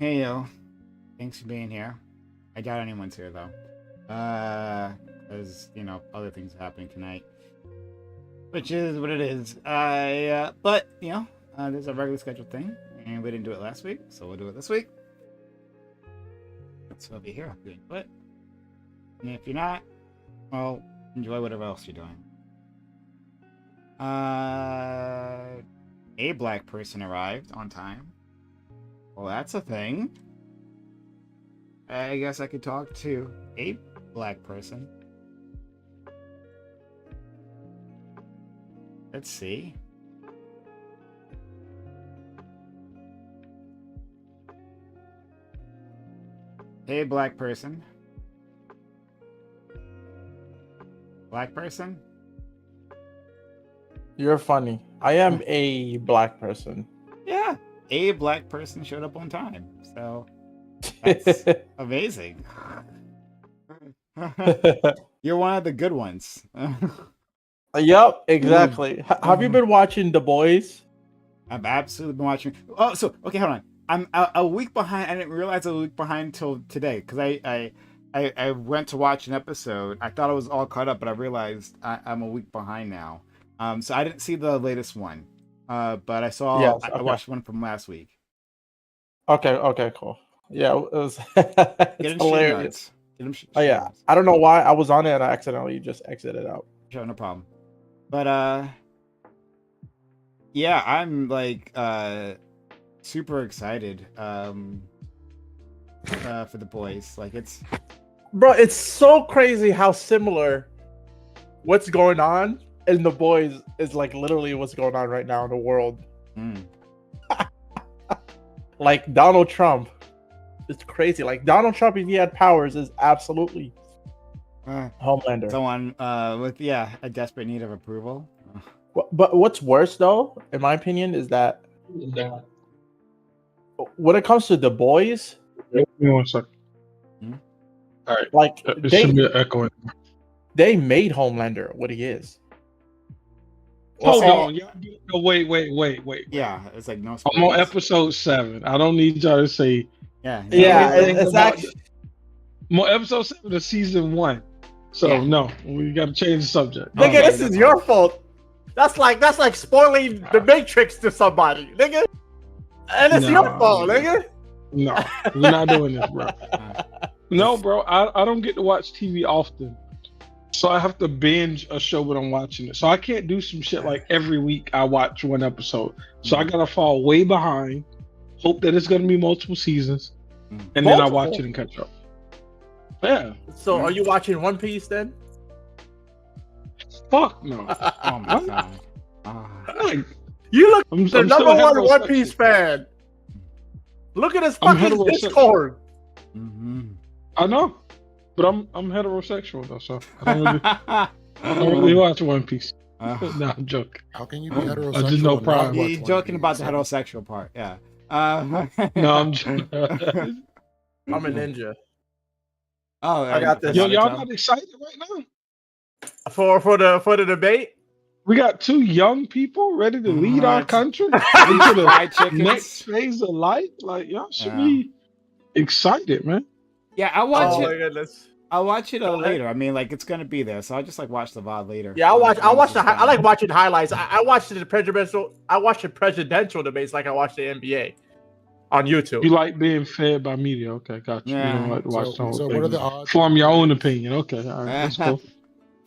Hey yo, thanks for being here. I doubt anyone's here though. Because other things are happening tonight, which is what it is. But there's a regular scheduled thing, and we didn't do it last week, so we'll do it this week. So if you're here, good. But and if you're not, well, enjoy whatever else you're doing. A black person arrived on time. Well, that's a thing. I guess I could talk to a black person. Let's see. Hey, black person. Black person? You're funny. I am a black person. Yeah. A black person showed up on time. So that's amazing. You're one of the good ones. Yep, exactly. Have you been watching The Boys? I've absolutely been watching. Oh, so okay, hold on. I'm a week behind. I didn't realize I was a week behind until today because I went to watch an episode. I thought I was all caught up, but I realized I'm a week behind now. So I didn't see the latest one. But I saw. Yes, I okay. watched one from last week. Okay, cool. Yeah, it was Get it's him hilarious. Get him Oh yeah, I don't know why I was on it and I accidentally just exited out. Sure, no problem. But yeah, I'm like super excited for The Boys. Like Bro, it's so crazy how similar what's going on in The Boys is like literally what's going on right now in the world. Like Donald Trump. It's crazy. Like Donald Trump, if he had powers, is absolutely Homelander. Someone with a desperate need of approval. But what's worse though, in my opinion, is that when it comes to The Boys, Give me 1 second. All right. like It should be an echo. they made Homelander what he is. Hold on. No, wait. Yeah, it's like no. I'm on spoilers. episode 7. I don't need y'all to say. Yeah. Yeah, anything it's about- actually I'm on episode 7 of season 1. So Yeah. no, we got to change the subject. nigga, Okay, this is your fault. That's like spoiling the Matrix to somebody, nigga. And it's your Nah, fault, nigga. nigga. No, we're not doing this, bro. No, bro. I don't get to watch TV often. So I have to binge a show when I'm watching it. So I can't do some shit like every week I watch one episode. So I gotta fall way behind, hope that it's gonna be multiple seasons, and then I watch it and catch up. Yeah. So are you watching One Piece then? Fuck no. Oh my god. Like, You look I'm the still number one One heterosexual. Piece fan. Look at his I'm fucking heterosexual. Discord. I know, but I'm heterosexual though, so I don't really watch One Piece. No, I'm joking. How can you be heterosexual? I just know and not Prime. watch He's One joking about Piece? the heterosexual part. Yeah. No, I'm joking. I'm a ninja. Oh, I got this. Yo, y'all not excited right now? For the debate. We got 2 young people ready to lead our What? country into the Fried chickens. next phase of life. Like y'all should be excited, man. Yeah, I'll watch Oh my it. goodness. I'll watch it later. I mean, like it's gonna be there, so I'll just like watch the VOD later. Yeah, I like watching highlights. I watched the presidential debates like I watched the NBA on YouTube. You like being fed by media. Okay, got you. Yeah. You don't like to watch the So, whole so thing. what are the odds? Form your own opinion. Okay, all right, that's cool.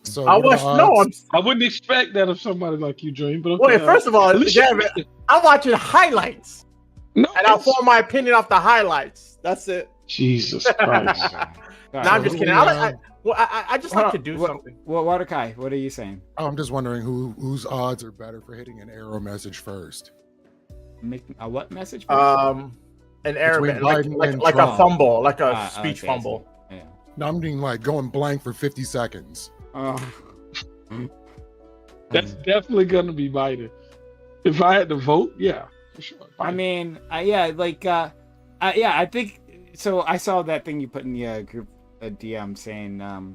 So I what are the watched no. odds? I'm, I wouldn't expect that of somebody like you, Dream. But okay. wait, first of all, At least damn you- it, I'm watching highlights, No, and I'll it's- form my opinion off the highlights. That's it. Jesus Christ. No, I'm just So kidding. who, I just like to do something. Well, Waterkai, what are you saying? I'm just wondering whose odds are better for hitting an arrow message first. Make a what message? An error, Between like, Biden like, and like a Trump. fumble, like a Ah, speech okay, fumble. Yeah. No, I'm meaning like going blank for 50 seconds. Oh. That's definitely gonna be Biden. If I had to vote, yeah, for sure. I mean, yeah, like, yeah, I think so. I saw that thing you put in the group DM saying, the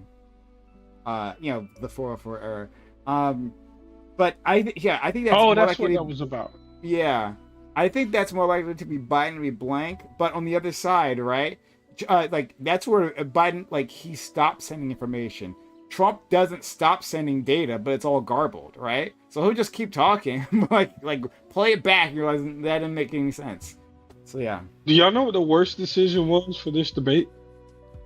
404 error. But I think that's oh, more that's likely what to- that was about. Yeah, I think that's more likely to be Biden to be blank. But on the other side, right? Like that's where Biden, like he stopped sending information. Trump doesn't stop sending data, but it's all garbled, right? So he'll just keep talking, like play it back. You realize that didn't make any sense. So yeah. Do y'all know what the worst decision was for this debate?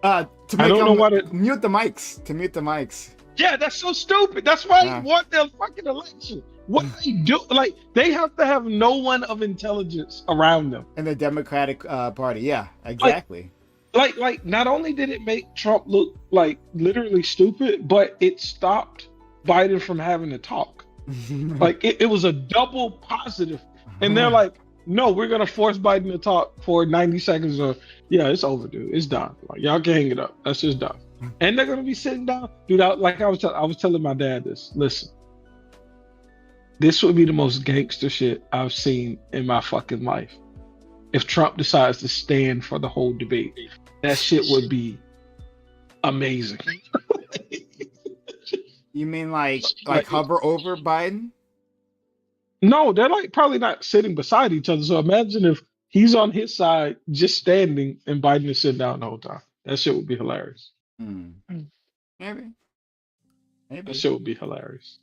To I don't know why mute the mics. To mute the mics. Yeah, that's so stupid. That's why Yeah. he won the fucking election. What they do? Like they have to have no one of intelligence around them. In the Democratic Party, yeah, exactly. Like not only did it make Trump look like literally stupid, but it stopped Biden from having to talk. Like it was a double positive. And they're like, no, we're gonna force Biden to talk for 90 seconds or yeah, it's over, dude. It's done. Like y'all can hang it up. That's just done. And they're gonna be sitting down, dude. I was telling my dad this. Listen, this would be the most gangster shit I've seen in my fucking life. If Trump decides to stand for the whole debate, that shit would be amazing. You mean like hover over Biden? No, they're like probably not sitting beside each other. So imagine if he's on his side, just standing, and Biden is sitting down the whole time. That shit would be hilarious. Maybe. That shit would be hilarious.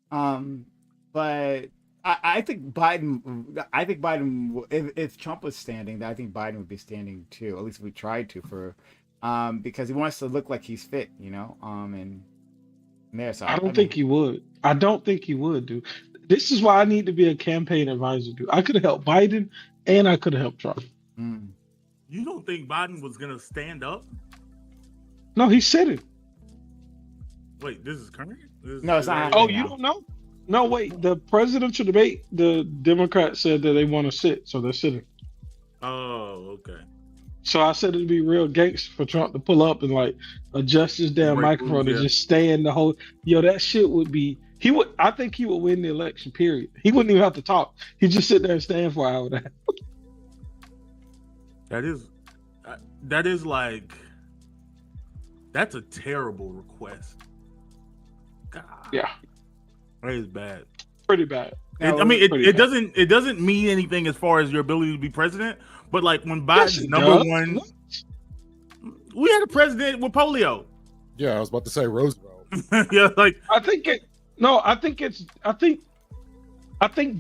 But I think Biden. I think Biden. If Trump was standing, I think Biden would be standing too. At least if we tried to for, because he wants to look like he's fit, you know. And there. So I don't think he would. I don't think he would, dude. This is why I need to be a campaign advisor, dude. I could have helped Biden, and I could have helped Trump. You don't think Biden was gonna stand up? No, he's sitting. Wait, this is current? No, it's not. Oh, you don't know? No, wait. The presidential debate, the Democrats said that they want to sit, so they're sitting. Oh, okay. So I said it'd be real gangster for Trump to pull up and like adjust his damn microphone and just stay in the whole. Yo, that shit would be. He would. I think he would win the election. Period. He wouldn't even have to talk. He'd just sit there and stand for an hour. That is like. That's a terrible request. God. Yeah. That is bad. Pretty bad. It doesn't mean anything as far as your ability to be president. But like when Biden's number one, we had a president with polio. Yeah, I was about to say Roosevelt. Yeah, like I think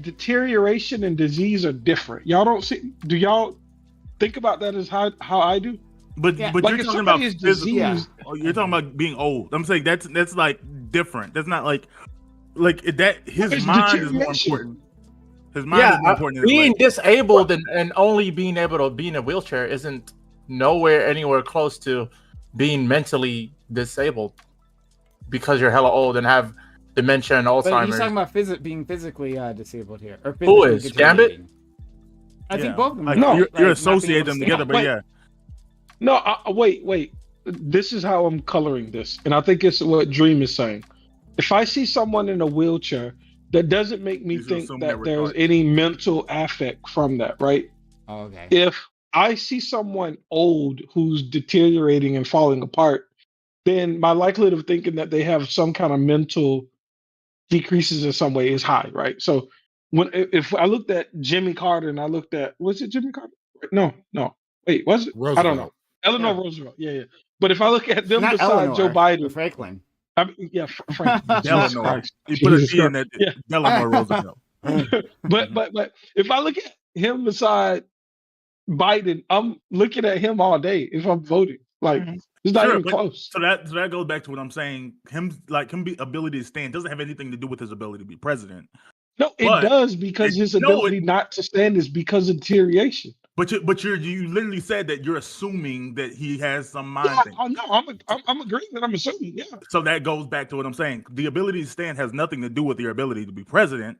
deterioration and disease are different. Y'all don't see? Do y'all think about that as how I do? But Yeah. but Like you're if talking about somebody is physical. diseased- Oh, you're talking about being old. I'm saying that's like different. That's not like that. His It's mind is more deterioration. important. His mind is more important. Than his being leg. disabled and only being able to be in a wheelchair isn't anywhere close to being mentally disabled because you're hella old and have dementia and But Alzheimer's. he's talking about being physically disabled here. Or Who physically is? deteriorating. I Yeah. think both of them. Like, No, you're not being associating able to them stand. together, but Wait. yeah. No, wait. This is how I'm coloring this, and I think it's what Dream is saying. If I see someone in a wheelchair, that doesn't make me He's think assuming that they're there's retarded. any mental affect from that, right? Oh, okay. If I see someone old who's deteriorating and falling apart, then my likelihood of thinking that they have some kind of mental decreases in some way is high, right? So if I looked at Jimmy Carter and I looked at, was it Jimmy Carter? No. Wait, was it? I don't know. Eleanor Roosevelt. Yeah. But if I look at them Not beside Eleanor, Joe Biden, Franklin. I mean, yeah, Frank. Jesus Eleanor. Christ. You put a Jesus C in Christ. that. Yeah. Delano Roosevelt. But if I look at him beside Biden, I'm looking at him all day if I'm voting. Like it's not Sure, even but- close. So that goes back to what I'm saying. Him ability to stand doesn't have anything to do with his ability to be president. No, it but does because his ability not to stand is because of deterioration. But you literally said that you're assuming that he has some mind Yeah, thing. I'm agreeing that I'm assuming. Yeah. So that goes back to what I'm saying. The ability to stand has nothing to do with your ability to be president,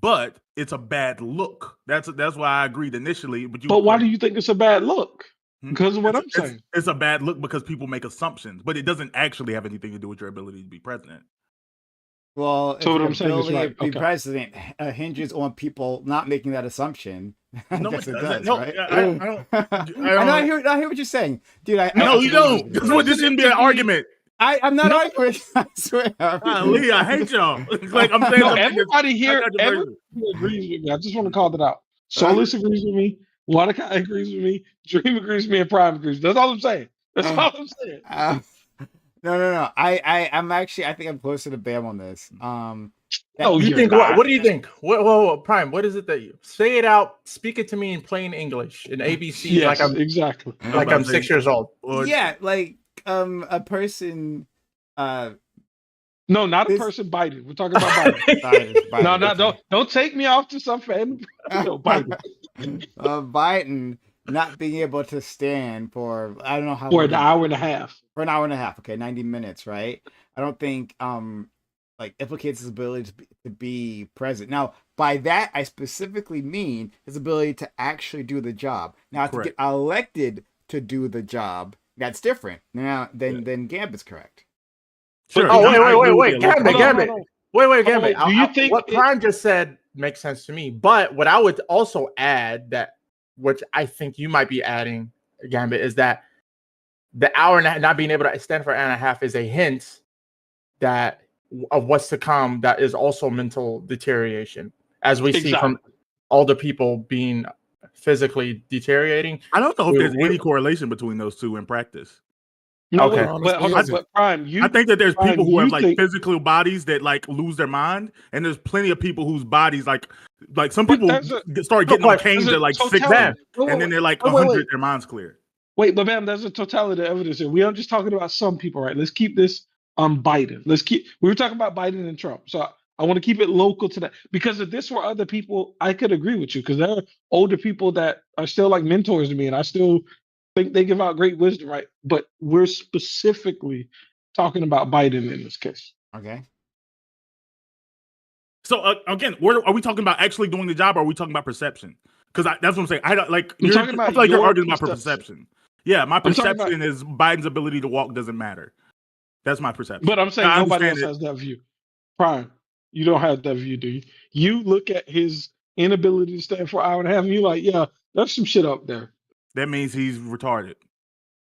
but it's a bad look. That's why I agreed initially. But why do you think it's a bad look? Hmm? Because of what I'm It's- saying. It's a bad look because people make assumptions, but it doesn't actually have anything to do with your ability to be president. Well, if So what your I'm saying is ability right. to be Okay. president hinges on people not making that assumption. I No, guess it it doesn't. does, No, right? I don't- I hear what you're saying, dude. No, you don't. This shouldn't be an argument. I'm not arguing. I swear. Lee, I hate y'all. Like I'm saying, No, something everybody here, controversial. everybody agrees with me. I just want to call that out. Solis agrees with me. Wadakai agrees with me. Dream agrees with me, and Prime agrees. That's all I'm saying. That's all I'm saying. No. I'm actually. I think I'm closer to Bam on this. Oh, You you're think not. what do you think? What Prime? What is it that you say it out? Speak it to me in plain English in ABC. Yes, like exactly. I'm 6 years old. Yeah, like a person. No, not a This- person. Biden. We're talking about Biden. Biden. No, don't take me off to some fan. No, Biden. Biden not being able to stand for I don't know how For long an hour and a half. for an hour and a half. Okay, 90 minutes, right? I don't think like implicates his ability to be present. Now, by that I specifically mean his ability to actually do the job. Now, to get elected to do the job, that's different. Now, then Gambit's correct. Sure. Oh, wait, Gambit. Wait, Hold on, Gambit. do you think what Prime just said makes sense to me? But what I would also add that, which I think you might be adding, Gambit, is that the hour and a half, not being able to stand for an hour and a half is a hint that of what's to come. That is also mental deterioration, as we see from all the people being physically deteriorating. I don't know if there's any correlation between those two in practice. No, Okay. but hold on, but Prime, I think that there's people who have like think- physical bodies that like lose their mind, and there's plenty of people whose bodies like some But people there's start getting on but canes there's a at like 60, totality- and then they're like wait, 100, wait. their minds clear. Wait, but ma'am, there's a totality of evidence here. We aren't just talking about some people, right? Let's keep this on Biden. We were talking about Biden and Trump. So I want to keep it local to that. Because if this were other people, I could agree with you. Because there are older people that are still like mentors to me, and I still think they give out great wisdom, right? But we're specifically talking about Biden in this case. Okay. So again, are we talking about actually doing the job, or are we talking about perception? Because that's what I'm saying. I don't like. I'm talking about I feel like you're your arguing about perception. perception. Yeah, my talking about- perception is Biden's ability to walk doesn't matter. That's my perception. But I'm saying I nobody else understand has that view. Prime, you don't have that view, do you? You look at his inability to stand for an hour and a half, and you're like, yeah, there's some shit up there. That means he's retarded.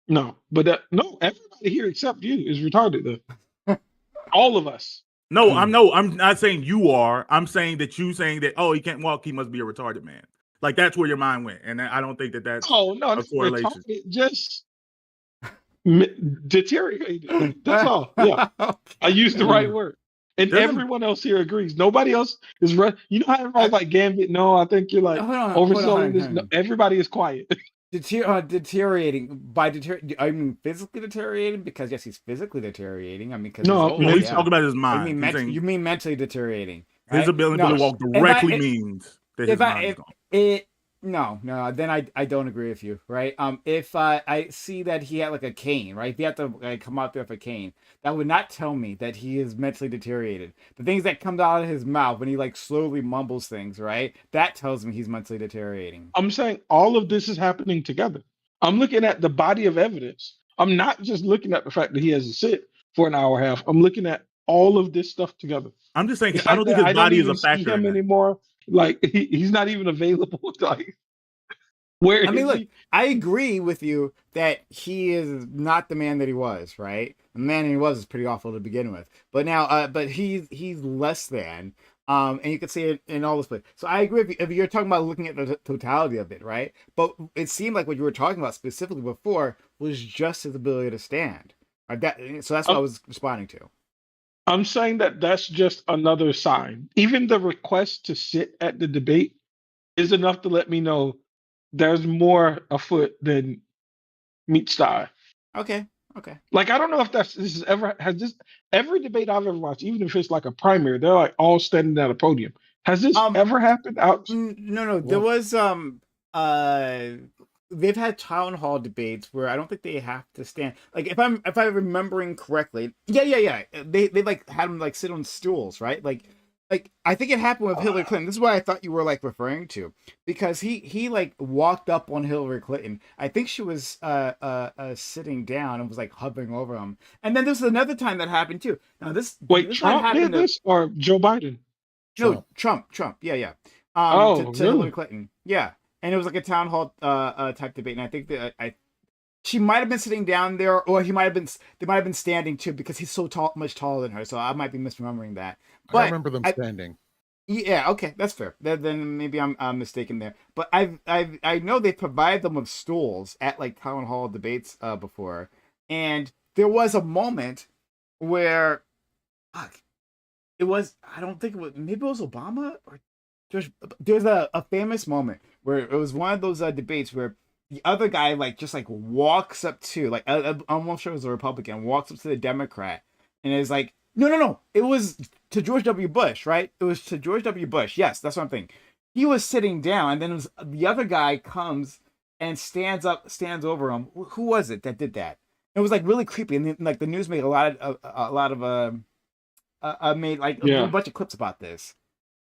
No, but no, everybody here except you is retarded though. All of us. No, I'm not saying you are. I'm saying that you saying that he can't walk, he must be a retarded man. Like that's where your mind went, and I don't think that's Oh no, a that's correlation. retarded. Just deteriorated. That's all. Yeah, I used the right word, and Doesn't- everyone else here agrees. Nobody else is right. You know how everybody's like Gambit? No, I think you're like Hold on, overselling this. hold on. No, everybody is quiet. Deteriorating by I mean physically deteriorating because yes, he's physically deteriorating. I mean, because No, No, he's talking about his You mind. mean He's saying you mean mentally deteriorating? his right? ability No. to walk directly if- means that his if I- mind is if- gone. No, then I don't agree with you, right? If I see that he had like a cane, right? If he had to like come out there with a cane, that would not tell me that he is mentally deteriorated. The things that come out of his mouth when he like slowly mumbles things, right? That tells me he's mentally deteriorating. I'm saying all of this is happening together. I'm looking at the body of evidence. I'm not just looking at the fact that he has to sit for an hour and a half. I'm looking at all of this stuff together. I'm just saying The I don't fact think that his body is even a see factor in him that. anymore. Like he's not even available. Like where I mean, is look, he? I agree with you that he is not the man that he was, right? The man that he was is pretty awful to begin with, but now, but he's less than, and you can see it in all this place. So I agree with you, if you're talking about looking at the totality of it, right? But it seemed like what you were talking about specifically before was just his ability to stand. So that's what I was responding to. I'm saying that that's just another sign. Even the request to sit at the debate is enough to let me know there's more afoot than meets the eye. Okay. Like I don't know if every debate I've ever watched, even if it's like a primary, they're like all standing at a podium. Has this ever happened out? No. There was they've had town hall debates where I don't think they have to stand. Like if I'm remembering correctly, yeah. They like had them like sit on stools, right? Like I think it happened with Hillary Clinton. This is what I thought you were like referring to, because he like walked up on Hillary Clinton. I think she was sitting down and was like hovering over him. And then there's another time that happened too. Now this Trump did this or Joe Biden? No, Trump. Yeah. Oh, to really? Hillary Clinton. Yeah. And it was like a town hall type debate, and I think that she might have been sitting down there, or they might have been standing too, because he's so much taller than her. So I might be misremembering that. I But remember them standing. Yeah, okay, that's fair. Then maybe I'm mistaken there. But I know they provide them with stools at like town hall debates before, and there was a moment where, fuck, it was I don't think it was maybe it was Obama or George. There's a famous moment where it was one of those debates where the other guy like just like walks up to like I'm almost sure it was a Republican walks up to the Democrat and is like no, it was to George W. Bush, right? It was to George W. Bush. Yes, that's what I'm thinking. He was sitting down, and then the other guy comes and stands over him. Who was it that did that? It was like really creepy, and like the news made a lot of made like a bunch of clips about this.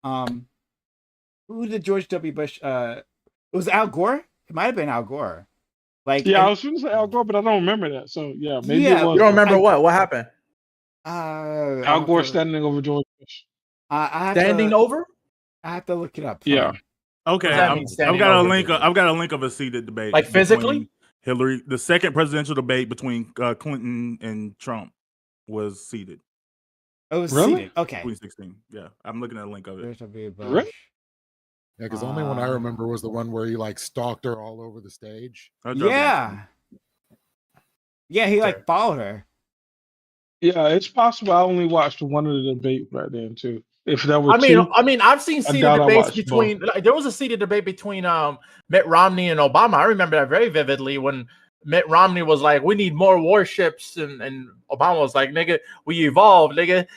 Who did George W. Bush? It was Al Gore. It might have been Al Gore. Like I was going to say Al Gore, but I don't remember that. So maybe it was. You don't remember what happened? Al Gore standing over George Bush. Standing over? I have to look it up. Yeah. Okay, I've got a link. I've got a link of a seated debate, like physically. Hillary, the second presidential debate between Clinton and Trump was seated. It was really? seated. Okay. 2016. Yeah, I'm looking at a link of it. Really? Yeah, because the only one I remember was the one where he like stalked her all over the stage. Yeah. Yeah, he like followed her. Yeah, it's possible. I only watched one of the debates right then too. If that was, I mean, I've seen seated debates between. Like, there was a seated debate between Mitt Romney and Obama. I remember that very vividly when Mitt Romney was like, "We need more warships," and Obama was like, "Nigga, we evolved, nigga.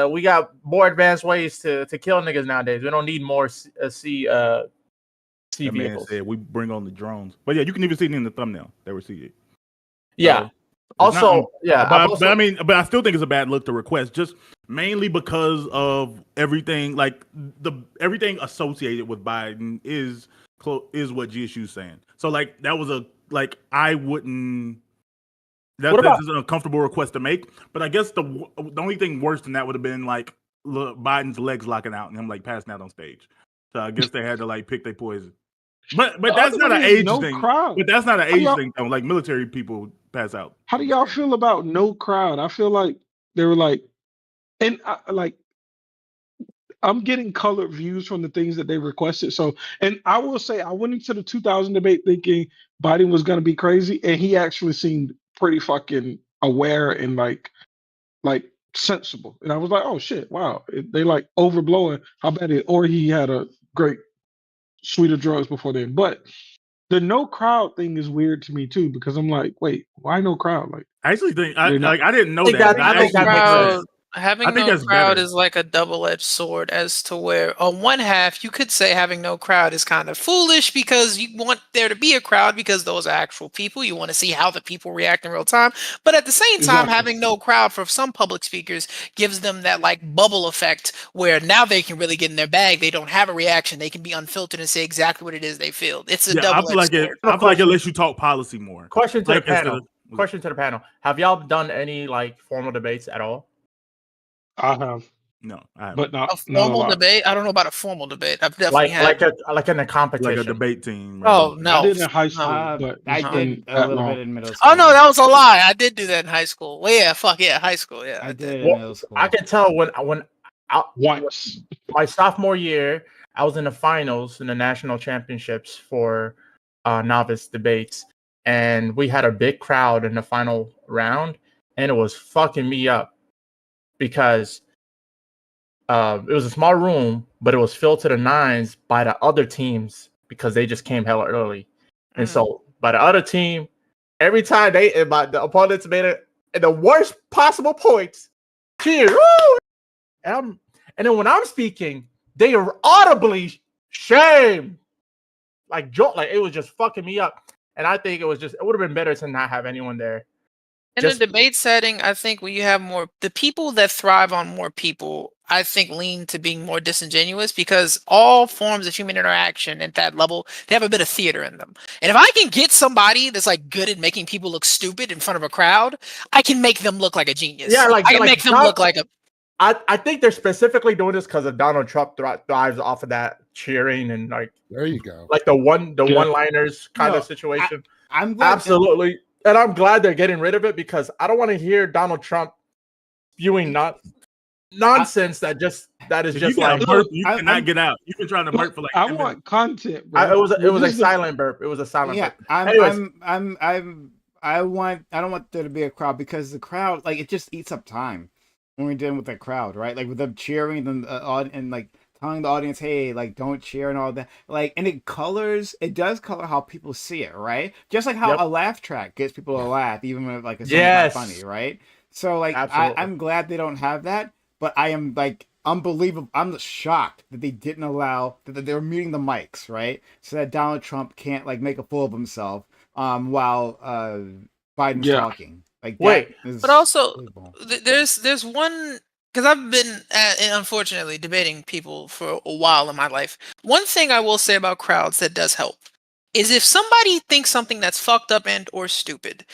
We got more advanced ways to kill niggas nowadays. We don't need more sea vehicles." Said, "We bring on the drones." But yeah, you can even see it in the thumbnail. They were seated. Yeah. Also, but I still think it's a bad look to request, just mainly because of everything. Like everything associated with Biden is what GSU's saying. So like that was I wouldn't. That's an uncomfortable request to make. But I guess the only thing worse than that would have been like Biden's legs locking out and him like passing out on stage. So I guess they had to like pick their poison. But that's not an age thing. Crowd. But that's not an age thing though. Like military people pass out. How do y'all feel about no crowd? I feel like they were like, and I'm getting colored views from the things that they requested. So, and I will say, I went into the 2000 debate thinking Biden was going to be crazy, and he actually seemed pretty fucking aware and like sensible. And I was like, oh shit, wow, they like overblowing how bad it. Or he had a great suite of drugs before then, but. The no crowd thing is weird to me too because I'm like, wait, why no crowd? Like, I actually think I didn't know that. Having no crowd is like a double-edged sword as to where on one half you could say having no crowd is kind of foolish because you want there to be a crowd because those are actual people. You want to see how the people react in real time. But at the same time, having no crowd for some public speakers gives them that like bubble effect where now they can really get in their bag. They don't have a reaction. They can be unfiltered and say exactly what it is they feel. It's a double-edged sword. I feel like it lets you talk policy more. Question to the panel. Have y'all done any like formal debates at all? I have. No, I haven't. But not a formal debate. I don't know about a formal debate. I've definitely like in a competition, like a debate team. Right? Oh no, I did in high school, but I did a little bit in middle school. Oh no, that was a lie. I did do that in high school. Well, yeah, high school. Yeah, I did in middle school. I can tell when my sophomore year, I was in the finals in the national championships for novice debates, and we had a big crowd in the final round, and it was fucking me up. Because it was a small room, but it was filled to the nines by the other teams because they just came hella early. And so by the other team, every time the opponents made it at the worst possible points, cheer. Woo! And then when I'm speaking, they are audibly shame. Like it was just fucking me up. And I think it would have been better to not have anyone there. In a debate setting, I think when you have the people that thrive on more people, I think lean to being more disingenuous because all forms of human interaction at that level, they have a bit of theater in them. And if I can get somebody that's like good at making people look stupid in front of a crowd, I can make them look like a genius. Yeah, I can make them look like a. I think they're specifically doing this because of Donald Trump thrives off of that cheering and like. There you go. Like the one-liners kind of situation. I'm glad absolutely. And I'm glad they're getting rid of it because I don't want to hear Donald Trump spewing nonsense that is If just you got like a burp, you I'm- cannot get out. You've been trying to burp for like. I 10 want minutes. content, bro. it was a This is silent burp. It was a silent Yeah, burp. Anyways. I don't want there to be a crowd because the crowd, like, it just eats up time when we're dealing with the crowd, right? Like with them cheering and like telling the audience, hey, like, don't cheer and all that. Like, and it does color how people see it, right? Just like how Yep. a laugh track gets people to laugh, even when like it's Yes. not funny, right? So like, Absolutely. I'm glad they don't have that, but I am like unbelievable. I'm shocked that they didn't allow that they were muting the mics, right? So that Donald Trump can't like make a fool of himself while Biden's Yeah. talking. Like, Wait, that is But also, unbelievable. there's one, because I've been unfortunately debating people for a while in my life. One thing I will say about crowds that does help is if somebody thinks something that's fucked up and or stupid,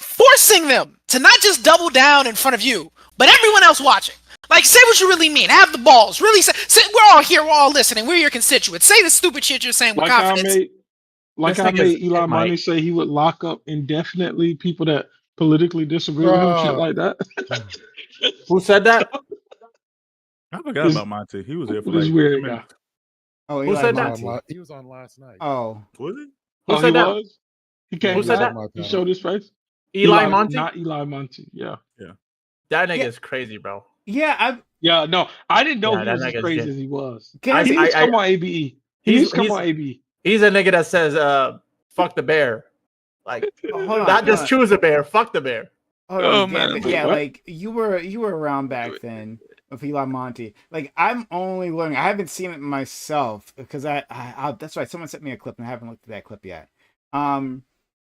forcing them to not just double down in front of you, but everyone else watching. Like, say what you really mean. Have the balls. Really say we're all here. We're all listening. We're your constituents. Say the stupid shit you're saying with confidence. This I thing is made Eli Mike. Money say he would lock up indefinitely people that politically disagree with him, shit Bruh. like that. Who said that? I forgot This- about Monty. He was there for This like weird 10 guy. minutes. Oh, Who Eli said that? Monty. He was on last night. Oh, Was it? Who Oh, said he that? was? He came Who said back. that? He showed his face. Eli Monty? Not Eli Monty. Yeah. That nigga Yeah. is crazy, bro. yeah, Yeah, no, I didn't know Yeah, he that was as nigga's crazy good. as he was. I, He I- needs to come on ABE. He needs to come on ABE. He's a nigga that says, fuck the bear. Like, hold on, not just hold on. choose a bear, fuck the bear. Hold Oh, on, man. Gambit. Yeah, What? like you were around back then with Eli Monty. Like, I'm only learning. I haven't seen it myself because I that's right. Someone sent me a clip and I haven't looked at that clip yet.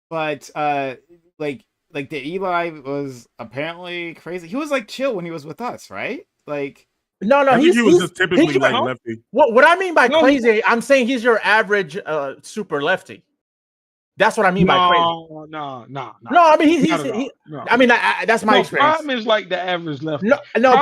But like the Eli was apparently crazy. He was like chill when he was with us, right? Like, No, I think he was he's just typically he's- like lefty. what I mean by No, crazy, I'm saying he's your average super lefty. That's what I mean by crazy. No. No, I mean he's Not at all. No. I mean that's my No, experience. Prime is like the average left. No,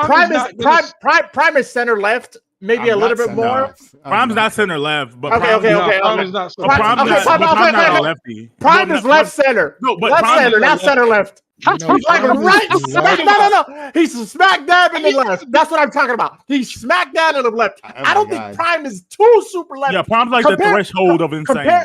Prime is is not gonna- Prime is center left, maybe I'm a little not bit more. enough. Prime's not center left, but Okay, Prime's okay, not, okay, Prime okay. is not. but Prime's Okay, not, Prime- but Prime's okay, not a okay. lefty. Prime No, is left center. No, but left Prime center, is not left. center left. No, He's like Prime is right left. no. He's smack dab in the left. That's what I'm talking about. He's smack dab in the left. Oh I don't my think God. Prime is too super left. Yeah, Prime's like Compare- the threshold of insane.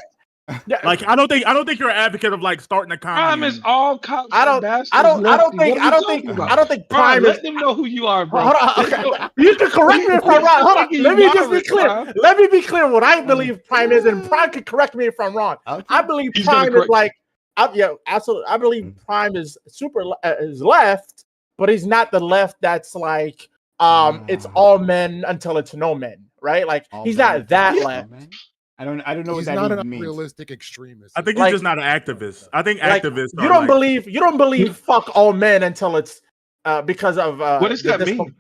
Yeah, Like I don't think you're an advocate of like starting a Prime comedy. is all cops. I don't and bastards think lefty. What are you talking about? Prime Let is. them know who you are, bro. Hold on, okay. You can correct me if I'm wrong. Hold on. Let me just be clear. Let me be clear what I believe Prime is, and Prime can correct me if I'm wrong. Okay. I believe He's gonna Prime is correct like, yeah, absolutely. I believe Prime is is left, but he's not the left that's like, it's all men until it's no men, right? Like All he's men. not that Yeah. left. I don't know what He's that not an even means. unrealistic extremist. I think he's Like- just not an activist. I think Like, activists. you are don't like, believe fuck all men until it's because of What does that the mean?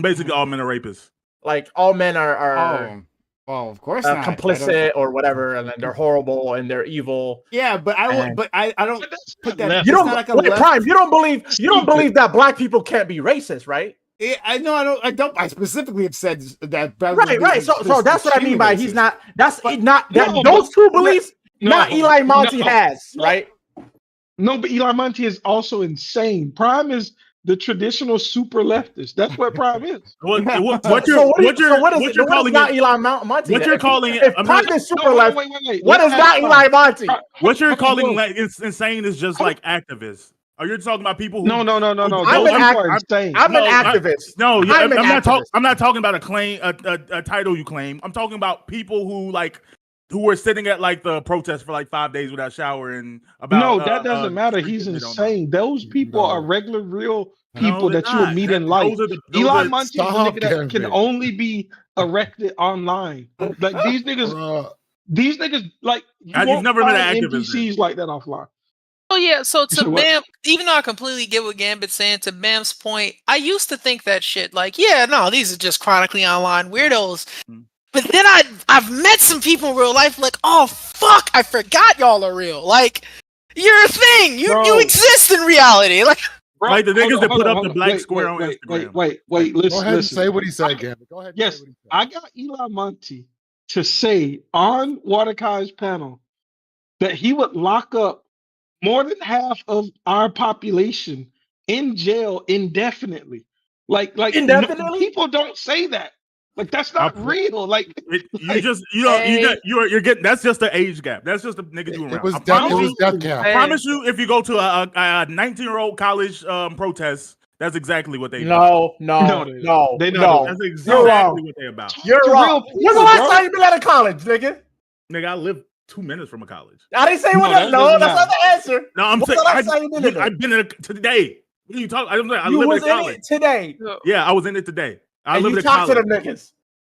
basically all men are rapists. like all men are Oh, well, of course not. I don't- complicit or whatever, and then they're horrible and they're evil. Yeah, but I And- don't put that. left. You it's don't not like a wait, left- Prime. You don't believe Stupid. that black people can't be racist, right? Yeah, I know. I don't. I specifically have said that. Right. So that's what I mean by he's not. That's But- not that. No, Those but- two beliefs. No, not Eli Monty no, has, no. right? No, but Eli Monty is also insane. Prime is the traditional super leftist. That's what Prime is. What So you're what is calling not it? Eli Monty? What then? you're If- calling it? If I'm Prime not- is super No, left, wait. what Let's is not ask Eli Prime. Monty? What you're Okay, calling no. like insane is just like activists. Are you talking about people who? No. I'm Those an are insane. I'm No, an activist. No, I'm an activist. I'm not talking about a claim, a title you claim. I'm talking about people who were sitting at like the protest for like 5 days without showering. About No, that doesn't matter. He's they don't know. insane. Those people No. are regular, real No, people they're that you would not. meet in life. Those Eli are- Monty is a Stop, nigga that can Kevin. only be erected online. Like these niggas, like you You've won't never met an find activist NPCs like that offline. Oh yeah, so to So what? Bam, even though I completely get what Gambit's saying, to Bam's point, I used to think that shit like, yeah, no, these are just chronically online weirdos. Mm. But then I've met some people in real life like, oh fuck, I forgot y'all are real. Like, you're a thing. You Bro. exist in reality. Like, Bro, Like the niggas hold that on, put up hold the on. black Wait, square on wait, Instagram. Wait, Go ahead and listen. say what he said, Gambit. Go ahead. And Yes, say what he said. I got Eli Monty to say on Waterkai's panel that he would lock up more than half of our population in jail indefinitely. Like Indefinitely? people don't say that. Like that's not real. Like you're getting that's just the age gap. That's just the nigga doing. It was death cap. I promise you, if you go to a 19-year-old college protest, that's exactly what they. No. They know. That's exactly what they about. You're wrong. When's the last time you been out of college, nigga? Nigga, I live 2 minutes from a college. I didn't say what. That's not the answer. No, I'm saying I've been in it today. What are you talking? I live in college today. Yeah, I was in it today. I live in college. college. To them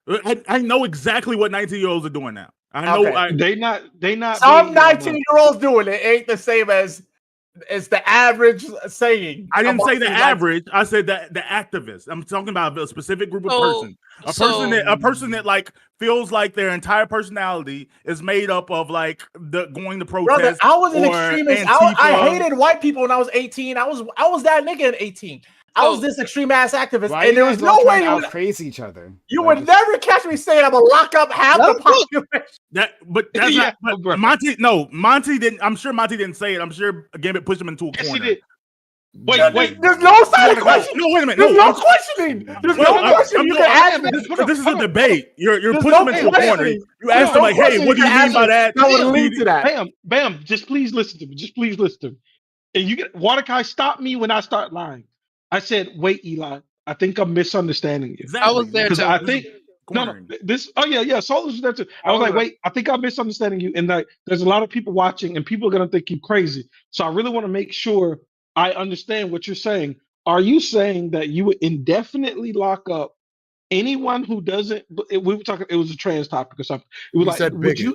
niggas. I know exactly what 19-year-olds are doing now. I know. Okay. They not. Some 19-year-olds doing it ain't the same as the average saying. I didn't say the average. I said the activists. I'm talking about a specific group of persons. A person that like feels like their entire personality is made up of like going to protest. Brother, I was an extremist. I hated white people when I was 18. I was that nigga at 18. I was this extreme ass activist, and there was no way you would praise each other. You would never catch me saying I'm gonna lock up half the population. That's not. Monty didn't. I'm sure Monty didn't say it. I'm sure Gambit pushed him into a corner. Yes, he did. Wait. There's no side of question. No, wait a minute. There's no questioning. There's no question. You can ask me. This is a debate. You're pushing him into a corner. You ask him like, "Hey, what do you mean by that?" I would lead to that. Bam. Just please listen to me. Just please listen to me. And you get Waterkai, stop me when I start lying. I said, "Wait, Eli. I think I'm misunderstanding you." Exactly. I was there because too. I think this. Oh yeah. Solar was there too. I was like, "Wait, I think I'm misunderstanding you." And like, there's a lot of people watching, and people are gonna think you crazy. So I really want to make sure I understand what you're saying. Are you saying that you would indefinitely lock up anyone who doesn't? We were talking. It was a trans topic or something. It was like, would you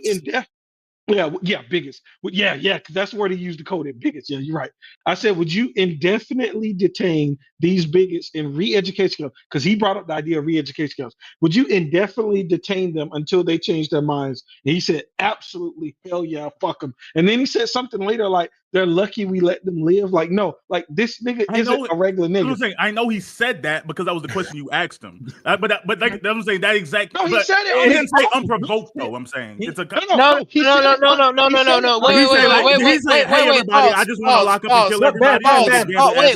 bigots. Yeah, because that's the word he used to code it. Bigots. Yeah, you're right. I said, would you indefinitely detain these bigots in re-education camps? Because he brought up the idea of re-education camps. Would you indefinitely detain them until they change their minds? And he said, absolutely, hell yeah, fuck them. And then he said something later like, they're lucky we let them live. Like, no, like this nigga isn't a regular nigga. I'm saying, I know he said that because that was the question you asked him. But like I'm saying that exact. No, he said it. He didn't say unprovoked though. I'm saying it's a no. Wait. Hey everybody, I just want to lock up and kill everybody.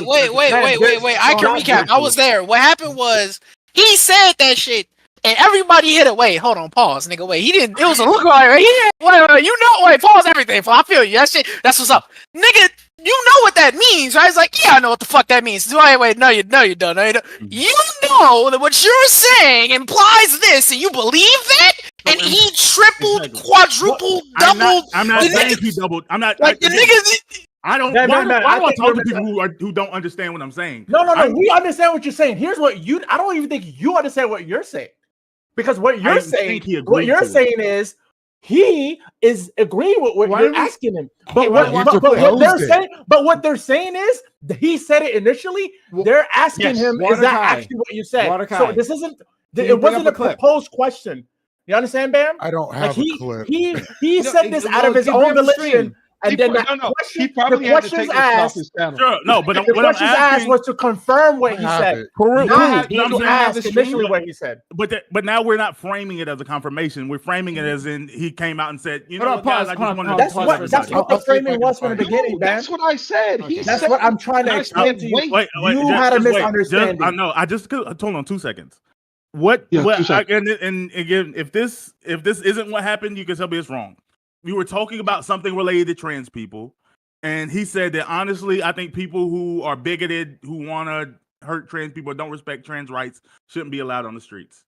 Wait. I can recap. I was there. What happened was he said that shit. And everybody hit it. Wait, hold on, pause, nigga. Wait, he didn't. It was a look like he didn't. Wait, pause everything. I feel you. That shit. That's what's up, nigga. You know what that means, right? It's like, yeah, I know what the fuck that means. Wait, no, you don't. You know that what you're saying implies this, and you believe that. And he tripled, quadrupled, doubled. I'm not saying he doubled. I'm not like the niggas. I don't. Why do I talk to people who don't understand what I'm saying? No. We understand what you're saying. Here's what you. I don't even think you understand what you're saying. Because what you're saying is he is agreeing with what you're asking him. But what they're saying is he said it initially. They're asking him, is that actually what you said? So this isn't. It wasn't a proposed question. You understand, Bam? I don't have a clip. He said this out of his own volition. And then the questions asked. Sure, no, but the questions asked was to confirm what he said. Not to ask initially what he said. But now we're not framing it as a confirmation. We're framing it as in he came out and said, "You know, guys, I just want to." That's what the framing was from the beginning, man. That's what I said. That's what I'm trying to explain to you. You had a misunderstanding. I know. I just hold on 2 seconds. And again, if this isn't what happened, you can tell me it's wrong. We were talking about something related to trans people, and he said that honestly, I think people who are bigoted, who want to hurt trans people, don't respect trans rights, shouldn't be allowed on the streets.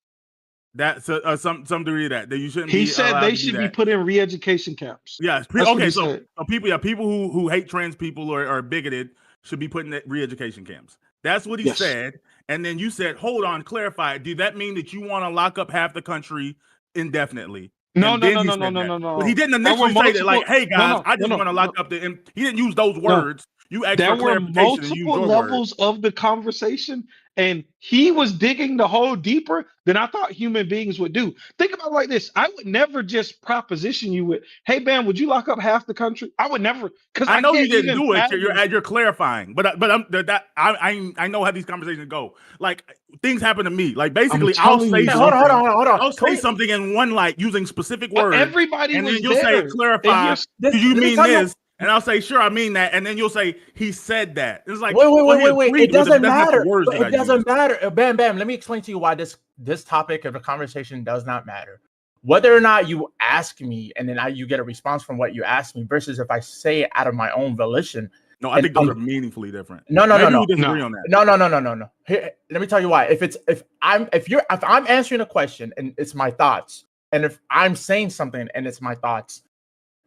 That's some degree of that you shouldn't. He said they should be put in re-education camps. Yeah. Okay. So people who hate trans people or are bigoted should be put in re-education camps. That's what he said. And then you said, hold on, clarify. Did that mean that you want to lock up half the country indefinitely? No. But he didn't initially say that, like, hey guys, I just want to lock up the. He didn't use those words. You asked for clarification. There were multiple levels of the conversation, and he was digging the hole deeper than I thought human beings would do. Think about it like this: I would never just proposition you with, "Hey, Bam, would you lock up half the country?" I would never, because I know you didn't do it. You're clarifying, but I know how these conversations go. Like things happen to me. Like basically, I'll say hold on. I'll say something in one light using specific words. Everybody, and was then you'll there. say clarify. Do you mean this? And I'll say, sure, I mean that. And then you'll say, he said that. It's like, wait. agree It with doesn't that's not the matter. words But that I it doesn't use. matter. Bam, bam. Let me explain to you why this topic of the conversation does not matter. Whether or not you ask me and then you get a response from what you ask me versus if I say it out of my own volition. No, I think those are meaningfully different. No. Maybe we disagree on that. No. Here, let me tell you why. If I'm answering a question and it's my thoughts, and if I'm saying something and it's my thoughts,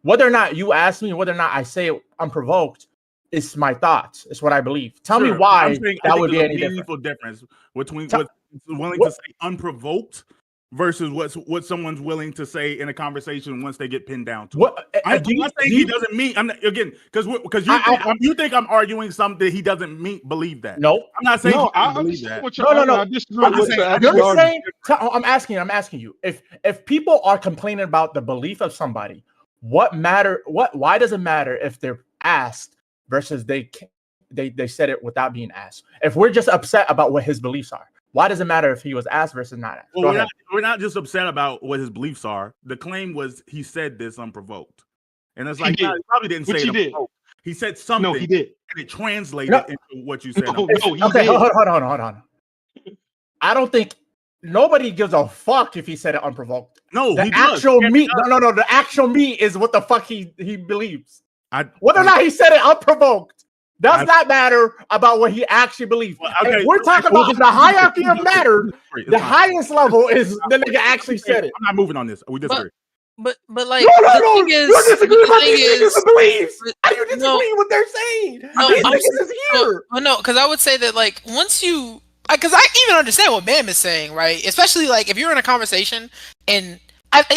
whether or not you ask me, whether or not I say it unprovoked, it's my thoughts. It's what I believe. Tell me why that would be any meaningful difference between what's willing to say unprovoked versus what someone's willing to say in a conversation once they get pinned down to. I'm not saying he doesn't mean. I'm not, again because you think I'm arguing something he doesn't believe that. No, I'm not saying. No, I believe that. I'm asking you if people are complaining about the belief of somebody, why does it matter if they're asked versus they said it without being asked? If we're just upset about what his beliefs are, why does it matter if he was asked versus not asked? Well, we're not just upset about what his beliefs are. The claim was he said this unprovoked, and it's like he probably didn't say it unprovoked. He said something. No, he did, and it translated into what you said. Okay, hold on. I don't think nobody gives a fuck if he said it unprovoked. No, the actual meat. No. The actual meat is what the fuck he believes. Whether or not he said it unprovoked does not matter about what he actually believes. Well, okay, we're talking about the hierarchy of matter. The highest level is the nigga actually said it. I'm not moving on this. We disagree. But like no. You're disagreeing about these niggas' beliefs. How do you disagree with what they're saying? These niggas is here. No, because I would say that like once you, because I even understand what Bam is saying, right? Especially like if you're in a conversation and.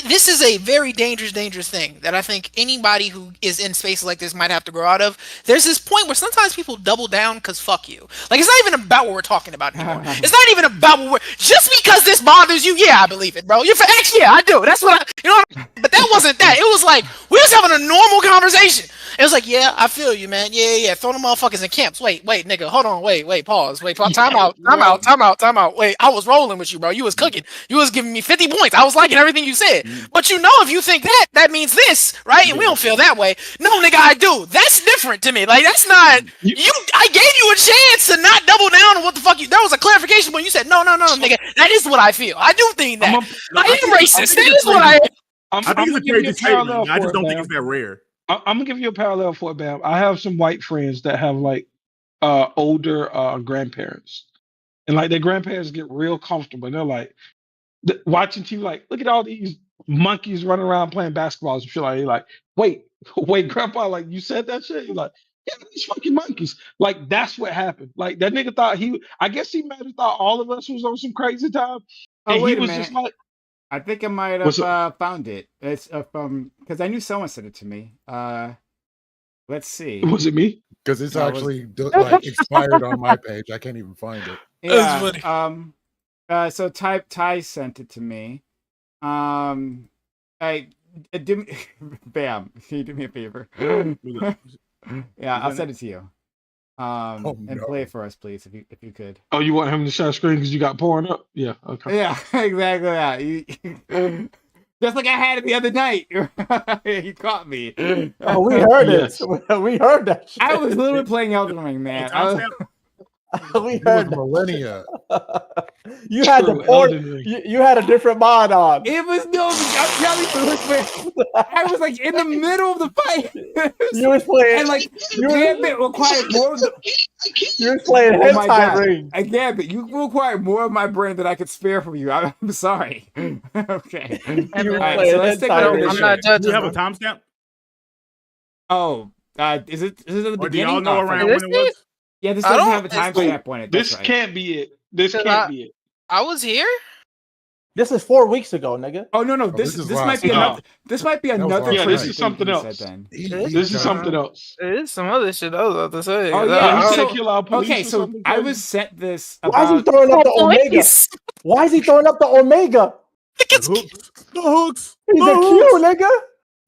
This is a very dangerous thing that I think anybody who is in spaces like this might have to grow out of. There's this point where sometimes people double down because fuck you. Like, it's not even about what we're talking about anymore. It's not even about what we're... Just because this bothers you, yeah, I believe it, bro. Actually, yeah, I do. That's what I... You know, but that wasn't that. It was like, we was having a normal conversation. It was like, yeah, I feel you, man. Yeah. Throw them motherfuckers in camps. Wait, nigga. Hold on. Wait. Pause. Time out. Wait, I was rolling with you, bro. You was cooking. You was giving me 50 points. I was liking everything you said. But you know, if you think that means this, right? And we don't feel that way. No, nigga, I do. That's different to me. Like, that's not... I gave you a chance to not double down on what the fuck you... There was a clarification when you said, no, nigga. That is what I feel. I do think that. I am racist. That is what I am. I think it's a crazy statement. I just don't think it's that rare. I'm gonna give you a parallel for it, Bam. I have some white friends that have like older grandparents, and like their grandparents get real comfortable. And they're like watching TV, like, look at all these monkeys running around playing basketball and shit. Like, wait, grandpa, like you said that shit. You're like, yeah, these fucking monkeys. Like that's what happened. Like that nigga thought I guess he might have thought all of us was on some crazy time. And wait he was just like. I think I might have found it. It's from because I knew someone sent it to me. Let's see. Was it me? Because it's actually like expired on my page. I can't even find it. Yeah. So Ty sent it to me. Bam. Can you do me a favor? Yeah, I'll send it to you. And play it for us, please, if you could. Oh, you want him to share screen because you got pouring up? Yeah, okay. Yeah, exactly. Yeah. Just like I had it the other night. He caught me. Oh, we heard it. We heard that shit. I was literally playing Elden Ring, man. We heard millennia. You had the port. You had a different mod on. It was no. I'm telling you, I was like in the middle of the fight. You was playing, and like Gambit required more of the. You were playing hentai ring. Gambit, you require more of my brain than I could spare from you. I'm sorry. Okay. All right, so let's take over. I'm not judging. Do you have a timestamp? Oh, is it at the or beginning? Do y'all know around when it was? Yeah, this doesn't have a timestamp on it. This can't be it. This can't be it. I was here. This is 4 weeks ago, nigga. Oh no, this might be another. This might be another. Yeah, this is something else. This is something else. It is some other shit I was about to say. Oh yeah. Okay, so I was sent this. Why is he throwing up the Omega? Why is he throwing up the Omega? The hooks. He's a Q, nigga.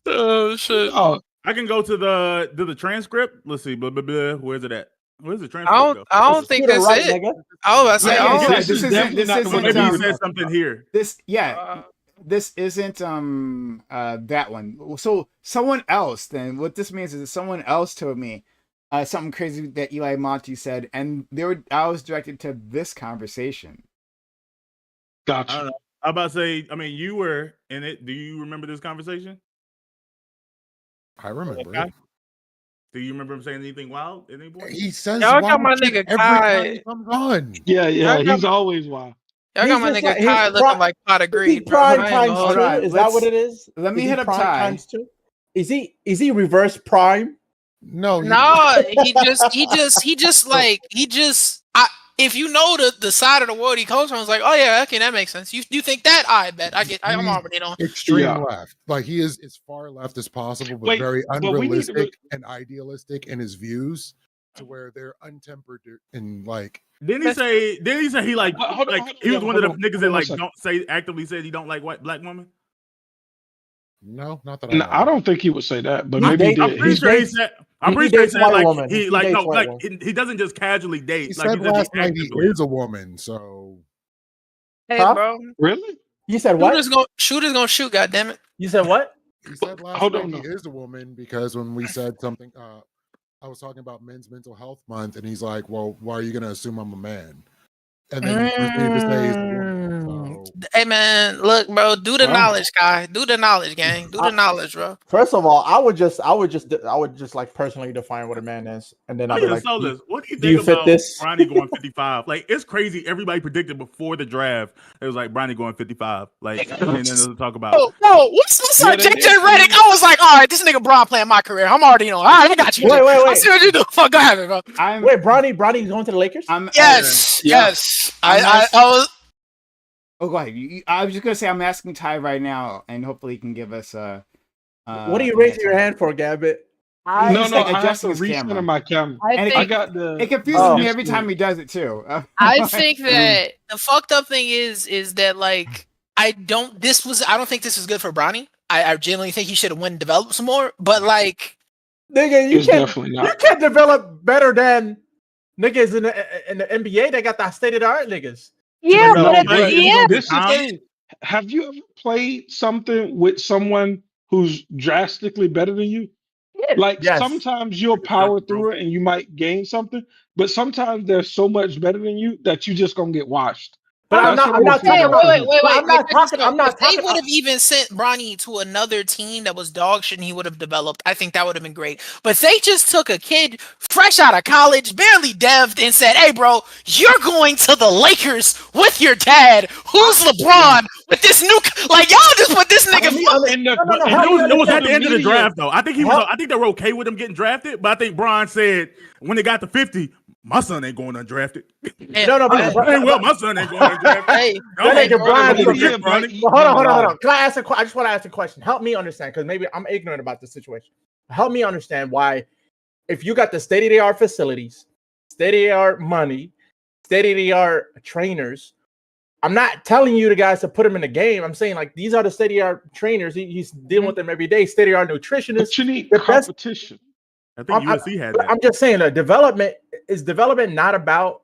Oh shit. Oh, I can go to the transcript. Let's see. Blah, blah, blah. Where's it at? Where's the transcript? I don't think that's it. Nigga. I was about to say. This is Maybe he said something here. This, yeah. this isn't that one. So someone else. Then what this means is that someone else told me something crazy that Eli Monty said, and I was directed to this conversation. Gotcha. I don't know. I'm about to say. I mean, you were in it. Do you remember this conversation? I remember. Okay. Do you remember him saying anything wild at any point? He says Y'all got wild my shit nigga every Kai. time he comes on. Yeah, he's always wild. Y'all got my nigga Kai looking like pot of greed, bro. Prime I ain't times gonna two? hold you. Is that what it is? Let me Is he hit up prime Ty. times two? Is he reverse prime? No, If you know the side of the world he comes from, it's like, oh yeah, okay, that makes sense. You think that? I bet. I'm already on. extreme left. Like he is as far left as possible, but very unrealistic and idealistic in his views, to where they're untempered and like. Didn't he say he like he was one of the niggas that like don't say actively said he don't like black women? No, not that I don't think he would say that, but maybe he did. I'm pretty sure he said. I'm pretty sure he said like he doesn't just casually date. He like said last night he is a woman, so. Hey, bro. Really? You said what? Shooters gonna shoot. Goddammit. You said what? He said last night he is a woman because when we said something, I was talking about Men's Mental Health Month, and he's like, "Well, why are you gonna assume I'm a man?" And then he proceeded to say he's a woman. So. Hey man, look, bro, do the knowledge, guy. Do the knowledge, gang. Do the knowledge, bro. First of all, I would just like personally define what a man is, and then I'll be like, what do you think about Bronny going 55? Like, it's crazy. Everybody predicted before the draft it was like Bronny going 55. Like, and then they'll talk about. What's up, JJ Redick? I was like, all right, this nigga Bron playing my career. I'm already on. All right, I got you. Wait. I see what you do. Fuck, go ahead, bro. Wait, Bronny's going to the Lakers? Yes. I was. Oh, go ahead. I was just gonna say I'm asking Ty right now, and hopefully he can give us a. What are you raising your hand for, Gambit? I have to recenter my camera. It confuses me every time he does it too. I think that the fucked up thing is that like I don't think this is good for Bronny. I genuinely think he should have went and developed some more. But like, nigga, you can't develop better than niggas in the NBA. They got that state of the art niggas. Yeah, This is the thing. Have you ever played something with someone who's drastically better than you? Like sometimes you'll power through it and you might gain something, but sometimes they're so much better than you that you just gonna get washed. But I'm not talking about. Wait. I'm not talking. If they would have even sent Bronny to another team that was dog shit and he would have developed, I think that would have been great. But they just took a kid fresh out of college, barely devved, and said, "Hey, bro, you're going to the Lakers with your dad. Who's LeBron with this new like y'all just put this nigga?" It was at the end of the draft, though. I think I think they were okay with him getting drafted, but I think Bron said when they got to 50. My son ain't going undrafted. My son ain't going undrafted. Hold on. Can I ask I just want to ask a question. Help me understand, because maybe I'm ignorant about the situation. Help me understand why, if you got the state-of-the-art facilities, state-of-the-art money, state-of-the-art trainers, I'm not telling you the guys to put them in the game. I'm saying like these are the state-of-the-art trainers. He's dealing with them every day. State-of-the-art nutritionists. But you need competition. I think USC had that. I'm just saying, development not about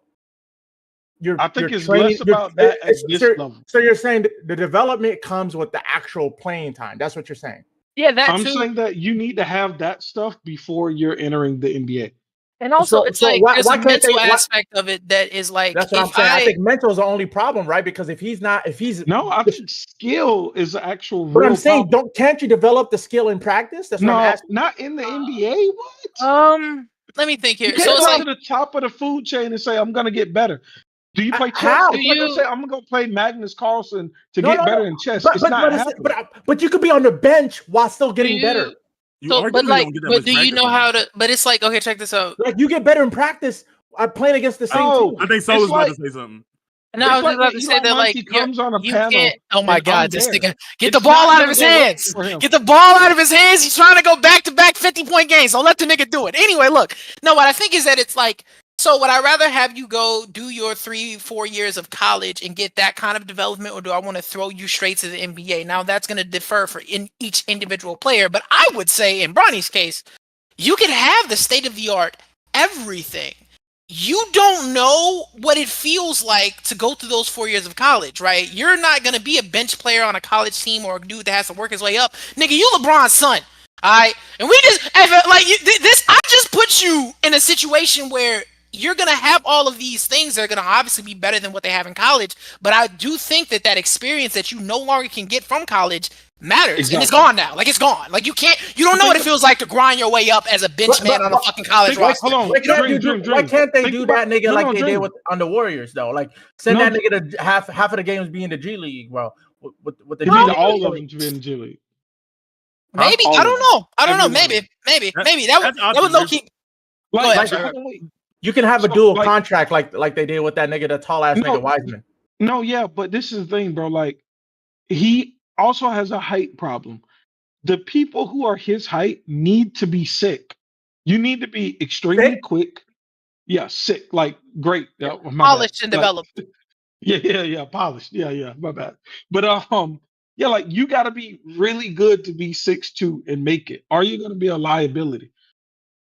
your. I think your it's training, less about that at this level. So you're saying the development comes with the actual playing time. That's what you're saying. Yeah, I'm saying that you need to have that stuff before you're entering the NBA. And also, it's like there's a mental aspect of it that is like. That's what I'm saying. I think mental is the only problem, right? Because if he's I think skill is the actual. But I'm saying, can't you develop the skill in practice? That's what I'm asking. Not in the NBA. What? Let me think here. You can't go to the top of the food chain and say I'm gonna get better. Do you play chess? How? You say I'm gonna go play Magnus Carlsen to get better in chess? It's not happening. But you could be on the bench while still getting better. But do you know how to? But it's like, okay, check this out. Like you get better in practice playing against the same team. I think so was about to say something. No, I was about to say that like comes on a panel. Can't. Oh my God, this nigga! Get the ball out of his hands. Get the ball out of his hands. He's trying to go back-to-back 50-point games. Don't let the nigga do it. Anyway, look. No, what I think is that it's like. So would I rather have you go do your 3-4 years of college and get that kind of development, or do I want to throw you straight to the NBA? Now that's going to differ for each individual player, but I would say in Bronny's case, you could have the state of the art everything. you don't know what it feels like to go through those 4 years of college, right? You're not going to be a bench player on a college team or a dude that has to work his way up. Nigga, you LeBron's son, all right? And we just, like, I just put you in a situation where you're going to have all of these things that are going to obviously be better than what they have in college. But I do think that experience that you no longer can get from college matters. Exactly. And it's gone now. Like, it's gone. Like, you don't know what it feels like to grind your way up as a bench man on a fucking college roster. Hold on. Why can't they do that, nigga, like they did on the Warriors, though? Like, send that nigga to half of the games be in the G League, bro. With the all of them to be in the G League. Maybe. I don't know. Maybe. That was low key. You can have a dual contract like they did with that nigga, the tall ass nigga Wiseman. No, yeah, but this is the thing, bro. Like, he also has a height problem. The people who are his height need to be sick. You need to be extremely quick. Yeah, sick. Like, great. Polished and developed. Yeah. Polished. Yeah. My bad. But yeah, like, you got to be really good to be 6'2" and make it. Are you going to be a liability?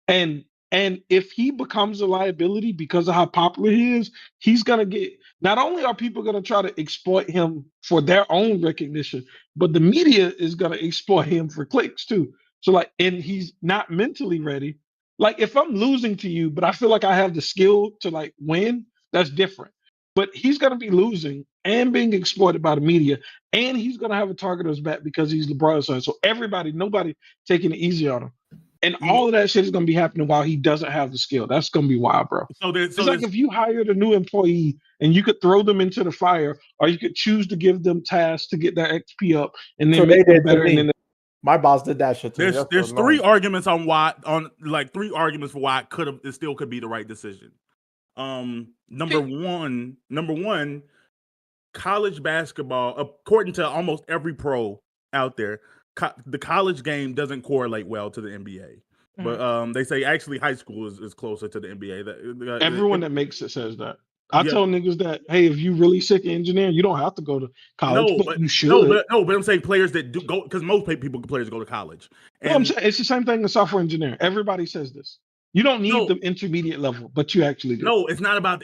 And if he becomes a liability because of how popular he is, he's going to get, not only are people going to try to exploit him for their own recognition, but the media is going to exploit him for clicks too. So like, and he's not mentally ready. Like, if I'm losing to you, but I feel like I have the skill to like win, that's different. But he's going to be losing and being exploited by the media, and he's going to have a target on his back because he's LeBron's son. So nobody taking it easy on him. And all of that shit is going to be happening while he doesn't have the skill. That's going to be wild, bro. It's like if you hired a new employee and you could throw them into the fire, or you could choose to give them tasks to get their XP up and then make them better. My boss did that shit too. There's three arguments for why it still could be the right decision. Number one, college basketball, according to almost every pro out there, the college game doesn't correlate well to the NBA. But they say actually high school is closer to the NBA. Everyone that makes it says that. I tell niggas that, hey, if you really sick of engineering, you don't have to go to college, but you should. But I'm saying players that do go, because most players go to college. And I'm saying it's the same thing in software engineering. Everybody says this. You don't need the intermediate level, but you actually do. No, it's not about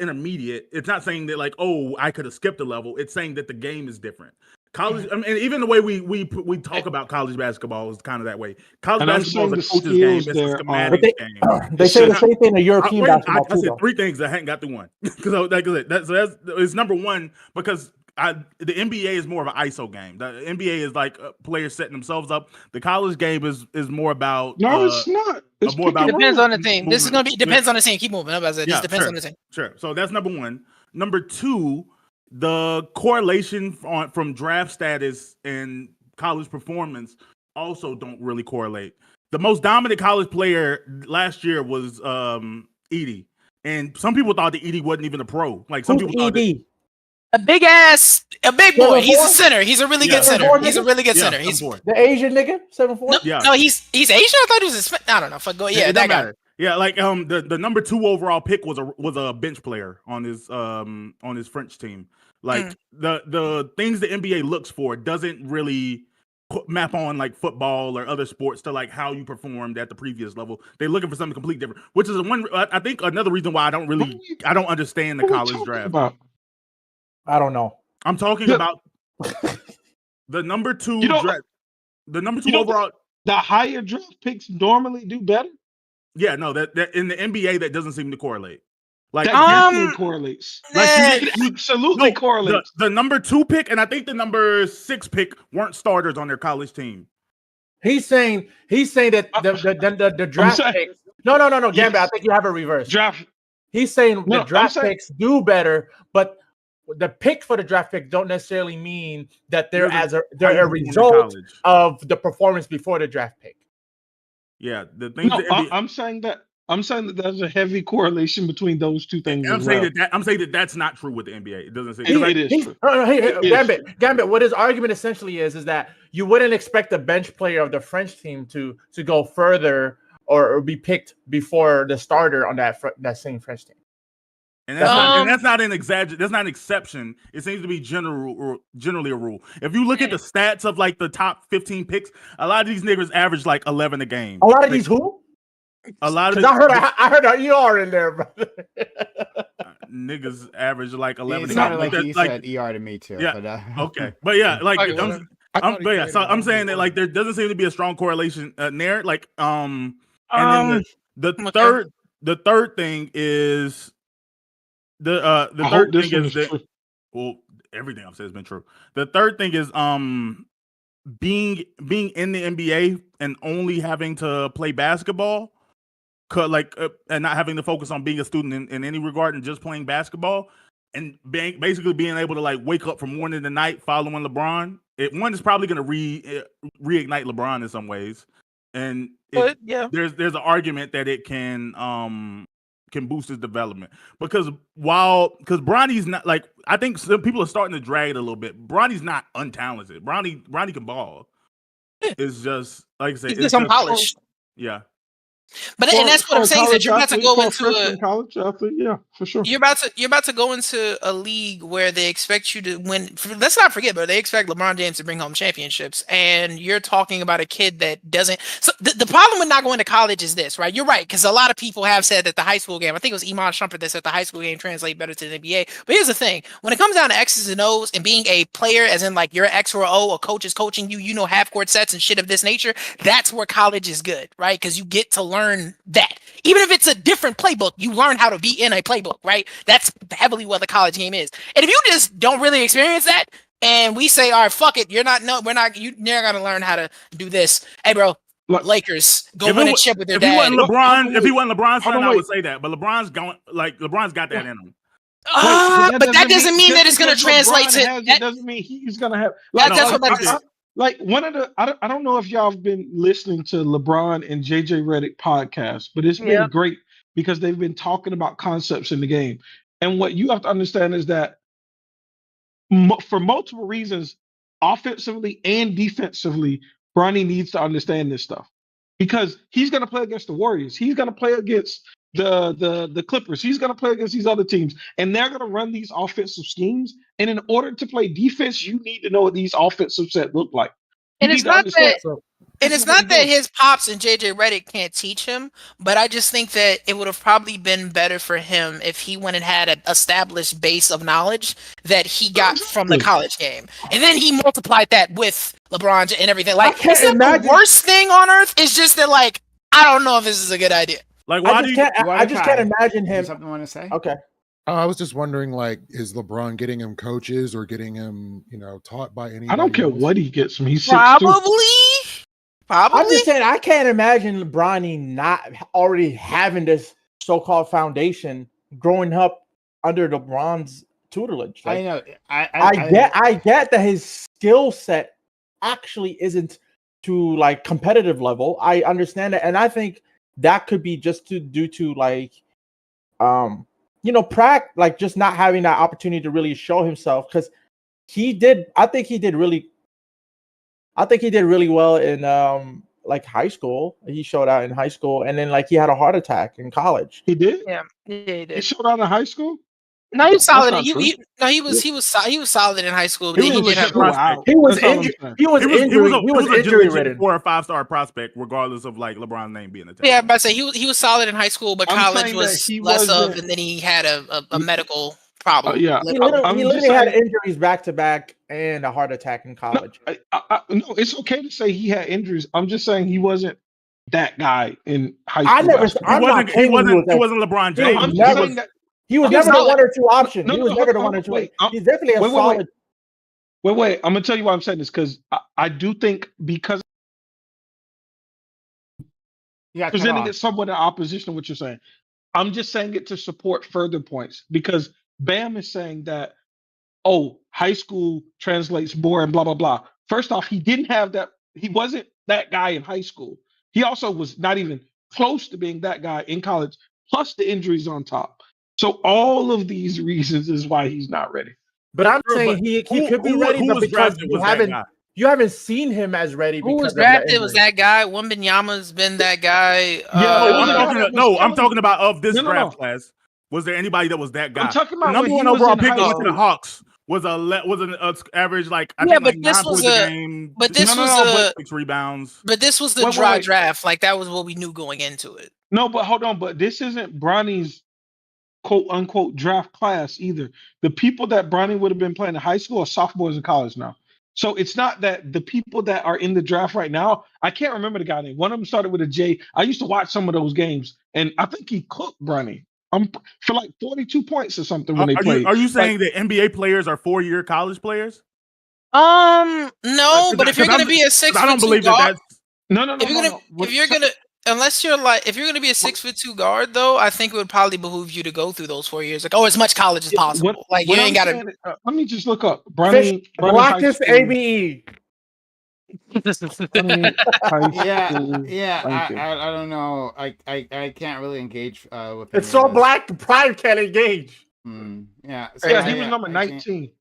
intermediate. It's not saying that like, oh, I could have skipped a level. It's saying that the game is different. College, I mean, even the way we talk about college basketball is kind of that way. College basketball is a coach's game. It's a schematic game. They say the same thing in European basketball too. I said three things. I hadn't got through one because that's number one, because the NBA is more of an ISO game. The NBA is like players setting themselves up. The college game is more about it's not. It's more about depends on the team. This is gonna be depends on the team. Keep moving. I'm about to say this depends on the team. Sure. So that's number one. Number two, the correlation from draft status and college performance also don't really correlate. The most dominant college player last year was Edey, and some people thought that Edey wasn't even a pro. Like some people thought a big boy. He's a center. He's a really good center. He's a really good center. He's the Asian nigga, 7'4". No, he's Asian. I thought he was. I don't know. Go. Yeah, that guy. Yeah, like the number 2 overall pick was a bench player on his French team. Like the things the NBA looks for doesn't really map on like football or other sports to like how you performed at the previous level. They're looking for something completely different, which is I think another reason why I don't understand the college draft. I don't know. I'm talking about the number 2 draft. The number 2 overall. The higher draft picks normally do better. Yeah, no, that in the NBA that doesn't seem to correlate. Like that correlates. Like absolutely correlates. The number 2 pick and I think the number 6 pick weren't starters on their college team. He's saying that the draft picks. No, Gambit. I think you have a reverse draft. He's saying the draft picks do better, but the pick for the draft pick don't necessarily mean that they're a result of the performance before the draft pick. Yeah, the thing. I'm saying that there's a heavy correlation between those two things. I'm saying that that's not true with the NBA. It doesn't say it is true. Gambit. What his argument essentially is that you wouldn't expect the bench player of the French team to go further or be picked before the starter on that same French team. And that's not an exaggeration. That's not an exception. It seems to be generally a rule. If you look at the stats of like the top 15 picks, a lot of these niggas average like 11 a game. A lot of these who? a lot of I heard an ER in there, brother. Niggas average like 11. It sounded like you said ER to me too. Yeah. But, Okay. But yeah, like so I'm saying that like there doesn't seem to be a strong correlation there. Like and then the third thing is the third thing is that well everything I've said has been true. The third thing is being in the NBA and only having to play basketball, and not having to focus on being a student in any regard and just playing basketball, and basically being able to like wake up from morning to night following LeBron. One is probably going to reignite LeBron in some ways, and there's an argument that it can boost his development because Bronny's not like, I think some people are starting to drag it a little bit. Bronny's not untalented. Bronny can ball. It's just like I say, it's just unpolished. Yeah. But and that's what I'm saying is that you're about to go into college athlete, yeah, for sure. You're about to go into a league where they expect you to win. Let's not forget, but they expect LeBron James to bring home championships, and you're talking about a kid that doesn't. So the problem with not going to college is this, right? You're right, because a lot of people have said that the high school game. I think it was Iman Shumpert that said the high school game translates better to the NBA. But here's the thing: when it comes down to X's and O's and being a player, as in like you're X or O, a coach is coaching you, you know, half court sets and shit of this nature. That's where college is good, right? Because you get to learn that. Even if it's a different playbook, you learn how to be in a playbook, right? That's heavily what the college game is. And if you just don't really experience that, and we say, all right, fuck it, you're not gonna learn how to do this. Hey, bro, Lakers go win a chip with their dad. If he wasn't LeBron's son, I would say that. But LeBron's got that in him. But that doesn't mean that it's gonna translate to. That doesn't mean he's gonna have. Like one of the, I don't know if y'all have been listening to LeBron and JJ Redick podcast, but it's been great because they've been talking about concepts in the game. And what you have to understand is that for multiple reasons, offensively and defensively, Bronny needs to understand this stuff because he's going to play against the Warriors. He's going to play against the Clippers. He's going to play against these other teams, and they're going to run these offensive schemes. And in order to play defense, you need to know what these offensive sets look like. And it's not that his pops and JJ Redick can't teach him, but I just think that it would have probably been better for him if he went and had an established base of knowledge that he got from the college game, and then he multiplied that with LeBron and everything. Like, it's not the worst thing on earth. It's just that, like, I don't know if this is a good idea. Like, I just can't imagine him. Something you want to say? Okay. I was just wondering, like, is LeBron getting him coaches or getting him, taught by any? I don't care what he gets him. He's Probably. I'm just saying, I can't imagine LeBron not already having this so-called foundation growing up under LeBron's tutelage. Like, I know. I get that his skill set actually isn't to like competitive level. I understand that, and I think that could be just due to like, like just not having that opportunity to really show himself because I think he did really well in like high school. He showed out in high school, and then like he had a heart attack in college. He did. Yeah, he did. He showed out in high school. No, he was solid. He was solid in high school. But he was injury ridden. For a 5-star prospect, regardless of like LeBron's name being attached. Yeah, but I say he was solid in high school, but college was less of, and then he had a medical problem. He literally had injuries back to back and a heart attack in college. No, it's okay to say he had injuries. I'm just saying he wasn't that guy in high school. He wasn't LeBron James. He was never the 1 or 2 option. He was never the 1 or 2. He's definitely a solid. Wait. I'm gonna tell you why I'm saying this because I do think because presenting it somewhat in opposition to what you're saying. I'm just saying it to support further points because Bam is saying that high school translates more and blah blah blah. First off, he didn't have that. He wasn't that guy in high school. He also was not even close to being that guy in college. Plus the injuries on top. So all of these reasons is why he's not ready. But I'm saying he could be ready, but because you haven't seen him as ready. Who was drafted was that guy. Wembanyama's been that guy. I'm talking about of this draft class. Was there anybody that was that guy? I'm talking about number 1 overall pick went to the Hawks. was an average like I Yeah, think but like this 9 was points a a- game. but this no, was no, a- but 6 rebounds. But this was the Wait, dry wait. draft. Like that was what we knew going into it. No, but hold on. But this isn't Bronny's quote unquote draft class either. The people that Bronny would have been playing in high school are sophomores in college now. So it's not that the people that are in the draft right now, I can't remember the guy name. One of them started with a J. I used to watch some of those games, and I think he cooked Bronny for like 42 points or something when they played. Are you saying that NBA players are 4-year college players? No, but if you're 'Cause gonna be a 6'2" I don't believe guard, that's No. if you're gonna unless you're like if you're gonna be a 6'2" guard though, I think it would probably behoove you to go through those 4 years. Like, as much college as possible. Like you ain't gotta. Let me just look up Bronny. Blackus ABE. I don't know. I can't really engage with. It's so black. Pride can't engage. Yeah. Yeah, he was number 19.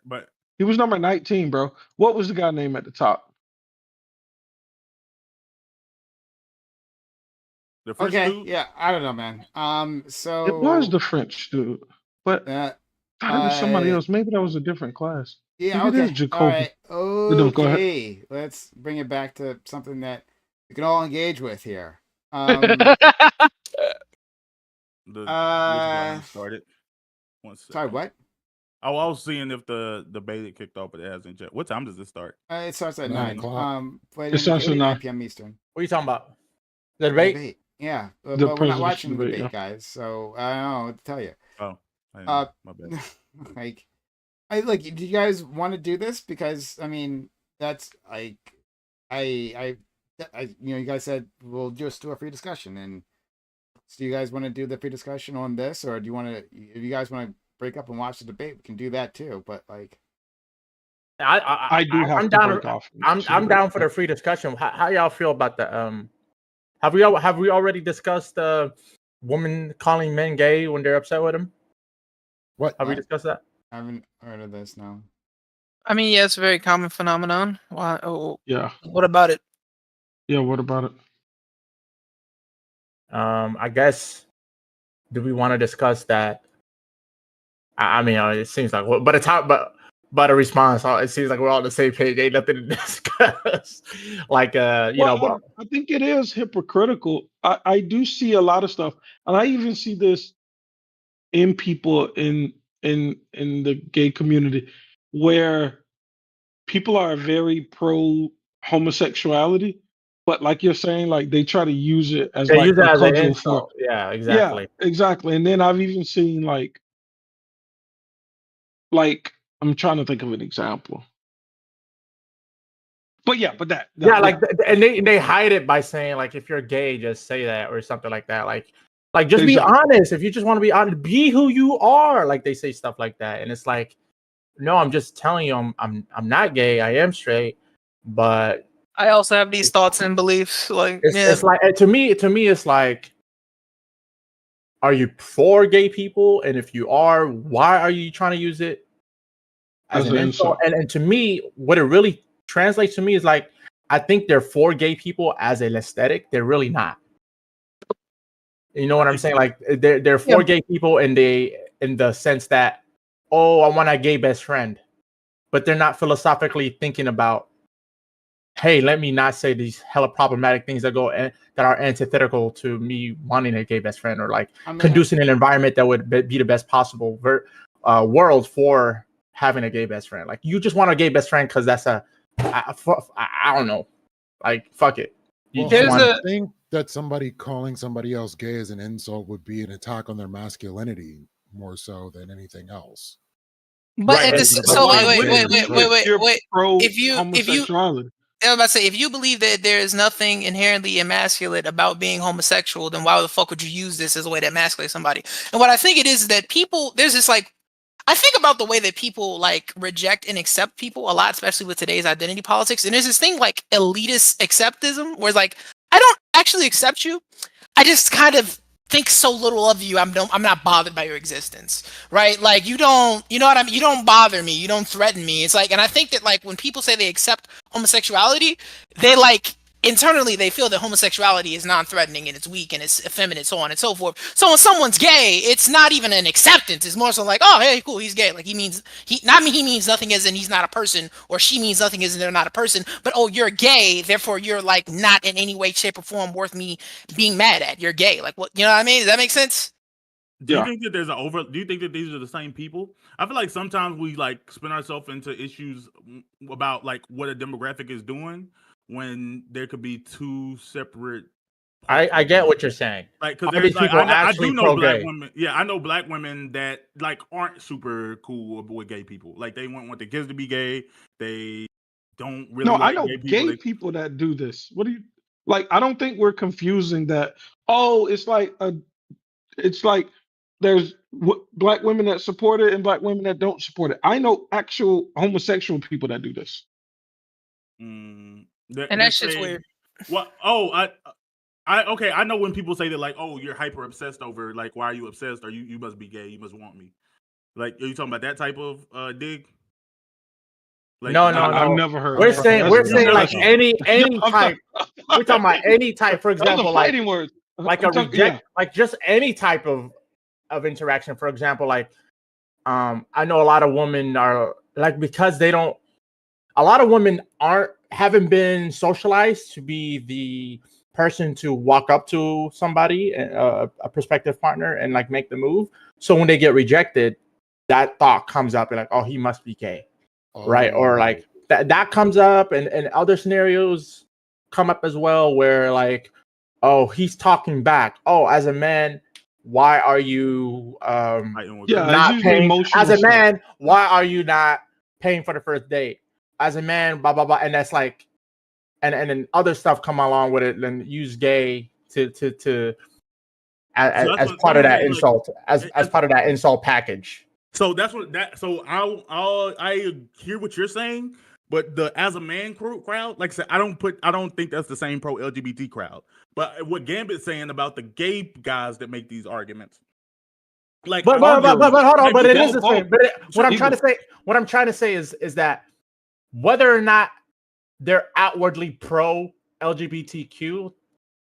But he was number 19, bro. What was the guy name at the top? The French dude? Yeah, I don't know, man. So it was the French dude, but it was somebody else. Maybe that was a different class. Yeah, maybe okay. It is Jacoby. All right. Okay. Let's bring it back to something that we can all engage with here. Started. Sorry, what? I was seeing if the debate had kicked off, but it hasn't yet. What time does it start? It starts at 9. It starts at 9 p.m. Eastern. What are you talking about? The debate? Yeah, but we're not watching the debate, guys. So I don't know what to tell you. Oh, my bad. Do you guys want to do this? Because I mean, that's like, you guys said we'll just do a free discussion, and so do you guys want to do the free discussion on this, or do you want to? If you guys want to break up and watch the debate, we can do that too. But like, I'm down for the free discussion. How y'all feel about the Have we already discussed the woman calling men gay when they're upset with them? What have we discussed that? I haven't heard of this. No. I mean, yeah, it's a very common phenomenon. Why? Oh, yeah. What about it? Yeah, what about it? I guess. Do we want to discuss that? I mean, it seems like, but a response. It seems like we're all on the same page. Ain't nothing to discuss. I think it is hypocritical. I do see a lot of stuff, and I even see this in people in the gay community, where people are very pro homosexuality, but like you're saying, like they try to use it as an insult. insult. Yeah, exactly. Yeah, exactly. And then I've even seen like I'm trying to think of an example. But and they hide it by saying like, if you're gay, just say that or something like that. Like just be honest. If you just want to be honest, be who you are. Like they say stuff like that, and it's like, no, I'm just telling you, I'm not gay. I am straight, but I also have these thoughts and beliefs. Like it's like to me, it's like, are you for gay people? And if you are, why are you trying to use it as an insult? And to me, what it really translates to me is like, I think they're for gay people as an aesthetic. They're really not. You know what I'm saying? Like they're for gay people, and in the sense that, oh, I want a gay best friend, but they're not philosophically thinking about, hey, let me not say these hella problematic things that are antithetical to me wanting a gay best friend, or like conducing an environment that would be the best possible world for having a gay best friend. Like you just want a gay best friend because that's I don't know, like fuck it. I think that somebody calling somebody else gay as an insult would be an attack on their masculinity more so than anything else. But wait. If you I was about to say, if you believe that there is nothing inherently emasculate about being homosexual, then why the fuck would you use this as a way to emasculate somebody? And what I think it is that there's this like, I think about the way that people like reject and accept people a lot, especially with today's identity politics. And there's this thing like elitist acceptism, where it's like, I don't actually accept you. I just kind of think so little of you. I'm not bothered by your existence, right? Like you know what I mean? You don't bother me. You don't threaten me. It's like, and I think that like when people say they accept homosexuality, they like internally they feel that homosexuality is non-threatening and it's weak and it's effeminate, so on and so forth. So when someone's gay, it's not even an acceptance. It's more so like, oh, hey, cool, he's gay. Like he means nothing as in he's not a person, or she means nothing as in they're not a person. But oh, you're gay, therefore you're like not in any way, shape, or form worth me being mad at. You're gay. Like what? You know what I mean? Does that make sense? Do you think that do you think that these are the same people? I feel like sometimes we like spin ourselves into issues about like what a demographic is doing when there could be two separate. I get what you're saying. Like, because there's like, I do know black women. Yeah, I know black women that like aren't super cool with gay people. Like they want their kids to be gay. They don't really. No, I know gay people that do this. What do you like? I don't think we're confusing that. Oh, it's like there's black women that support it and black women that don't support it. I know actual homosexual people that do this. And that shit's weird. What? Oh, I know when people say that, like, oh, you're hyper obsessed over, like, why are you obsessed? Or you must be gay. You must want me. Like, are you talking about that type of dig? Like, no. I've never heard. We're saying like any type. We're talking about any type. For example, like words. Like a reject, like just any type of interaction. For example, like I know a lot of women are like, because they don't. A lot of women haven't been socialized to be the person to walk up to somebody, a prospective partner, and like make the move. So when they get rejected, that thought comes up and like, oh, he must be gay, right? Or like that comes up, and other scenarios come up as well where like, oh, he's talking back. Oh, as a man, why are you not paying? As a man, why are you not paying for the first date? As a man, blah blah blah, and that's like, and then other stuff come along with it, and use gay as part of that insult, as part of that insult package. So that's what that. So I hear what you're saying, but the as a man crowd, like I said, I don't think that's the same pro LGBT crowd. But what Gambit's saying about the gay guys that make these arguments, like, but hold on, but it is the same. But what I'm trying to say is that whether or not they're outwardly pro LGBTQ,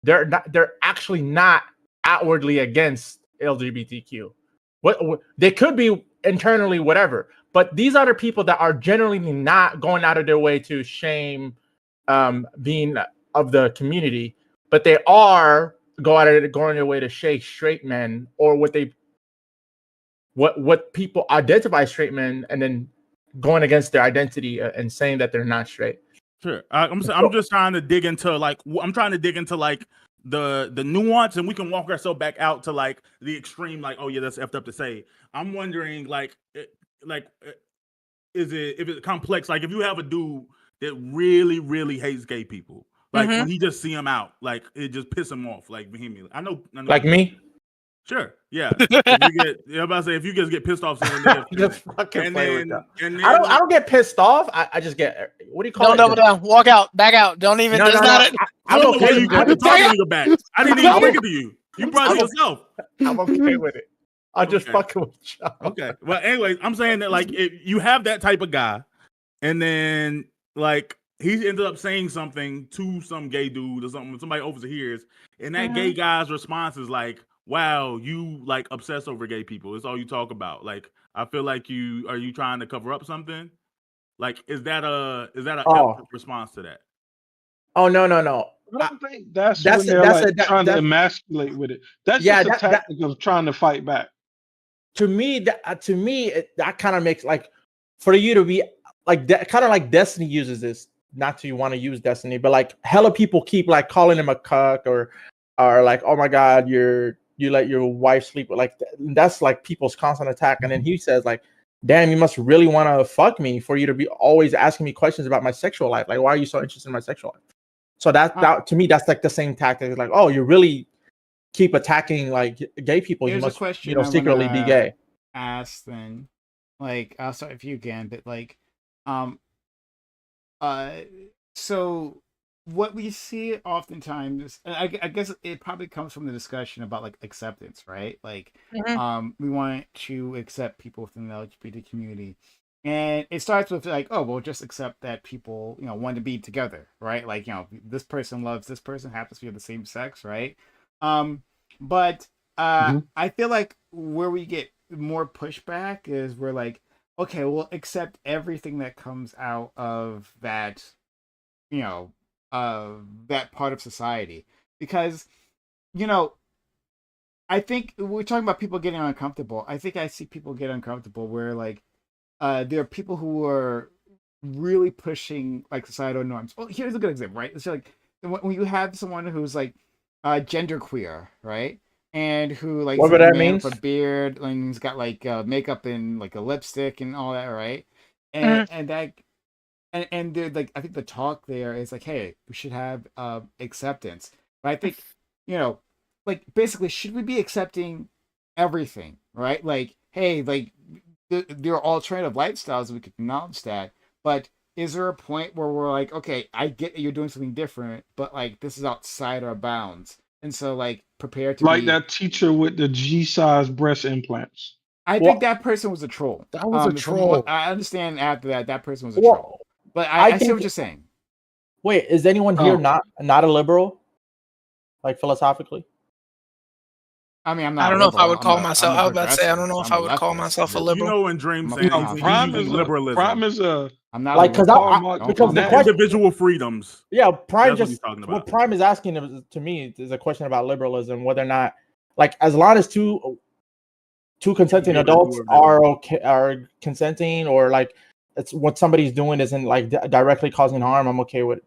they're actually not outwardly against LGBTQ. What they could be internally, whatever. But these are the people that are generally not going out of their way to shame being of the community, but they are going their way to shake straight men, or what people identify straight men, and then going against their identity and saying that they're not straight. Sure, I'm just trying to dig into like the nuance, and we can walk ourselves back out to like the extreme, like, oh yeah, that's effed up to say. I'm wondering is it complex? Like if you have a dude that really, really hates gay people, like when he just see them out, like it just piss him off, like vehemently. I know like me. Sure, yeah. If you just get pissed off, just fucking play with that. I don't get pissed off. I just get, what do you call it? Don't double down. Walk out. Back out. Don't even. No, I'm okay. You talking to the back. I didn't even bring it to you. You brought it yourself. I'm okay with it. I'm just fucking with you. Okay. Well, anyways, I'm saying that like if you have that type of guy, and then like he ended up saying something to some gay dude or something, somebody overhears, and that gay guy's response is like, wow, you like obsess over gay people. It's all you talk about. Like, I feel like are you trying to cover up something? Like, is that a response to that? Oh no. I don't think that's when they're trying to emasculate with it. That's just a tactic of trying to fight back. To me, that kind of makes like, for you to be like that, kind of like Destiny uses this. Not to want to use Destiny, but like hella people keep like calling him a cuck or like, oh my god, you let your wife sleep with, like that's like people's constant attack. And then he says like, damn, you must really want to fuck me for you to be always asking me questions about my sexual life. Like, why are you so interested in my sexual life? So that to me, that's like the same tactic. It's like, oh, you really keep attacking like gay people. Here's you must, a question secretly be gay. Ask then, like, I'll start with you again, but like, so what we see oftentimes, I guess it probably comes from the discussion about like acceptance, right? Like, we want to accept people within the LGBT community, And it starts with like, oh, well, just accept that people, want to be together, right? Like, this person loves this person, happens to be of the same sex, right? But I feel like where we get more pushback is we're like, okay, well, accept everything that comes out of that, that part of society, because, I think we're talking about people getting uncomfortable. I think I see people get uncomfortable where like there are people who are really pushing like societal norms. Well, here's a good example, right? It's like when you have someone who's like genderqueer, right? And who like whatever that means, with a beard and he's got like makeup and like a lipstick and all that, right? And that and they're like, I think the talk there is like, hey, we should have acceptance. But I think, like basically, should we be accepting everything, right? Like, hey, like there are alternative lifestyles, we could acknowledge that, but is there a point where we're like, okay, I get that you're doing something different, but like this is outside our bounds, and so like prepare to like that teacher with the G-size breast implants. I think that person was a troll. That was a troll. I understand after that person was a troll, but I see what you're saying. Wait, is anyone here not a liberal, like philosophically? I mean, I'm not. I don't know if I would call myself. I was about to say I don't know if I would call myself a liberal. And Dream saying Prime is liberalism. Prime is a. I'm not like because the question, individual freedoms. Yeah, Prime just what Prime is asking to me is a question about liberalism, whether or not, like, as long as two consenting adults are consenting, or like it's what somebody's doing isn't like directly causing harm, I'm okay with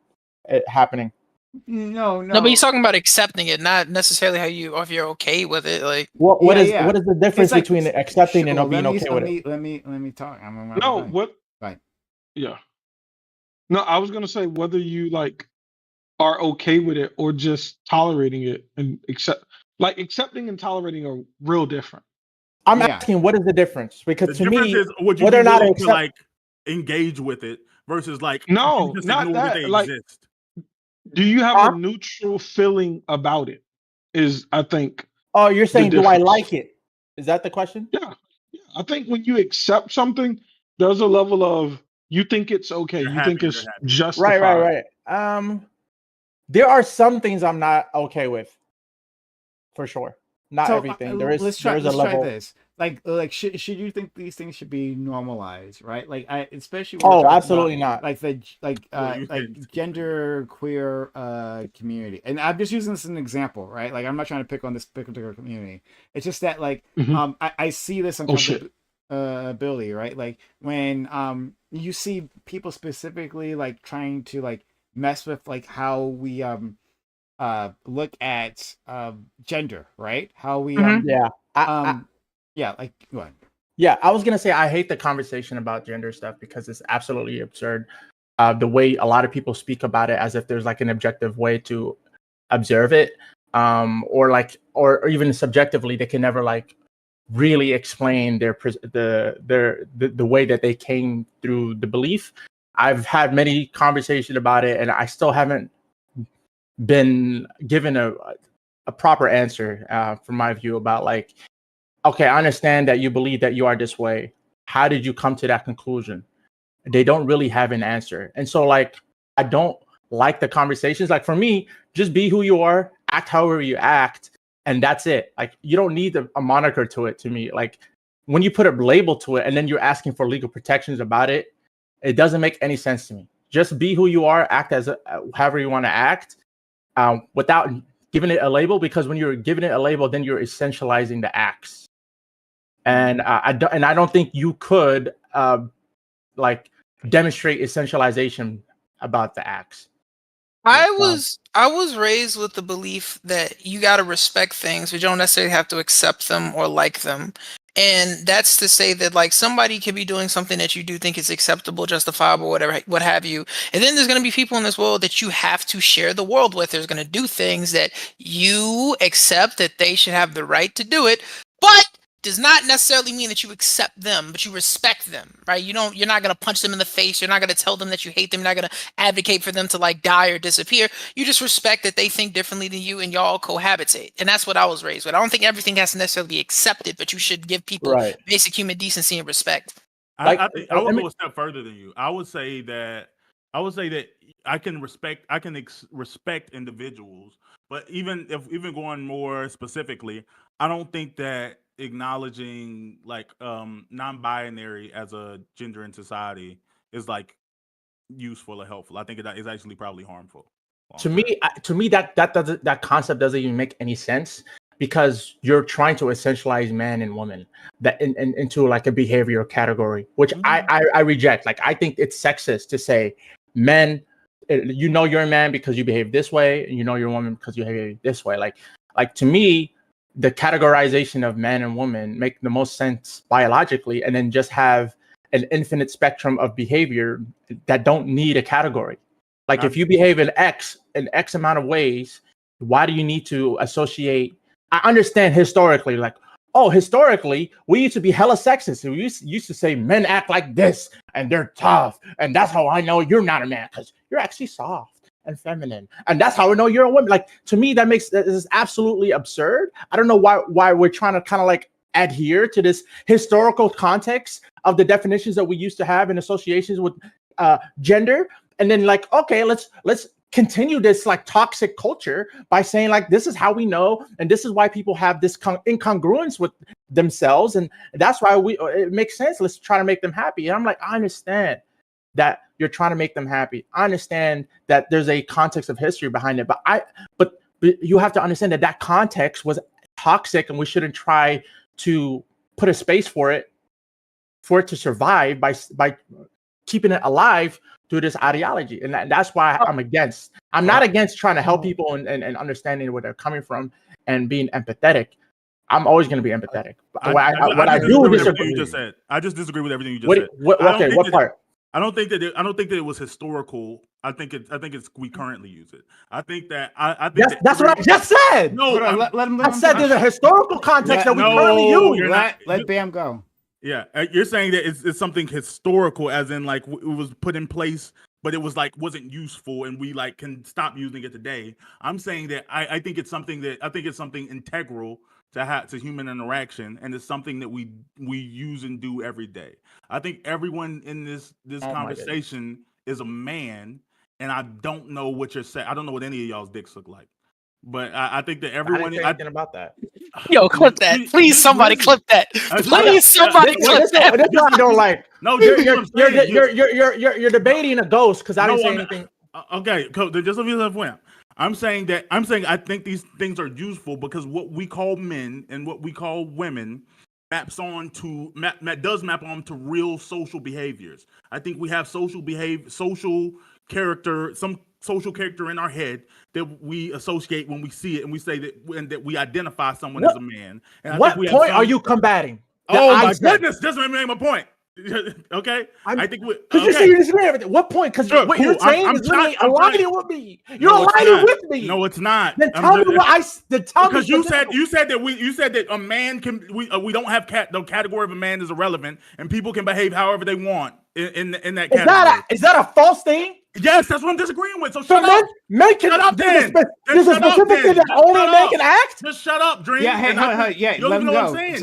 it happening. No, but he's talking about accepting it, not necessarily if you're okay with it. Like, what is the difference between accepting and being okay with it? Let me talk. Right. Yeah. No, I was gonna say whether you like are okay with it or just tolerating it and accepting and tolerating are real different. I'm asking what is the difference? Because to me, is whether or not to like engage with it versus like not that they like. Exist. Do you have a neutral feeling about it? Is I think. Oh, you're saying do I like it? Is that the question? Yeah. I think when you accept something, there's a level of you think it's okay. You think it's justified. Right. There are some things I'm not okay with, for sure. Not everything. There's a level. Try this. Like should you think these things should be normalized, right? Like especially absolutely not. Like the gender queer community, and I'm just using this as an example, right? Like I'm not trying to pick on this particular community. It's just that like I see this ability, right? Like when you see people specifically like trying to like mess with like how we look at gender, right? How we yeah, like go ahead. Yeah, I was gonna say I hate the conversation about gender stuff because it's absolutely absurd. The way a lot of people speak about it as if there's like an objective way to observe it, or even subjectively, they can never like really explain the way that they came through the belief. I've had many conversations about it, and I still haven't been given a proper answer from my view about like, okay, I understand that you believe that you are this way. How did you come to that conclusion? They don't really have an answer. And so like, I don't like the conversations. Like for me, just be who you are, act however you act, and that's it. Like you don't need a moniker to it to me. Like when you put a label to it and then you're asking for legal protections about it, it doesn't make any sense to me. Just be who you are, act as however you want to act without giving it a label, because when you're giving it a label, then you're essentializing the acts. And I don't think you could like demonstrate essentialization about the acts. I was raised with the belief that you got to respect things, but you don't necessarily have to accept them or like them. And that's to say that like somebody could be doing something that you do think is acceptable, justifiable, whatever, what have you. And then there's going to be people in this world that you have to share the world with. There's going to do things that you accept that they should have the right to do it, but does not necessarily mean that you accept them, but you respect them, right? You're not going to punch them in the face. You're not going to tell them that you hate them. You're not going to advocate for them to like die or disappear. You just respect that they think differently than you and y'all cohabitate. And that's what I was raised with. I don't think everything has to necessarily be accepted, but you should give people basic human decency and respect. I think I would go a step further than you. I would say that I can respect respect individuals, but even going more specifically, I don't think that acknowledging like non-binary as a gender in society is like useful or helpful. I think it is actually probably harmful. To me, that concept doesn't even make any sense, because you're trying to essentialize man and woman into like a behavioral category, which I reject. Like, I think it's sexist to say men, you're a man because you behave this way, and you're a woman because you behave this way. Like to me, the categorization of man and woman make the most sense biologically, and then just have an infinite spectrum of behavior that don't need a category. Like, if you behave in X amount of ways, why do you need to associate? I understand historically, like, historically, we used to be hella sexist. We used to say men act like this and they're tough. And that's how I know you're not a man, because you're actually soft and feminine. And that's how I know you're a woman. Like, to me, that is absolutely absurd. I don't know why we're trying to kind of like adhere to this historical context of the definitions that we used to have in associations with gender. And then like, okay, let's continue this like toxic culture by saying like, this is how we know, and this is why people have this incongruence with themselves, and that's why it makes sense. Let's try to make them happy. And I'm like, I understand that you're trying to make them happy. I understand that there's a context of history behind it, but you have to understand that context was toxic, and we shouldn't try to put a space for it to survive by keeping it alive through this ideology. And that's why I'm against. I'm not against trying to help people and understanding where they're coming from and being empathetic. I'm always going to be empathetic. I do disagree. You just said. I just disagree with everything you just said. What part? I don't think that it was historical. I think it's we currently use it. I think that that's what I just said. No, let him. I said there's a historical context that we currently use. Let Bam go. Yeah, you're saying that it's something historical, as in like it was put in place, but it was like wasn't useful, and we like can stop using it today. I'm saying that I think it's something integral to human interaction, and it's something that we use and do every day. I think everyone in this conversation is a man, and I don't know what you're saying. I don't know what any of y'all's dicks look like. But I think that everyone. I didn't say anything about that. Yo, clip that, please! Somebody clip that. Please, somebody clip that. That's what I don't like. No, you're debating a ghost because I didn't say anything. Okay, just let me know. I'm saying I think these things are useful because what we call men and what we call women does map on to real social behaviors. I think we have social character, some social character in our head that we associate when we see it, and we say that we identify someone as a man. And what point are you combating? My goodness, just let me make my point. Okay, I think because you disagree with everything. What point? Because what you're saying is literally aligning with me. You're aligning with me. No, it's not. Then tell me what because you said that a man can we don't have the category of a man is irrelevant, and people can behave however they want in that category. Is that a false thing? Yes, that's what I'm disagreeing with. So shut up. Men can, shut up then. There's a specific thing that only a man can act? Just shut up, Dream. Yeah, hey, let him go. Sorry.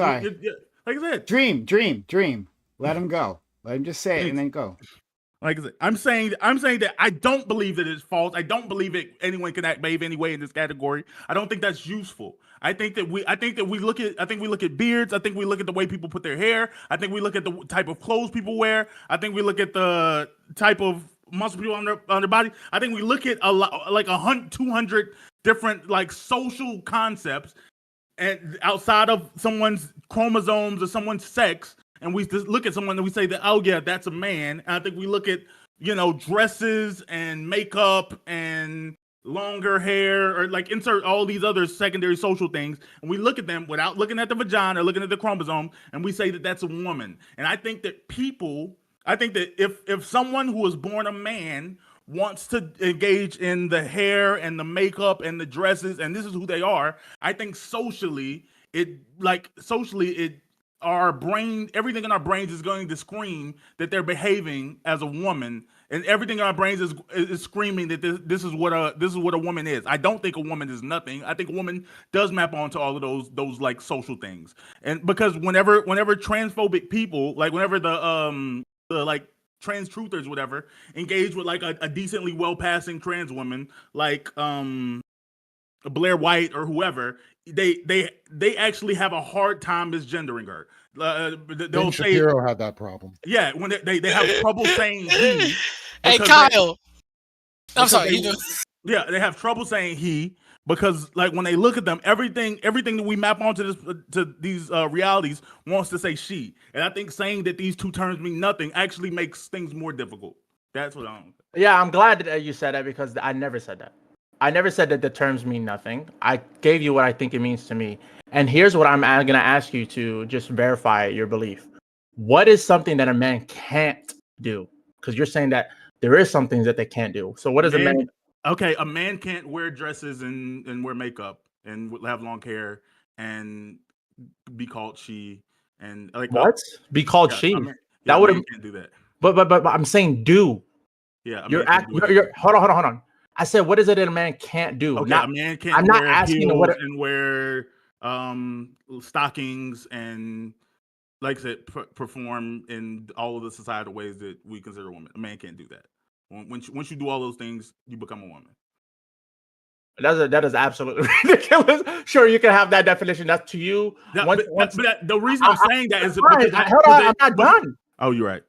Like I said. Dream. Let him go. Let him just say it and then go. Like I said, I'm saying that I don't believe that it's false. I don't believe anyone can behave any way in this category. I don't think that's useful. I think that we look at beards. I think we look at the way people put their hair. I think we look at the type of clothes people wear. I think we look at the type of muscle people on their body. I think we look at a lot, like 200 different like social concepts, and outside of someone's chromosomes or someone's sex, and we just look at someone and we say that, oh yeah, that's a man. And I think we look at dresses and makeup and longer hair, or like insert all these other secondary social things, and we look at them without looking at the vagina or looking at the chromosome, and we say that that's a woman. And I think that if someone who was born a man wants to engage in the hair and the makeup and the dresses, and this is who they are, I think socially it our brain, everything in our brains is going to scream that they're behaving as a woman, and everything in our brains is screaming that this is what a woman is. I don't think a woman is nothing. I think a woman does map onto all of those like social things, and because whenever transphobic people, like whenever the like trans truthers, whatever, engage with like a decently well passing trans woman, like Blair White or whoever, they actually have a hard time misgendering her. They'll Ben say Shapiro had that problem. Yeah, when they have trouble saying he. Hey Kyle, I'm sorry. Yeah, they have trouble saying he because like when they look at them, everything that we map onto these realities wants to say she, and I think saying that these two terms mean nothing actually makes things more difficult. That's what I'm. Yeah, I'm glad that you said that because I never said that. I never said that the terms mean nothing. I gave you what I think it means to me. And here's what I'm going to ask you to just verify your belief. What is something that a man can't do? Because you're saying that there is some things that they can't do. So what is a man? Okay, a man can't wear dresses and wear makeup and have long hair and be called she and like what? Be called she? That would can't do that. But I'm saying do. Yeah, you're hold on. I said, what is it that a man can't do? Okay, a man can't. I'm not asking and wear stockings and, like I said, perform in all of the societal ways that we consider a woman. A man can't do that. Once you do all those things, you become a woman. That is absolutely ridiculous. Sure, you can have that definition. That's to you. The reason I'm saying that is because hold on, I'm not done. Oh, you're right.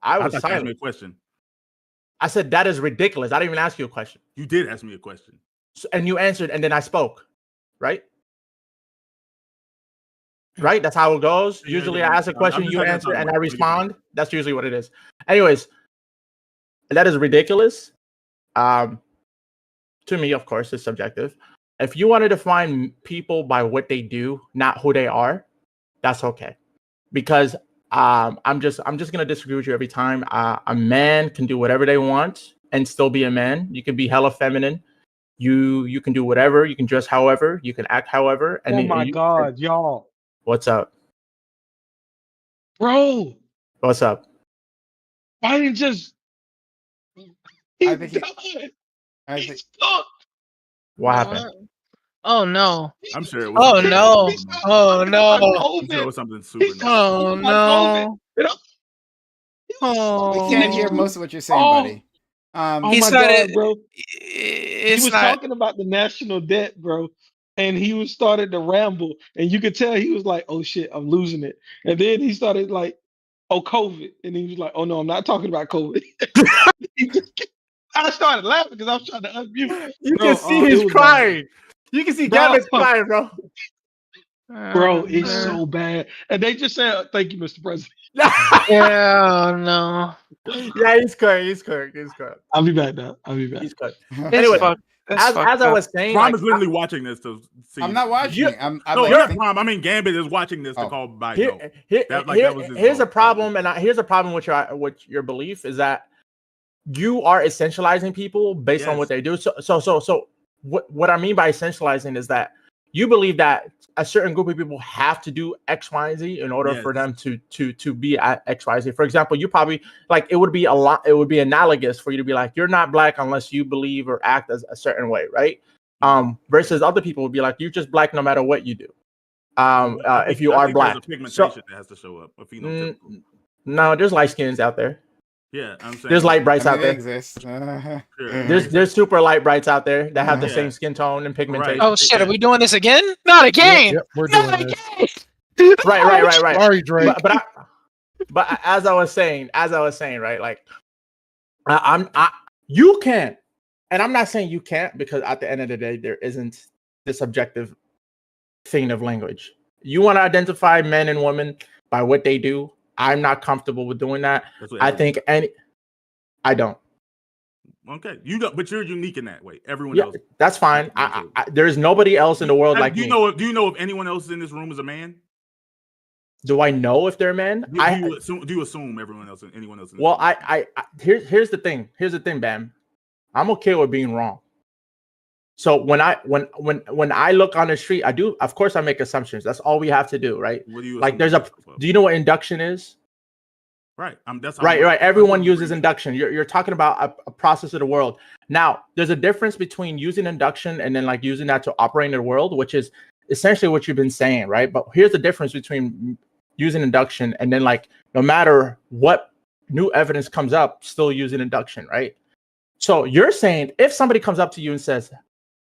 I was silent. Me a question. I said that is ridiculous. I didn't even ask you a question. You did ask me a question. And you answered, and then I spoke. Right? Right? That's how it goes. Usually I ask a question, you answer, and I respond. That's usually what it is. Anyways, that is ridiculous. To me, of course, it's subjective. If you want to define people by what they do, not who they are, that's okay. Because I'm just gonna disagree with you every time. A man can do whatever they want and still be a man. You can be hella feminine. You can do whatever. You can dress however. You can act however. And oh my God, y'all! What's up, bro? What's up? Why didn't just? I think what happened? Oh no! I'm sure it was. Oh no! Oh no! I'm sure it was something super. Oh no! We can't hear most of what you're saying, buddy. He started, God, bro. He was talking about the national debt, bro, and he was started to ramble, and you could tell he was like, "Oh shit, I'm losing it." And then he started like, "Oh, COVID," and he was like, "Oh no, I'm not talking about COVID." I started laughing because I was trying to unmute. You can see he's crying. You can see Gambit's crying, bro. Bro, it's so bad. And they just said, "Thank you, Mr. President." Yeah, no. Yeah, he's crying. I'll be back now. He's crying. Anyway, as I was saying, Prom is literally watching this to see. I'm not watching. Prom. I mean, Gambit is watching this to call back. Here's a problem, and here's a problem with your belief is that you are essentializing people based on what they do. So what I mean by essentializing is that you believe that a certain group of people have to do X, Y, and Z in order for them to be at X, Y, Z. For example, you probably like it would be analogous for you to be like, you're not black unless you believe or act as a certain way, right? Versus other people would be like, you're just black no matter what you do. If you are black, there's a pigmentation that has to show up. No, there's light skins out there. Yeah, I'm saying there's light brights out there. Exist. There's super light brights out there that have the same skin tone and pigmentation. Oh shit, are we doing this again? Not again. Yep, we're doing this. Right. Sorry, Drake. But as I was saying, right, like you can, and I'm not saying you can't because at the end of the day, there isn't this objective thing of language. You want to identify men and women by what they do. I'm not comfortable with doing that. I think I don't. Okay, you don't, but you're unique in that way. Everyone else. That's fine. There is nobody else in the world like me. Do you know if anyone else in this room is a man? Do I know if they're men? Do you assume anyone else? Well, here's the thing. Here's the thing, Bam. I'm okay with being wrong. So when I look on the street, I do, of course, I make assumptions. That's all we have to do, right? What do you Like there's a. Do you know what induction is? Right. That's right. Everyone uses induction. You're talking about a process of the world. Now, there's a difference between using induction and then like using that to operate in the world, which is essentially what you've been saying, right? But here's the difference between using induction and then like no matter what new evidence comes up, still using induction, right? So you're saying if somebody comes up to you and says,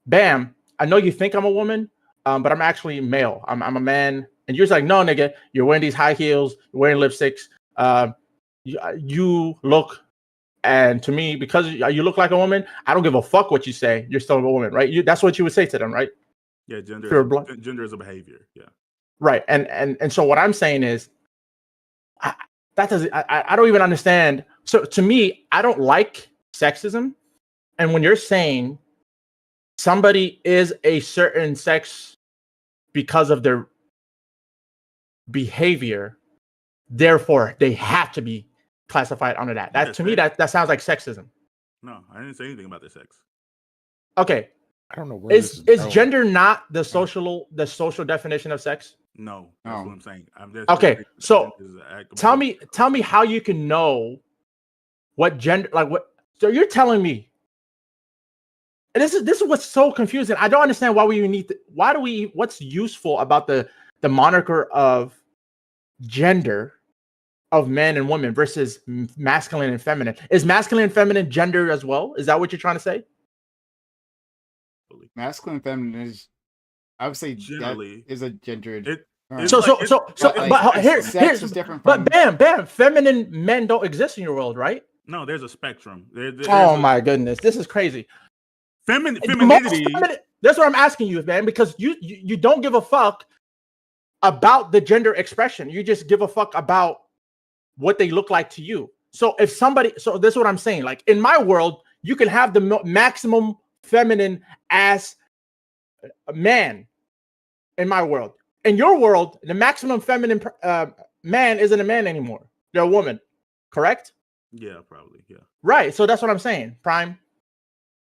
"Bam, I know you think I'm a woman, but I'm actually male. I'm a man," and you're just like, "No, nigga, you're wearing these high heels, you're wearing lipsticks." You look, and to me, because you look like a woman, I don't give a fuck what you say. You're still a woman, right? That's what you would say to them, right? Yeah, gender is a behavior. Yeah, right. And so what I'm saying is, I don't even understand. So to me, I don't like sexism, and when you're saying somebody is a certain sex because of their behavior, therefore they have to be classified under that. That to me, that sounds like sexism. No, I didn't say anything about the sex. Okay. I don't know where is gender not the social definition of sex? No, that's what I'm saying. Okay, so tell me how you can know what gender, like what. So you're telling me, and this is what's so confusing. I don't understand why we need to, what's useful about the moniker of gender of men and women versus masculine and feminine. Is masculine and feminine gender as well? Is that what you're trying to say? Masculine and feminine is, I would say, generally is a gendered. Here's different. But bam, feminine men don't exist in your world, right? No, there's a spectrum. My goodness, this is crazy. Femininity. That's what I'm asking you, man, because you don't give a fuck about the gender expression. You just give a fuck about what they look like to you. So if somebody, so this is what I'm saying. Like in my world, you can have the maximum feminine as a man. In my world, in your world, the maximum feminine man isn't a man anymore. They're a woman, correct? Yeah, probably. Yeah. Right. So that's what I'm saying, Prime.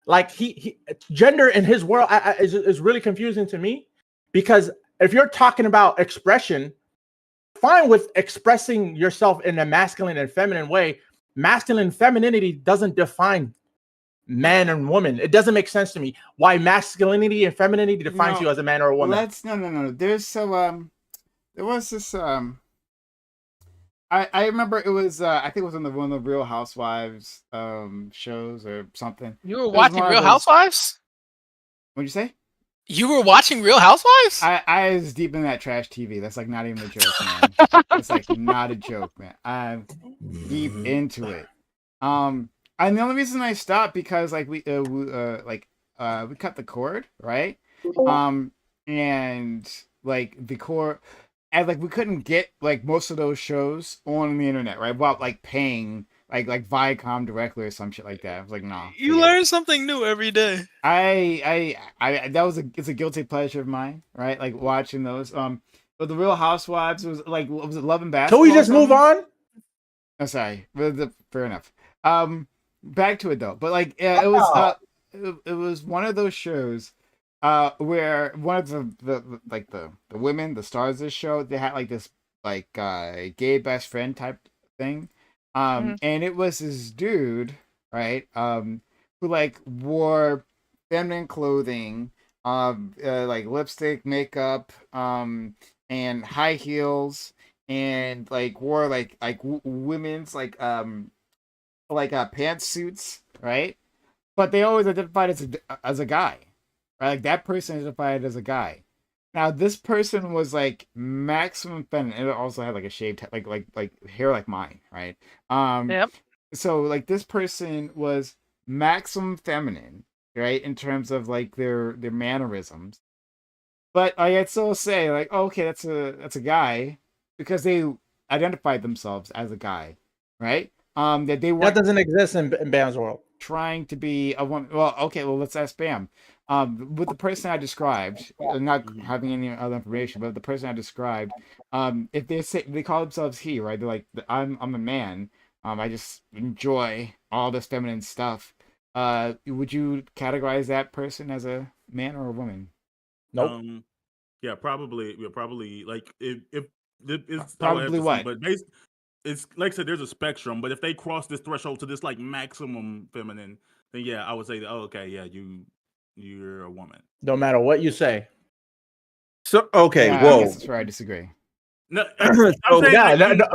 Like he gender in his world is really confusing to me, because if you're talking about expression, fine with expressing yourself in a masculine and feminine way. Masculine femininity doesn't define man and woman. It doesn't make sense to me why masculinity and femininity defines you as a man or a woman. No. There's there was this I remember it was I think it was on one of the Real Housewives shows or something. You were watching Real Housewives? What'd you say? You were watching Real Housewives? I was deep in that trash TV. That's like not even a joke, man. It's like not a joke, man. I'm deep into it. And the only reason I stopped because like we cut the cord, right? And like the cord, and like we couldn't get like most of those shows on the internet, right? Without like paying like Viacom directly or some shit like that. I was like, no. You learn something new every day. It's a guilty pleasure of mine, right? Like watching those. But the Real Housewives was like, was it Love and Basketball? Can we just move on? Oh, sorry. Fair enough. Back to it though. But like, it was one of those shows where one of the women, the stars of this show, they had like this like gay best friend type thing. And it was this dude, right? Who like wore feminine clothing, like lipstick, makeup, and high heels, and like wore like women's like pantsuits, right? But they always identified as a guy, right? Like that person identified as a guy. Now this person was like maximum feminine. It also had like a shaved like hair like mine, right? Yep. So like this person was maximum feminine, right? In terms of like their mannerisms. But I'd still say like, oh, okay, that's a guy, because they identified themselves as a guy, right? That doesn't exist in Bam's world. Trying to be a woman. Well, okay, well let's ask Bam. With the person I described, not having any other information, but the person I described, if they call themselves he, right? They're like, I'm a man. I just enjoy all this feminine stuff. would you categorize that person as a man or a woman? Nope. Yeah, probably. Yeah, probably. Like if it's probably what? But it's like I said, there's a spectrum. But if they cross this threshold to this like maximum feminine, then yeah, I would say that. Oh, okay, yeah, you're a woman. No matter what you say. So okay, yeah, whoa. I guess that's where I disagree. No,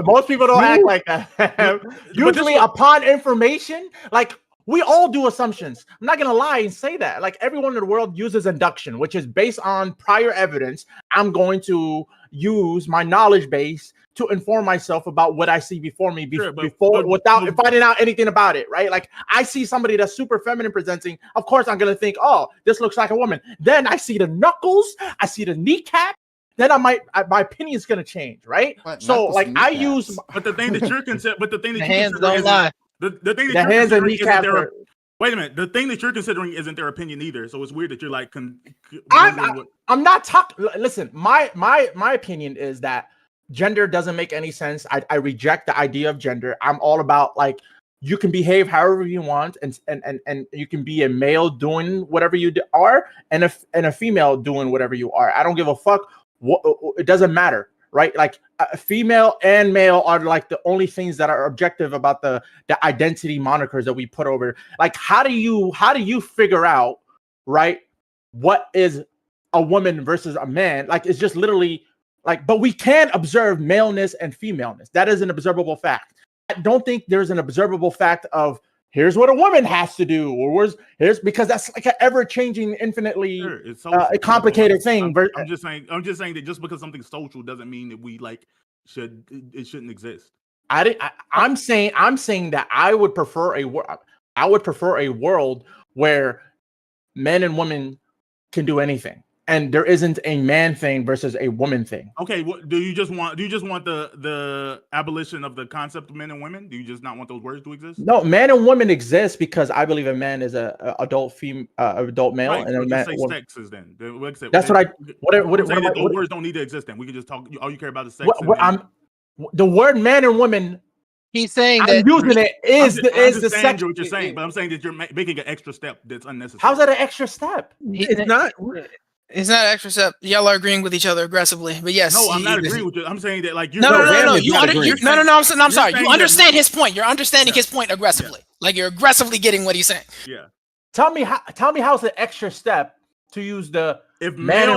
most people don't act like that. Usually, upon information, like we all do assumptions. I'm not gonna lie and say that. Like everyone in the world uses induction, which is based on prior evidence. I'm going to use my knowledge base to inform myself about what I see before me without finding out anything about it, right? Like I see somebody that's super feminine presenting. Of course, I'm gonna think, oh, this looks like a woman. Then I see the knuckles, I see the kneecap. Then my opinion is gonna change, right? So like I use, but the thing that you're considering, the hands don't lie. The thing that the hands and kneecap. Wait a minute. The thing that you're considering isn't their opinion either. So it's weird that you're like. I'm not talking. Listen, my opinion is that gender doesn't make any sense. I reject the idea of gender. I'm all about like you can behave however you want, and you can be a male doing whatever you are, and a female doing whatever you are. I don't give a fuck. It doesn't matter, right? Like female and male are like the only things that are objective about the identity monikers that we put over. Like how do you figure out, right, what is a woman versus a man? Like it's just literally like, but we can observe maleness and femaleness. That is an observable fact. I don't think there's an observable fact of here's what a woman has to do, or here's because that's like an ever-changing, infinitely a complicated thing. I'm just saying that just because something's social doesn't mean that we like it shouldn't exist. I'm saying that I would prefer a world where men and women can do anything, and there isn't a man thing versus a woman thing. Okay, do you just want the abolition of the concept of men and women? Do you just not want those words to exist? No, man and woman exist because I believe a man is a adult male, right, and a man. Sexes then. That's what those words don't need to exist. Then we can just talk. All you care about is sex. The word man and woman. He's saying that using it is the sex. What you're saying, but I'm saying that you're making an extra step that's unnecessary. How's that an extra step? It's not. It's not an extra step. Y'all are agreeing with each other aggressively, but yes. No, I'm not agreeing with you. I'm saying that like you're no. I'm sorry. You understand his point. You're understanding his point aggressively. Like you're aggressively getting what he's saying. Yeah. Tell me how it's an extra step to use the if man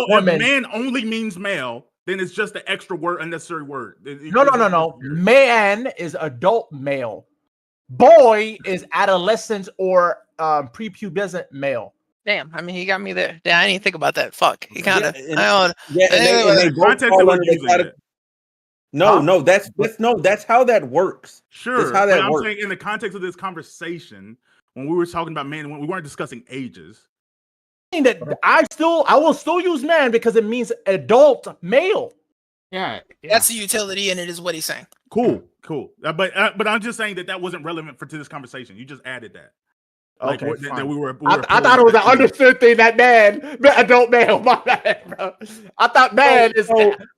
only means male, then it's just an extra word, unnecessary word. No. Man is adult male. Boy is adolescent or prepubescent male. Damn, I mean, he got me there. Damn, I didn't even think about that. Fuck, he kind of. No, that's how that works. Sure, that's how that works. I'm saying in the context of this conversation, when we were talking about men, when we weren't discussing ages. That I will still use man because it means adult male. Yeah. That's the utility, and it is what he's saying. Cool. But I'm just saying that wasn't relevant to this conversation. You just added that. Like, okay, I thought it was an understood thing that man, adult male. My bad, bro. I thought man is.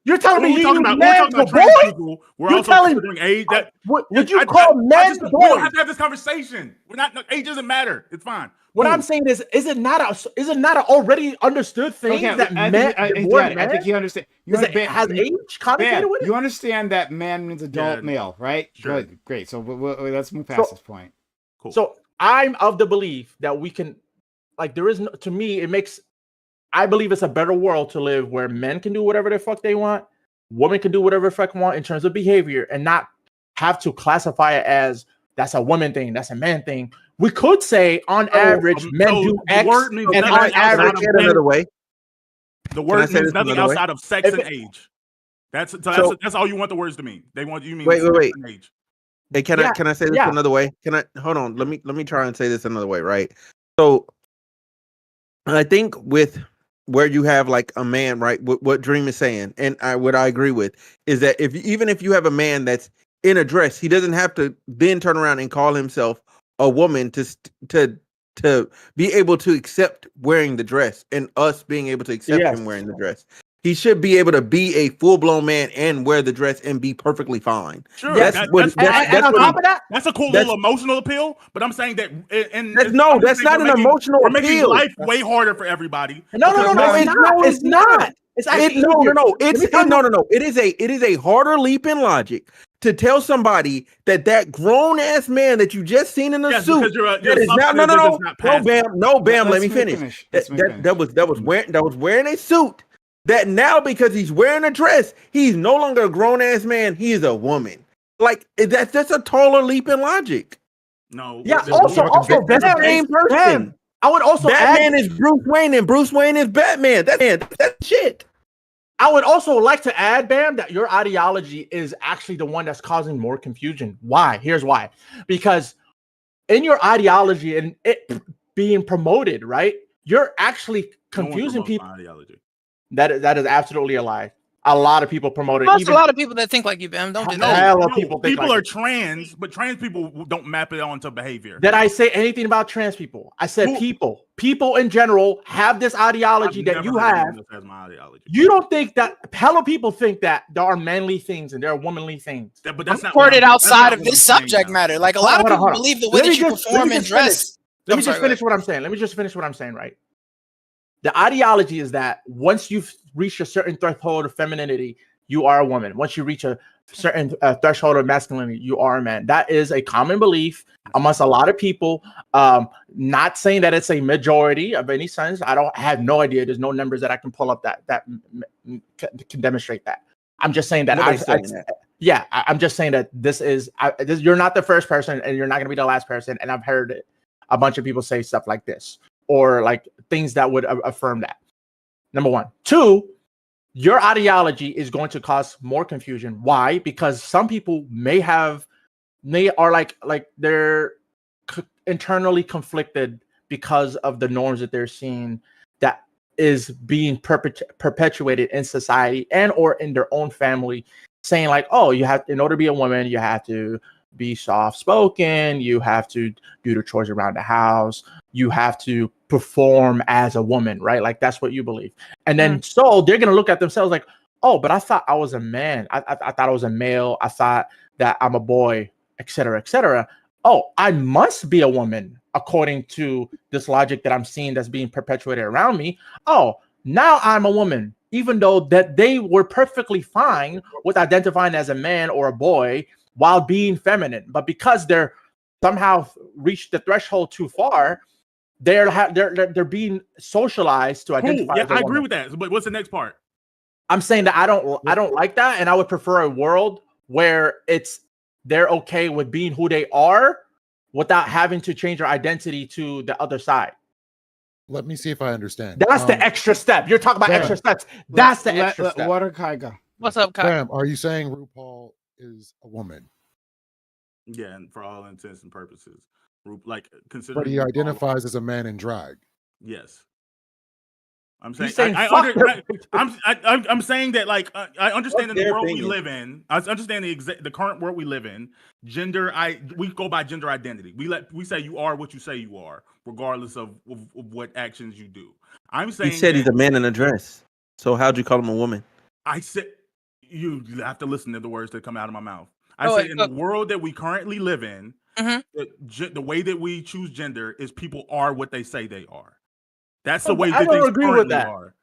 You're telling me you use man for boy? We're also considering age. Would you call men boy? We don't have to have this conversation. We're not. Age doesn't matter. It's fine. What I'm saying is it not an already understood thing that man? I think you understand. Has age connotated with it? You understand that man means adult male, right? Sure. Good, great. So let's move past this point. Cool. So I'm of the belief that we can, like, there is no, to me, I believe it's a better world to live where men can do whatever the fuck they want, women can do whatever the fuck they want in terms of behavior, and not have to classify it as that's a woman thing, that's a man thing. We could say on average, men do X, and on average, another way. The word means nothing outside of sex and age. That's all you want the words to mean. They want you mean wait. And age. Hey, can I say this another way? Hold on? Let me try and say this another way, right? So I think with where you have like a man, right? What Dream is saying, and what I agree with is that even if you have a man that's in a dress, he doesn't have to then turn around and call himself a woman to be able to accept wearing the dress, and us being able to accept him wearing the dress. He should be able to be a full blown man and wear the dress and be perfectly fine. Sure, that's on top of that, that's a cool little emotional appeal. But I'm saying that, that's not an emotional appeal. We're making life way harder for everybody. No, it's not. It's actually no. It is a harder leap in logic to tell somebody that grown ass man that you just seen in the suit no bam. Let me finish. That was wearing a suit. That now, because he's wearing a dress, he's no longer a grown ass man. He is a woman. Like that's a taller leap in logic. No. Yeah. Also, that's the same person. I would also Batman is Bruce Wayne and Bruce Wayne is Batman. That's shit. I would also like to add, Bam, that your ideology is actually the one that's causing more confusion. Why? Here's why. Because in your ideology and it being promoted, right, you're actually confusing people. Ideology. That is absolutely a lie. A lot of people promote it. There's a lot of people that think like you, Bam. Don't do that. People are trans, but trans people don't map it onto behavior. Did I say anything about trans people? I said people. People in general have this ideology that you have. As my ideology. You don't think that hella people think that there are manly things and there are womanly things. But that's not it outside of this subject matter. Like a lot of people believe the way that you perform and dress. Let me just finish what I'm saying. Right. The ideology is that once you've reached a certain threshold of femininity, you are a woman. Once you reach a certain threshold of masculinity, you are a man. That is a common belief amongst a lot of people. Not saying that it's a majority of any sense. I have no idea. There's no numbers that I can pull up that can demonstrate that. I'm just saying that. I'm just saying that you're not the first person, and you're not going to be the last person. And I've heard a bunch of people say stuff like this, or like things that would affirm that. Number one. Two, your ideology is going to cause more confusion. Why? Because some people they're internally conflicted because of the norms that they're seeing that is being perpetuated in society and or in their own family, saying like, oh, in order to be a woman, you have to be soft spoken, you have to do the chores around the house, you have to perform as a woman, right? Like that's what you believe. And then so they're gonna look at themselves like, oh, but I thought I was a man. I thought I was a male. I thought that I'm a boy, etc., etc. Oh, I must be a woman according to this logic that I'm seeing that's being perpetuated around me. Oh, now I'm a woman, even though that they were perfectly fine with identifying as a man or a boy while being feminine, but because they're somehow reached the threshold too far, they're being socialized to identify. Yeah, I agree with that. But what's the next part? I'm saying that I don't like that, and I would prefer a world where they're okay with being who they are without having to change their identity to the other side. Let me see if I understand. That's the extra step. You're talking about extra steps. That's the extra step. What's up, Kai? Bam, are you saying RuPaul is a woman? Yeah, and for all intents and purposes, considering. But he identifies as a man in drag. Yes, I'm saying. I'm saying that I understand in the world we live in. I understand the current world we live in. We go by gender identity. We say you are what you say you are, regardless of what actions you do. I'm saying he said he's a man in a dress. So how'd you call him a woman? I said you have to listen to the words that come out of my mouth. The world that we currently live in, the way that we choose gender is people are what they say they are. That's the way that things currently are.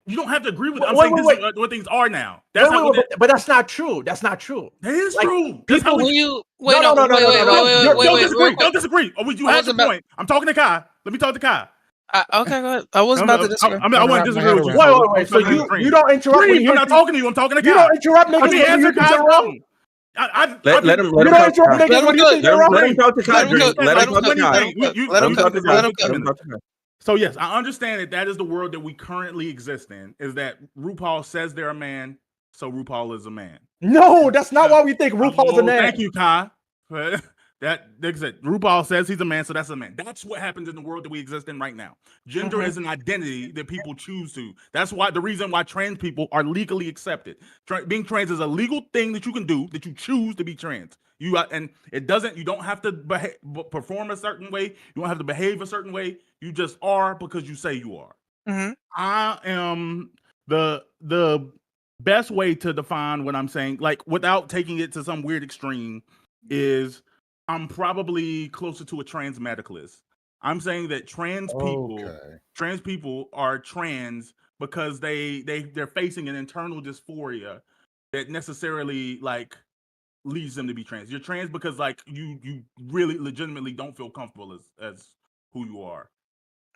You don't have to agree with it. I'm saying this is what things are now. But that's not true. That's not true. That is true. Don't disagree. Oh, you have the point. I'm talking to Kai. Let me talk to Kai. Okay, go ahead. I was about to disagree. I want to disagree with you. Wait. So you don't interrupt me. I'm not talking to you. I'm talking to Kai. You don't interrupt niggas. Let me answer Kai wrong. Let him talk to Kai. So yes, I understand that is the world that we currently exist in. Is that RuPaul says they're a man, so RuPaul is a man. No, that's not why we think RuPaul's a man. Thank you, Kai. RuPaul says he's a man, so that's a man. That's what happens in the world that we exist in right now. Gender is an identity that people choose to. That's why the reason why trans people are legally accepted. Being trans is a legal thing that you can do, that you choose to be trans. And it doesn't. You don't have to perform a certain way. You don't have to behave a certain way. You just are because you say you are. Mm-hmm. I am the best way to define what I'm saying, like without taking it to some weird extreme, is I'm probably closer to a trans medicalist. I'm saying that trans people are trans because they're facing an internal dysphoria that necessarily like leads them to be trans. You're trans because like you really legitimately don't feel comfortable as who you are.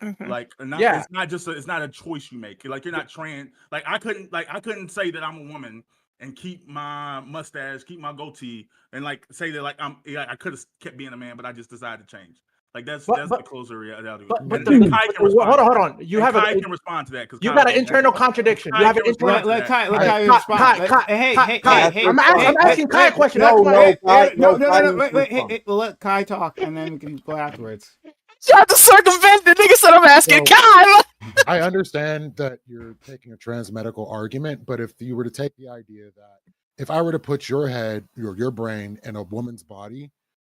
Mm-hmm. Like it's not just it's not a choice you make. Like you're not trans. Like I couldn't say that I'm a woman and keep my mustache, keep my goatee, and like say that like I could have kept being a man, but I just decided to change. Like that's the closer reality. But Kai can respond. Hold on. You have Kai can respond to that because you got an internal contradiction. You have an internal. Let Kai respond. Hey, I'm asking Kai a question. No, wait. Let Kai talk, and then we can go afterwards. Tried to circumvent the nigga said I'm asking Kai. I understand that you're taking a trans medical argument, but if you were to take the idea that if I were to put your head, your brain in a woman's body,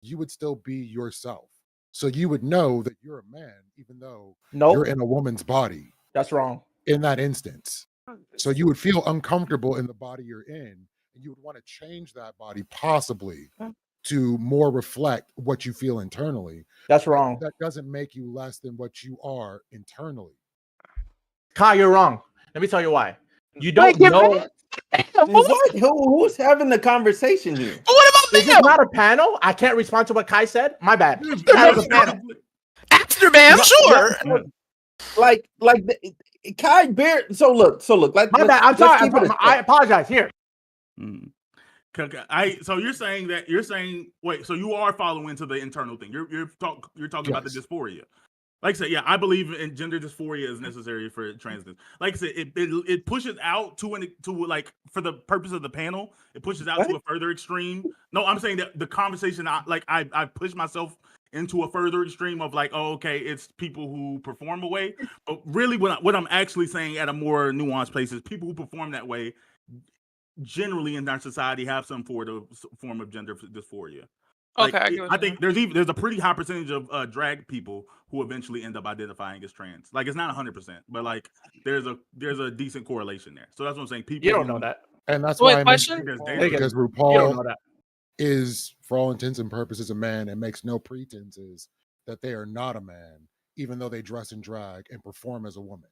you would still be yourself. So you would know that you're a man, even though you're in a woman's body. That's wrong. In that instance. So you would feel uncomfortable in the body you're in, and you would want to change that body possibly to more reflect what you feel internally. That's wrong. That doesn't make you less than what you are internally. Kai, you're wrong. Let me tell you why. You don't know. Who's having the conversation here? What about Is this not a panel? I can't respond to what Kai said. My bad. After bam, sure. Like Kai Bear. So look. My bad. I'm sorry. I apologize. Here. So you're saying wait. So you are following to the internal thing. You're talking about the dysphoria. Like I said, yeah, I believe in gender dysphoria is necessary for transness. Like I said, it pushes out to like for the purpose of the panel, it pushes out to a further extreme. No, I'm saying that the conversation, I pushed myself into a further extreme of like, oh, okay, it's people who perform away. But really, what I'm actually saying at a more nuanced place is people who perform that way generally in our society have some form of gender dysphoria. Like, okay, I think there's a pretty high percentage of drag people who eventually end up identifying as trans. Like it's not 100%, but like there's a decent correlation there. So that's what I'm saying. People you don't know that, and that's why question? Because RuPaul is, for all intents and purposes, a man and makes no pretenses that they are not a man, even though they dress in drag and perform as a woman.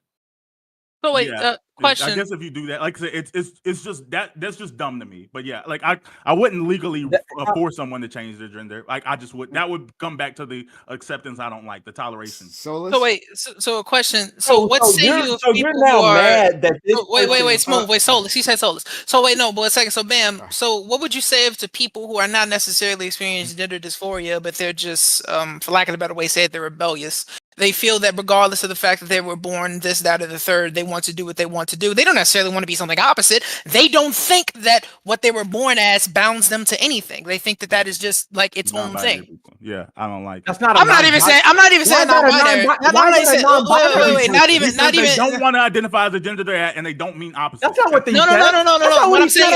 So wait, question. I guess if you do that, like I said, it's just that's just dumb to me. But yeah, like I wouldn't legally force someone to change their gender. Like I just would. That would come back to the acceptance I don't like, the toleration. So a question. So what say you? So you're now mad that this? Wait, Smooth. Wait, soulless. He said soulless. So wait, no, but a second. So bam. So what would you say if to people who are not necessarily experiencing gender dysphoria, but they're just, for lack of a better way, say it, they're rebellious. They feel that regardless of the fact that they were born this, that, or the third, they want to do what they want to do. They don't necessarily want to be something opposite. They don't think that what they were born as bounds them to anything. They think that is just like its own thing. People. Yeah, I don't like. That's not. I'm not even saying non-binary. Not even. They don't want to identify as a gender they're at, and they don't mean opposite. That's not what they. No. What I'm saying.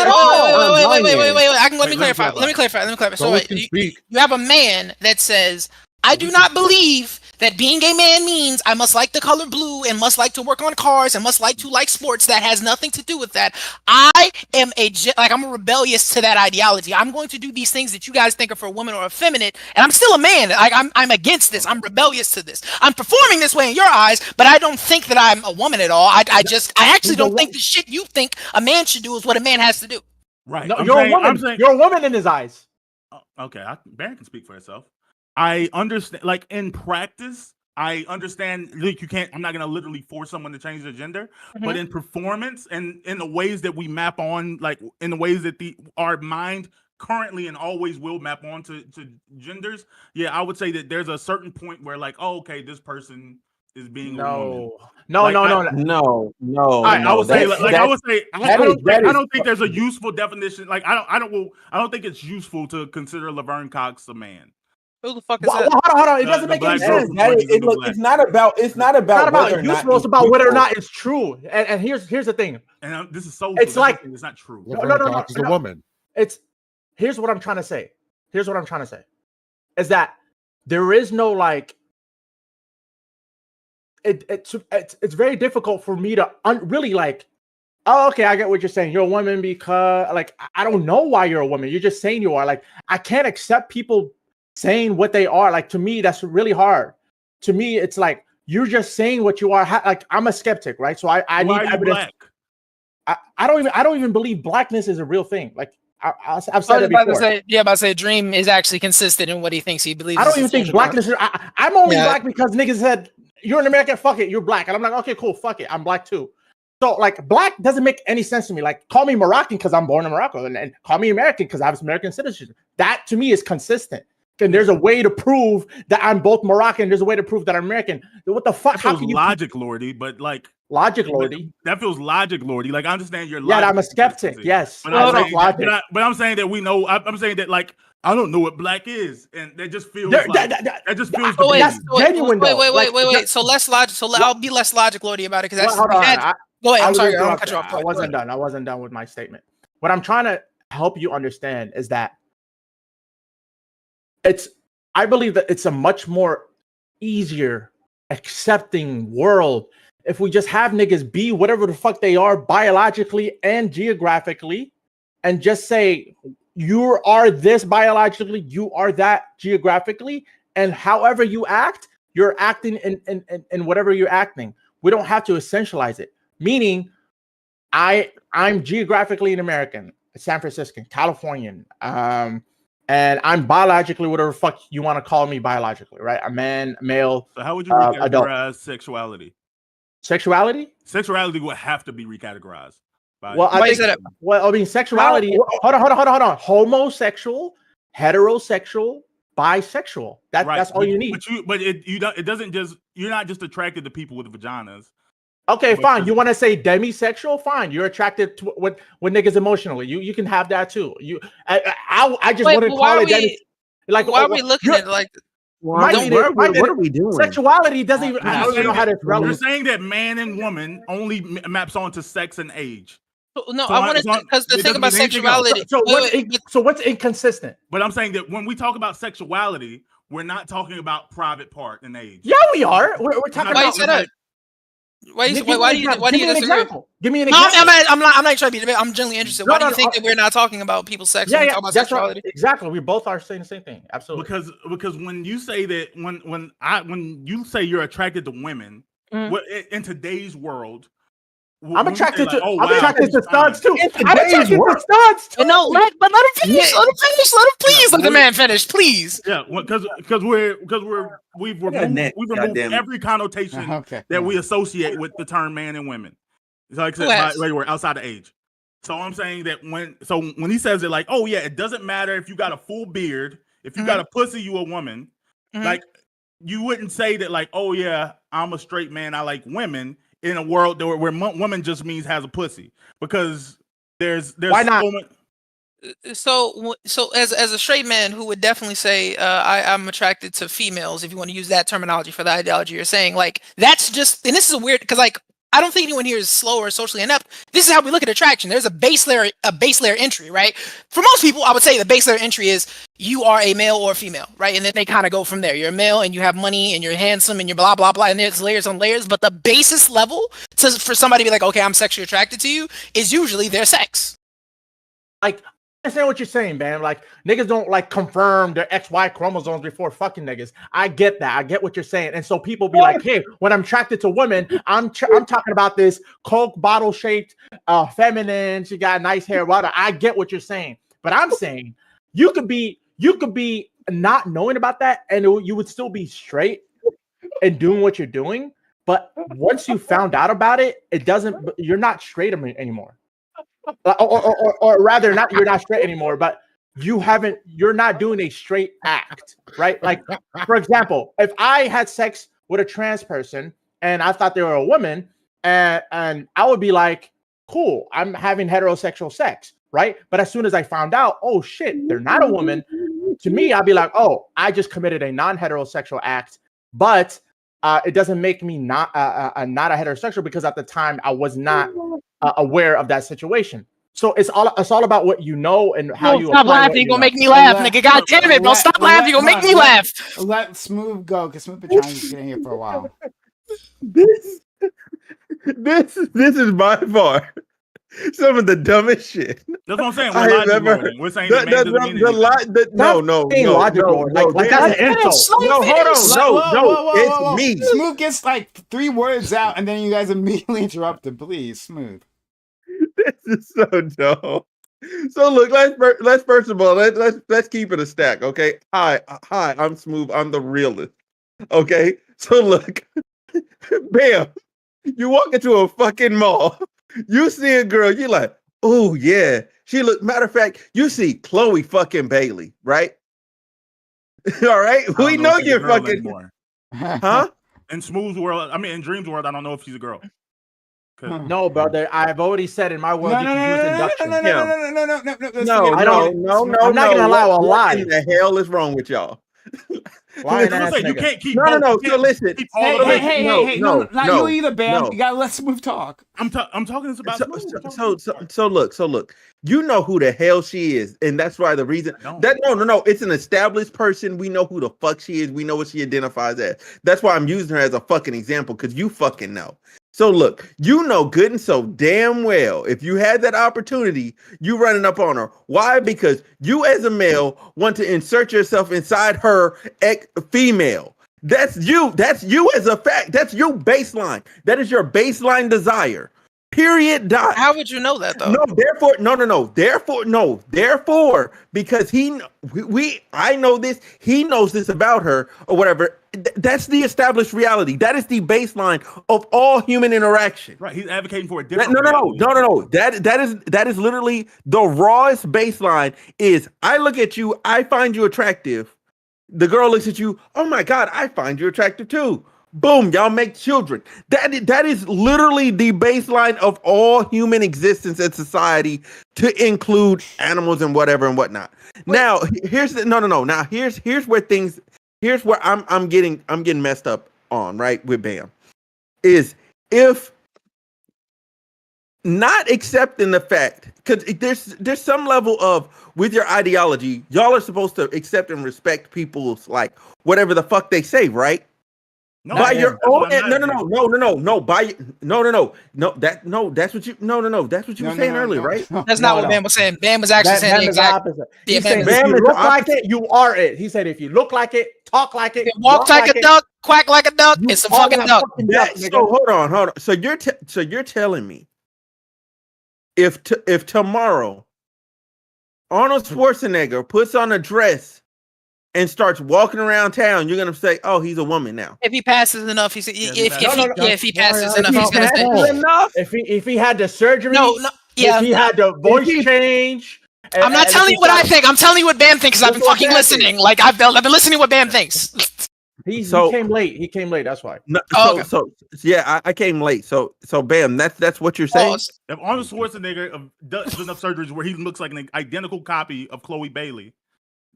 Wait. Let me clarify. So you have a man that says, I do not believe that being a man means I must like the color blue and must like to work on cars and must like to like sports. That has nothing to do with that. I'm rebellious to that ideology. I'm going to do these things that you guys think are for a woman or effeminate, and I'm still a man. Like I'm against this. I'm rebellious to this. I'm performing this way in your eyes, but I don't think that I'm a woman at all. I actually don't think the shit you think a man should do is what a man has to do. Right. No, you're a woman. You're a woman in his eyes. Okay, Baron can speak for herself. I understand, like in practice, I understand. Like you can't. I'm not gonna literally force someone to change their gender, but in performance and in the ways that we map on, like in the ways that our mind currently and always will map on to genders. Yeah, I would say that there's a certain point where, like, oh, okay, this person is being a woman. No. I would say, I don't think there's a useful definition. Like, I don't think it's useful to consider Laverne Cox a man. Who the fuck is that? Hold on. It doesn't make any sense. It's not about useful. It's about whether or not it's true. And here's the thing. And this is so. It's like it's not true. No. Is a woman. Here's what I'm trying to say. Is that there is no like. it's very difficult for me to really like. Oh, okay, I get what you're saying. You're a woman because, like, I don't know why you're a woman. You're just saying you are. Like, I can't accept people saying what they are. Like, to me, that's really hard. To me, it's like you're just saying what you are. Like, I'm a skeptic, right? So I need evidence. I don't even believe blackness is a real thing. Like, I've said it before. About to say Dream is actually consistent in what he thinks he believes. I don't even think blackness. I'm only black because niggas said you're an American. Fuck it, you're black, and I'm like, okay, cool, fuck it, I'm black too. So, like, black doesn't make any sense to me. Like, call me Moroccan because I'm born in Morocco, and call me American because I have American citizenship. That, to me, is consistent. And there's a way to prove that I'm both Moroccan. There's a way to prove that I'm American. What the fuck? How can you logic, Lordy? But like logic, Lordy. That feels logic, Lordy. Like, I understand your logic. Yeah, I'm a skeptic. Yes, but I'm saying that we know. I'm saying that, like, I don't know what black is, and that just feels that just feels. That's genuine. Wait. So less logic. So I'll be less logic, Lordy, about it because that's. Hold on. Go ahead. I'm sorry. I wasn't done. I wasn't done with my statement. What I'm trying to help you understand is that I believe that it's a much more easier accepting world if we just have niggas be whatever the fuck they are biologically and geographically, and just say you are this biologically, you are that geographically, and however you act, you're acting in whatever you're acting. We don't have to essentialize it. Meaning, I'm geographically an American, San Franciscan, Californian, and I'm biologically whatever the fuck you want to call me biologically, right? A man, male. So how would you recategorize sexuality? Sexuality would have to be recategorized. I mean, sexuality. Hold on. Homosexual, heterosexual, bisexual. That's all you need. It doesn't just. You're not just attracted to people with vaginas. Okay, fine. You want to say demisexual? Fine. You're attracted to with niggas emotionally. You can have that too. I just want to call it like. Why are we looking at it like? What are we doing? Sexuality doesn't even. I don't even know how to. You're saying that man and woman only maps onto sex and age. No, I wanted because the thing about sexuality. So what's inconsistent? But I'm saying that when we talk about sexuality, we're not talking about private part and age. Yeah, we are. We're talking about. Why do you disagree? Give me an example. I'm not trying to be. I'm genuinely interested. Why do you think that we're not talking about people's sex? When we talk about sexuality? Right. Exactly. We both are saying the same thing. Absolutely. Because when you say that when you say you're attracted to women, in today's world. I'm attracted to studs too. I'm attracted to studs too. No, let him finish. Let him please. Let the man finish, please. Yeah, because we've removed every connotation that we associate with the term man and women. Like I said, we're outside of age. So I'm saying that when he says it, like, oh yeah, it doesn't matter if you got a full beard, if you got a pussy, you a woman. Like, you wouldn't say that, like, oh yeah, I'm a straight man, I like women. In a world where woman just means has a pussy, because there's why not? So as a straight man who would definitely say I'm attracted to females, if you want to use that terminology for the ideology you're saying, like, that's just, and this is a weird, because like I don't think anyone here is slow or socially inept. This is how we look at attraction. There's a base layer entry, right? For most people, I would say the base layer entry is you are a male or a female, right? And then they kind of go from there. You're a male and you have money and you're handsome and you're blah, blah, blah. And there's layers on layers. But the basis level for somebody to be like, okay, I'm sexually attracted to you is usually their sex. Like, I understand what you're saying, man. Like, niggas don't like confirm their XY chromosomes before fucking niggas. I get that. I get what you're saying. And so people be like, hey, when I'm attracted to women, I'm talking about this Coke bottle shaped, feminine. She got nice hair. Water. I get what you're saying, but I'm saying you could be not knowing about that, and you would still be straight and doing what you're doing. But once you found out about it, you're not straight anymore. Or rather, you're not straight anymore, but you're not doing a straight act, right? Like, for example, if I had sex with a trans person and I thought they were a woman, and I would be like, cool, I'm having heterosexual sex, right? But as soon as I found out, oh shit, they're not a woman, to me, I'd be like, oh, I just committed a non-heterosexual act, but it doesn't make me not a heterosexual, because at the time I was not aware of that situation. So it's all about what you know and how you stop laughing. You're gonna make me laugh, nigga. God damn it, bro. Stop laughing. You're gonna make me laugh. Let Smooth go, because Smooth been trying to get in here for a while. This is by far some of the dumbest shit. That's what I'm saying. I have ever heard. We're saying that man doesn't mean anything. No, like that's an insult. No, hold on, no, it's me. Smooth gets like 3 words out, and then you guys immediately interrupt him. Please, Smooth. This is so dumb. So look, let's first of all let's keep it a stack, okay? Hi, I'm Smooth. I'm the realist. Okay, so look, bam, you walk into a fucking mall, you see a girl, you're like, oh yeah, she look. Matter of fact, you see Chloe fucking Bailey, right? All right, we know you're fucking. Huh? In Smooth's world, I mean, in Dream's world, I don't know if she's a girl. No, brother. I've already said in my world you can use induction. No. I'm not gonna allow a lie. What the hell is wrong with y'all? Lying ass nigga. You can't keep. No. So listen. Hey. No, you either, Bam. You gotta let Smooth talk. I'm talking this about Smooth. So look. You know who the hell she is, and that's why the reason that no. It's an established person. We know who the fuck she is. We know what she identifies as. That's why I'm using her as a fucking example because you fucking know. So look, you know good and so damn well, if you had that opportunity, you running up on her. Why? Because you as a male want to insert yourself inside her female. That's you. That's you as a fact. That's your baseline. That is your baseline desire. Period. Dot. How would you know that though? No, therefore, no. Therefore, because I know this, he knows this about her or whatever. That's the established reality. That is the baseline of all human interaction. Right. He's advocating for a different. No. That is literally the rawest baseline. Is I look at you, I find you attractive. The girl looks at you. Oh my God, I find you attractive too. Boom, y'all make children. That is literally the baseline of all human existence in society, to include animals and whatever and whatnot. Now, here's the Now, here's where I'm getting messed up on, right, with Bam. Is if not accepting the fact, because there's some level of, with your ideology, y'all are supposed to accept and respect people's like whatever the fuck they say, right? No, by your own that's what you were saying earlier, right? That's not what Bam was saying. Bam was actually saying the exact opposite. He said, if you look like it, you are it. He said, if you look like it, talk like it, walk like a duck, quack like a duck, it's a fucking duck. So hold on. So you're telling me if tomorrow Arnold Schwarzenegger puts on a dress and starts walking around town, you're gonna say, "Oh, he's a woman now." If he passes enough, if he passes enough, he's gonna say. If he had the surgery, if he had the voice change. I'm not telling you what I think. I'm telling you what Bam thinks. I've been fucking listening. Like I've been listening to what Bam thinks. He came late. He came late. That's why. So yeah, I came late. So Bam, that's what you're saying. If Arnold Schwarzenegger does enough surgeries where he looks like an identical copy of Chloe Bailey.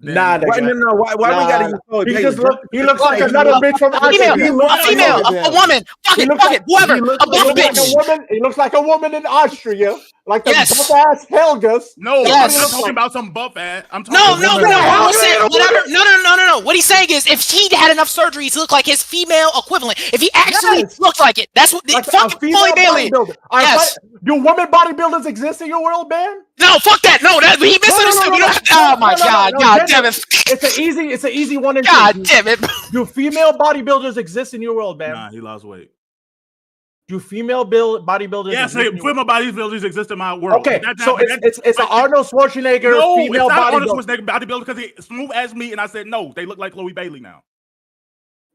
Why we gotta use Chloe Bailey? He looks like another bitch from a female, a woman, fuck it, whoever, a buff bitch. He looks like a woman in Austria, like the buff ass Helgas. No, I'm not talking about some buff ass. I'm talking No. What he's saying is, if he had enough surgeries to look like his female equivalent, if he actually looked like it, that's what. Fuck Chloe Bailey. Yes. Do women bodybuilders exist in your world, man? No, fuck that. No, he misunderstood. Oh my God, God damn it! It's an easy one. God damn it! Do female bodybuilders exist in your world, man? Nah, he lost weight. Do female bodybuilders? Yes, female bodybuilders exist in my world. Okay, so it's an Arnold Schwarzenegger female it's not Arnold Schwarzenegger bodybuilder because he Smooth asked me and I said no. They look like Chloe Bailey now.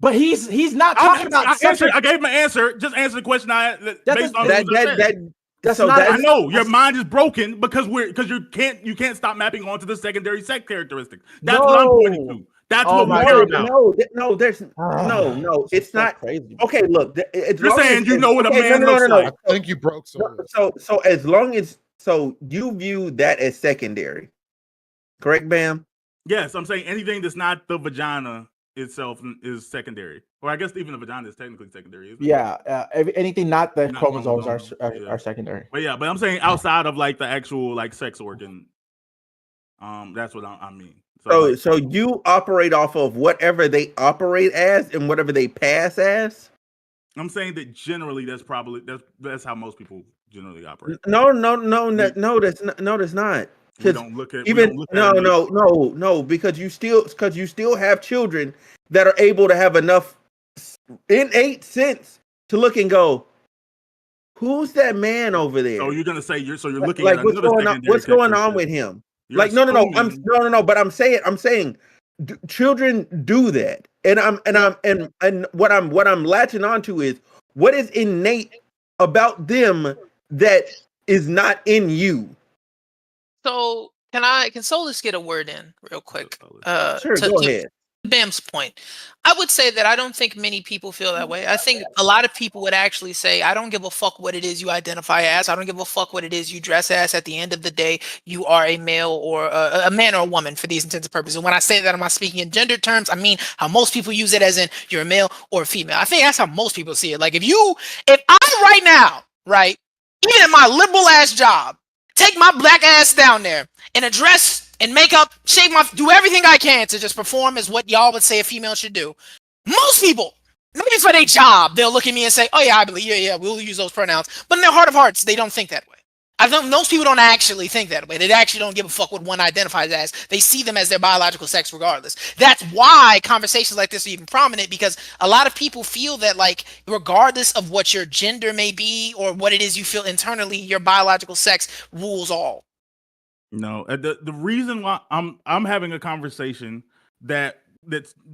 But he's not talking about. I gave him an answer. Just answer the question based on that. I know your mind is broken because you can't stop mapping onto the secondary sex characteristic. That's what I'm pointing to. That's what we're hearing now. No, it's not crazy. Okay, look, you're saying you know what a man looks like. I think you broke so as long as you view that as secondary, correct, Bam? Yes, I'm saying anything that's not the vagina itself is secondary, or I guess even the vagina is technically secondary. Anything not the chromosomes are secondary. But I'm saying outside of like the actual like sex organ, that's what I mean. So you operate off of whatever they operate as and whatever they pass as. I'm saying that generally that's how most people generally operate. No, that's not. We don't look at No, because you still have children that are able to have enough innate sense to look and go, who's that man over there? So you're gonna say you're looking like at what's going on with him? You're like no, but I'm saying children do that, and what I'm latching onto is what is innate about them that is not in you. So can Solus get a word in real quick? Sure, go ahead. Bam's point. I would say that I don't think many people feel that way. I think a lot of people would actually say, I don't give a fuck what it is you identify as. I don't give a fuck what it is you dress as. At the end of the day, you are a male or a man or a woman for these intents and purposes. And when I say that, I'm not speaking in gender terms. I mean how most people use it, as in you're a male or a female. I think that's how most people see it. Like if I right now, right, even in my liberal ass job, take my black ass down there and address and makeup, do everything I can to just perform as what y'all would say a female should do. Most people, maybe for their job, they'll look at me and say, oh yeah, I believe, yeah, we'll use those pronouns. But in their heart of hearts, they don't think that way. Most people don't actually think that way. They actually don't give a fuck what one identifies as. They see them as their biological sex regardless. That's why conversations like this are even prominent, because a lot of people feel that, like, regardless of what your gender may be or what it is you feel internally, your biological sex rules all. No, the reason why I'm having a conversation that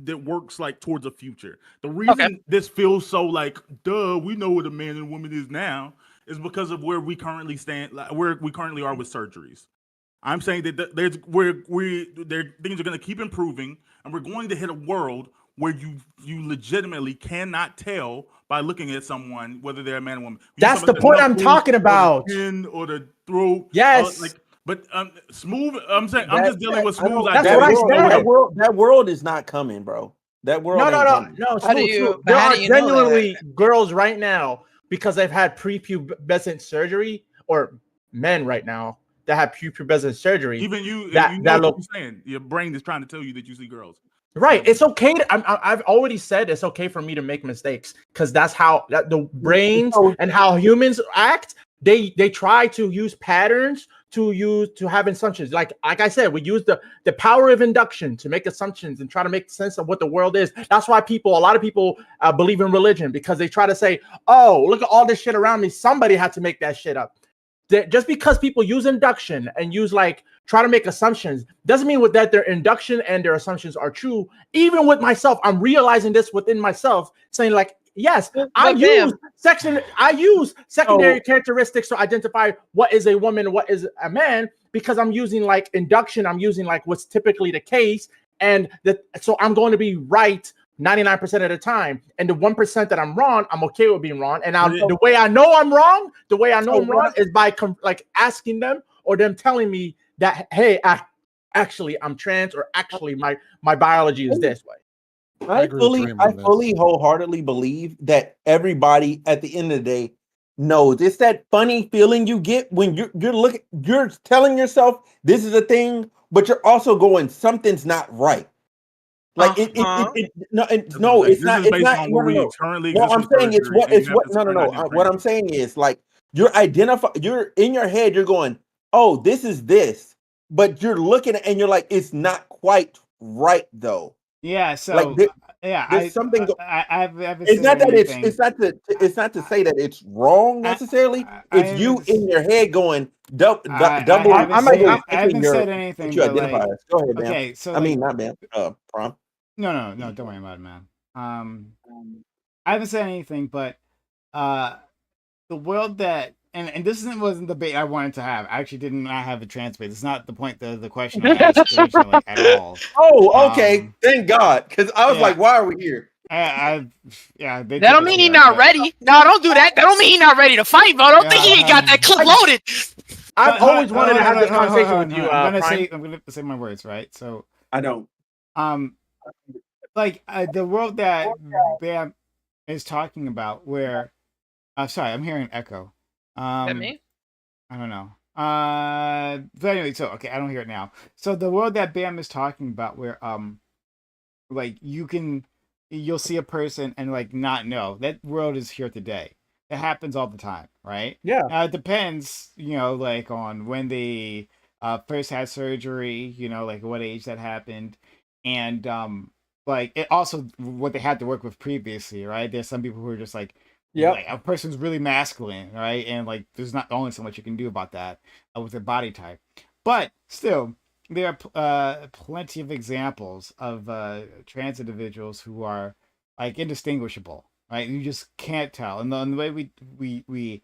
works like towards a future. The reason this feels so like, duh, we know what a man and a woman is now, is because of where we currently stand, where we currently are with surgeries. I'm saying that things are going to keep improving, and we're going to hit a world where you legitimately cannot tell by looking at someone whether they're a man or woman. That's the point I'm talking about. Or the chin or the throat. Yes. But smooth. I'm saying I'm just dealing with smooth. That world is not coming, bro. That world. No. There are genuinely girls right now, because they've had prepubescent surgery, or men right now that have prepubescent surgery. Even you know what you're saying. Your brain is trying to tell you that you see girls. Right. It's okay. I've already said it's okay for me to make mistakes, because that's how the brains and how humans act. They try to use patterns to have assumptions. Like I said, we use the power of induction to make assumptions and try to make sense of what the world is. That's why a lot of people believe in religion, because they try to say, oh, look at all this shit around me. Somebody had to make that shit up. Just because people use induction and try to make assumptions doesn't mean that their induction and their assumptions are true. Even with myself, I'm realizing this within myself, saying like, yes, I use secondary characteristics to identify what is a woman and what is a man, because I'm using like induction. I'm using like what's typically the case. So I'm going to be right 99% of the time. And the 1% that I'm wrong, I'm okay with being wrong. And the way I know I'm wrong, is by asking them, or them telling me that, hey, I'm trans, or actually my biology is this way. I fully wholeheartedly believe that everybody at the end of the day knows. It's that funny feeling you get when you're telling yourself this is a thing, but you're also going, something's not right. Like it's not. What I'm saying is what I'm saying is, like, you're in your head, you're going, oh, this is this, but you're looking at, and you're like, it's not quite right though. Yeah, so like there's something. It's not that it's not to say that it's wrong necessarily. It's you in your head going double. I haven't said anything. You identify. Go ahead, man. Okay, so I mean, not man. Prom. No, don't worry about it, man. I haven't said anything, but the world that and this wasn't the debate I wanted to have. I actually did not have a translate. It's not the point of the question I asked originally at all. Oh, okay. Thank God, because I was like, why are we here? That don't mean he's not ready. No, don't do that. That don't mean he's not ready to fight, bro. Don't think he ain't got that clip loaded. I've always wanted to have this conversation with you. I'm gonna say my words, right? So I don't. The world that Bam is talking about, where sorry, I'm hearing an echo. Is that me? I don't know. But anyway, so okay, I don't hear it now. So the world that Bam is talking about, where like you can you'll see a person and like not know that world is here today. It happens all the time, right? Yeah. Now it depends, like on when they first had surgery, like what age that happened, and like it also what they had to work with previously, right? There's some people who are just like, like a person's really masculine, right? And like there's not only so much you can do about that with their body type, but still there are plenty of examples of trans individuals who are like indistinguishable, right? You just can't tell, and the way we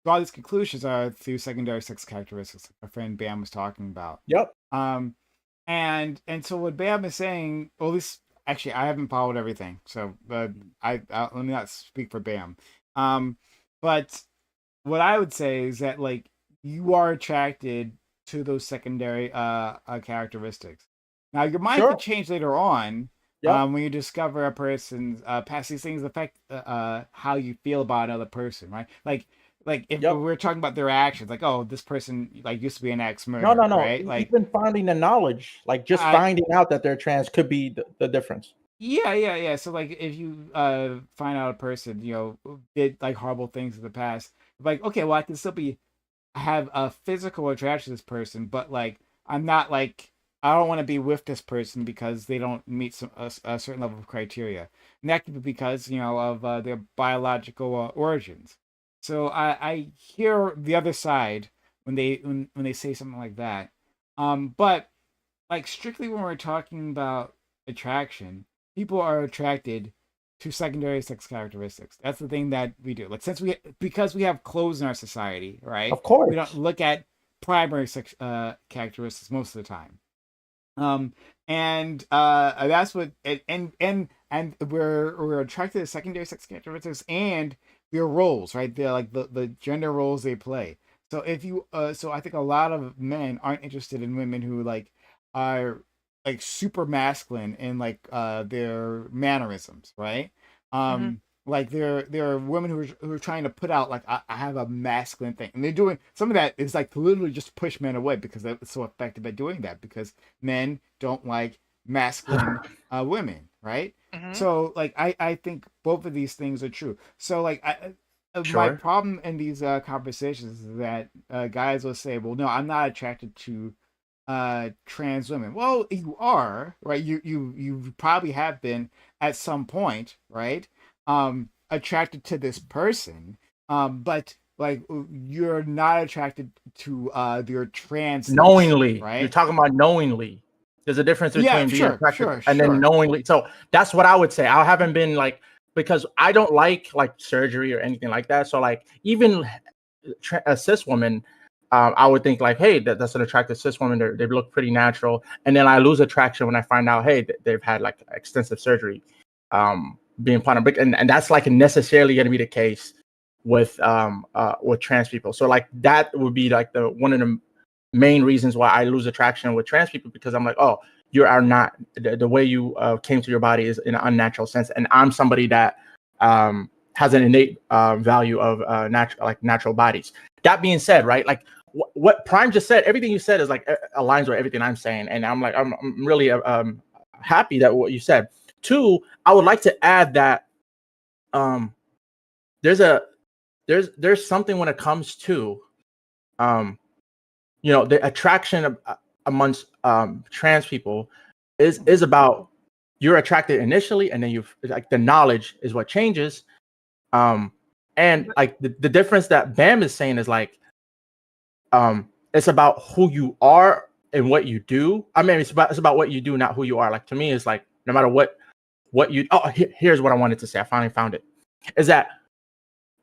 draw these conclusions are through secondary sex characteristics, like our friend Bam was talking about. Yep. And so what Bam is saying, well, at least actually I haven't followed everything, so I let me not speak for Bam. But what I would say is that like you are attracted to those secondary characteristics. Now your mind could change later on. When you discover a person's past, these things affect how you feel about another person, right? Like if we're talking about their actions, like, oh, this person like used to be an ex-murderer. No. Right? Like even finding the knowledge, like just finding out that they're trans could be the difference. Yeah. So like if you find out a person, did like horrible things in the past, like, okay, well, I can still have a physical attraction to this person, but like I'm not like, I don't want to be with this person because they don't meet a certain level of criteria. And that could be because, of their biological origins. So I hear the other side when they say something like that. But like strictly when we're talking about attraction, people are attracted to secondary sex characteristics. That's the thing that we do. Like because we have clothes in our society, right? Of course. We don't look at primary sex characteristics most of the time. And that's what and we're attracted to secondary sex characteristics and their roles, right? They're like the gender roles they play. So if you so I think a lot of men aren't interested in women who like are like super masculine in like their mannerisms, right? Like there are women who are trying to put out like I have a masculine thing, and they're doing some of that is like to literally just push men away because they're so effective at doing that because men don't like masculine women, right? So like I think both of these things are true. So like my problem in these conversations is that guys will say, well, no, I'm not attracted to trans women. Well, you are, right? You probably have been at some point, right? Attracted to this person, but like you're not attracted to their trans knowingly, right? You're talking about knowingly. There's a difference between being attracted and then knowingly. So that's what I would say. I haven't been like, because I don't like surgery or anything like that. So like even a cis woman, I would think like, hey, that's an attractive cis woman. They look pretty natural. And then I lose attraction when I find out, hey, they've had like extensive surgery, being part of, and that's like necessarily going to be the case with trans people. So like that would be like one of the main reasons why I lose attraction with trans people, because I'm like, oh, you are not the way you came to your body is in an unnatural sense, and I'm somebody that has an innate value of natural bodies. That being said, right, like what Prime just said, everything you said is like aligns with everything I'm saying, and I'm like I'm really happy that what you said. Two, I would like to add that there's something when it comes to the attraction amongst trans people is about, you're attracted initially, and then you've like the knowledge is what changes. And like the difference that Bam is saying is like it's about who you are and what you do. I mean, it's about what you do, not who you are. Like to me, it's like no matter what you here's what I wanted to say. I finally found it. Is that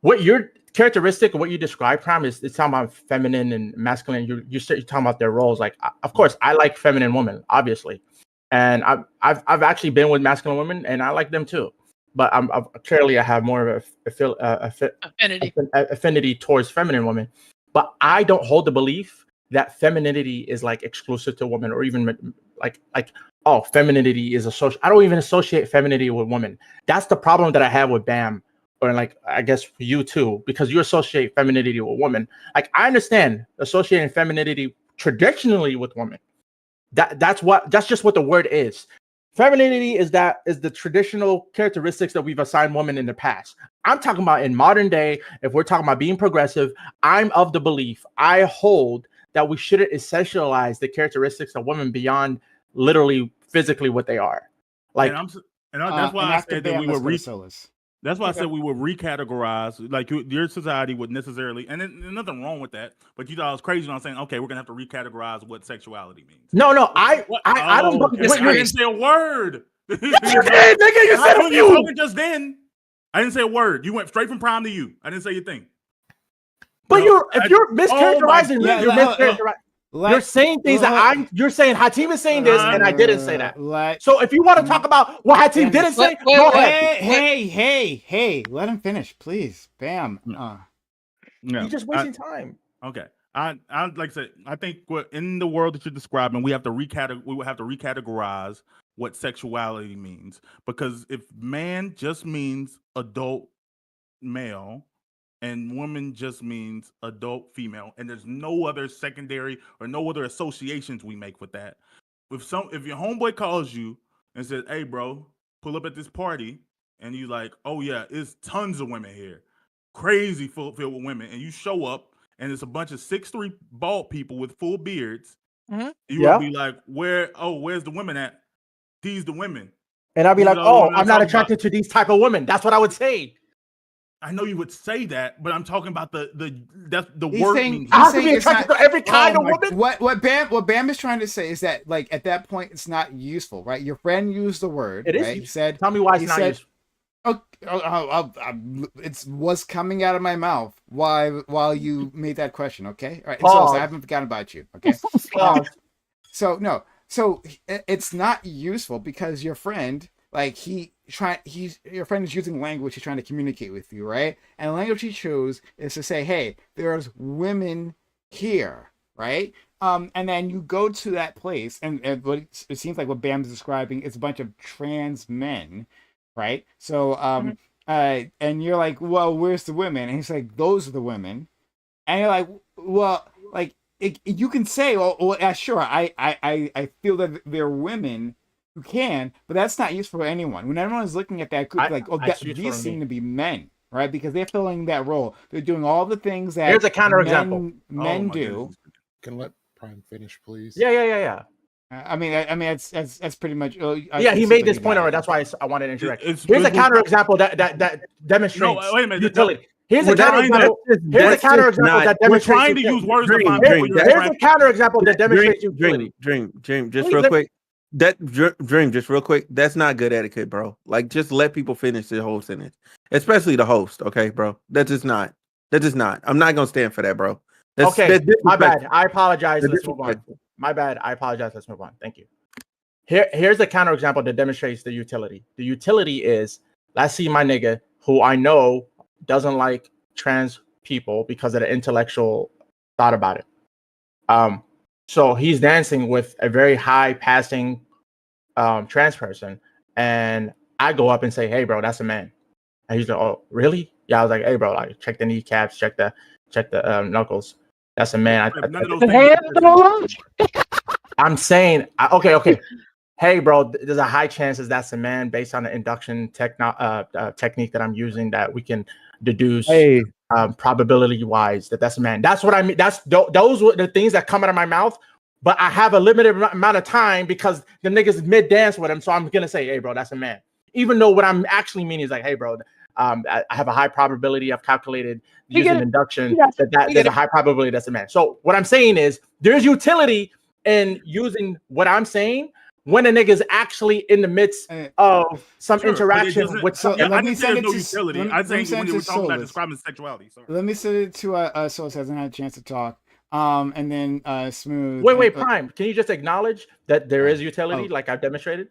what your characteristic of what you describe, Prime, is it's talking about feminine and masculine. You're talking about their roles. Like, of course, I like feminine women, obviously, and I've actually been with masculine women, and I like them too. But clearly I have more of affinity towards feminine women. But I don't hold the belief that femininity is like exclusive to women, or even like femininity is I don't even associate femininity with women. That's the problem that I have with Bam. Or like, I guess for you too, because you associate femininity with women. Like, I understand associating femininity traditionally with women. That's just what the word is. Femininity is the traditional characteristics that we've assigned women in the past. I'm talking about in modern day. If we're talking about being progressive, I'm of the belief, I hold that we shouldn't essentialize the characteristics of women beyond literally physically what they are. Like, that's why I said that we were That's why I said we would recategorize, like your society would necessarily, and there's nothing wrong with that. But you thought I was crazy when I was saying, okay, we're gonna have to recategorize what sexuality means. No, I don't. I didn't say a word. You did, nigga. You said a few. Just then, I didn't say a word. You went straight from prime to you. I didn't say a thing. But if you're mischaracterizing, you're mischaracterizing. You're saying things you're saying Hatim is saying this, and I didn't say that. So if you want to talk about what Hatim didn't say, go ahead. Hey, let him finish, please. Bam. You're just wasting time. Okay. I like I said, I think in the world that you're describing, we have to recategorize what sexuality means. Because if man just means adult male, and woman just means adult female, and there's no other secondary or no other associations we make with that. If your homeboy calls you and says, "Hey, bro, pull up at this party," and you like, "Oh yeah, it's tons of women here, crazy filled with women," and you show up and it's a bunch of 6'3" bald people with full beards, you would be like, where's the women at? These the women, and I'd be like, "Oh, I'm not attracted to these type of women." That's what I would say. I know you would say that, but I'm talking about the he's word. I have to be attracted to every kind of woman. What Bam is trying to say is that, like, at that point, it's not useful, right? Your friend used the word. It is. Right? He said, "Tell me why it's not useful." It was coming out of my mouth while you made that question. Okay, all right. So I haven't forgotten about you. Okay. So it's not useful because your friend, like, your friend is using language he's trying to communicate with you, right? And the language he chose is to say, "Hey, there's women here," right? And then you go to that place, and what it seems like what Bam's describing is a bunch of trans men, right? So, and you're like, "Well, where's the women?" And he's like, "Those are the women," and you're like, "Well, like you can say, well, sure, I feel that they're women." You can, but that's not useful for anyone. When everyone is looking at that group, these seem to be men, right? Because they're filling that role. They're doing all the things that here's a counterexample. Men do. Can let Prime finish, please? Yeah. I mean, that's pretty much. He made this point already. That's why I wanted to interject. Here's a counterexample that demonstrates. No, wait a minute. Utility. Here's a counterexample that demonstrates. We're trying to use words. Here's a counterexample that demonstrates utility. Dream, just real quick. Dream, just real quick. That's not good etiquette, bro. Like, just let people finish the whole sentence, especially the host. Okay, bro. That's just not. I'm not gonna stand for that, bro. That's my bad. I apologize. Let's move on. My bad. I apologize. Let's move on. Thank you. Here's a counterexample that demonstrates the utility. The utility is, let's see my nigga who I know doesn't like trans people because of the intellectual thought about it. So he's dancing with a very high passing trans person, and I go up and say, "Hey, bro, that's a man." And he's like, "Oh, really?" Yeah, I was like, "Hey, bro, like, check the kneecaps, check the knuckles. That's a man." I'm saying, okay. Hey, bro, there's a high chance that's a man based on the induction technique that I'm using, that we can deduce. Hey. Probability wise that's a man. That's what I mean. Those were the things that come out of my mouth, but I have a limited amount of time because the niggas mid dance with him. So I'm gonna say, "Hey, bro, that's a man," even though what I'm actually meaning is like, "Hey, bro, I have a high probability. I've calculated using induction that there's a high probability that's a man." So what I'm saying is there's utility in using what I'm saying when a nigga is actually in the midst of some interaction with some. I didn't say there's no utility. I think when you were talking about describing sexuality. Sorry. Let me send it to Soul hasn't had a chance to talk. And then Smooth. Wait, Prime. Can you just acknowledge that there is utility, like I've demonstrated?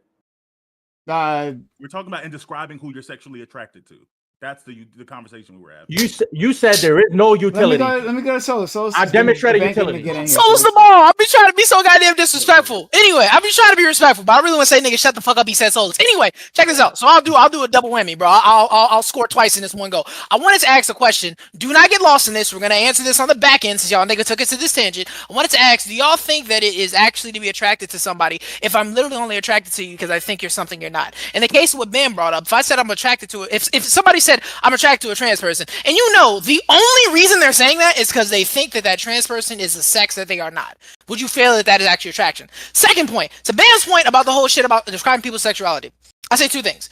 We're talking about in describing who you're sexually attracted to. That's the conversation we were having. You said there is no utility. Let me go to Solus. I demonstrated utility. Solus the ball. I've been trying to be so goddamn disrespectful. Anyway, I've been trying to be respectful, but I really want to say, nigga, shut the fuck up. He said Solus. Anyway, check this out. So I'll do a double whammy, bro. I'll score twice in this one go. I wanted to ask a question. Do not get lost in this. We're gonna answer this on the back end since y'all nigga took us to this tangent. I wanted to ask, do y'all think that it is actually to be attracted to somebody if I'm literally only attracted to you because I think you're something you're not? In the case of what Ben brought up, if I said I'm attracted to it, if somebody said I'm attracted to a trans person, and the only reason they're saying that is because they think that trans person is the sex that they are not, would you feel that is actually attraction? Second point, to Ben's point about the whole shit about describing people's sexuality, I say two things.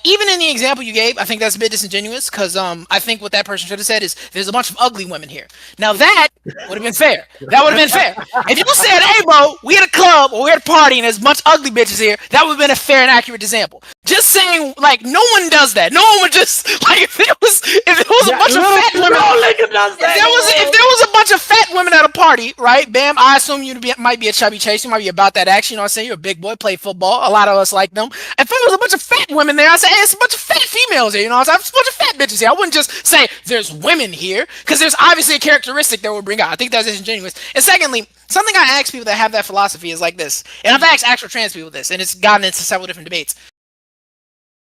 Even in the example you gave, I think that's a bit disingenuous because I think what that person should have said is there's a bunch of ugly women here. Now that would have been fair. That would have been fair. If you said, hey bro, we at a club or we're at a party and there's a bunch of ugly bitches here, that would have been a fair and accurate example. Just saying, like, no one does that. No one would just, like, if it was a bunch of fat women, if there was a bunch of fat women at a party, right, bam, I assume you might be a chubby chase, you might be about that action, you know what I'm saying? You're a big boy, play football, a lot of us like them. If there was a bunch of fat women there, I say, hey, it's a bunch of fat females here, you know what I'm saying? It's a bunch of fat bitches here. I wouldn't just say there's women here, because there's obviously a characteristic that would bring out. I think that's disingenuous. And secondly, something I ask people that have that philosophy is like this, and I've asked actual trans people this, and it's gotten into several different debates.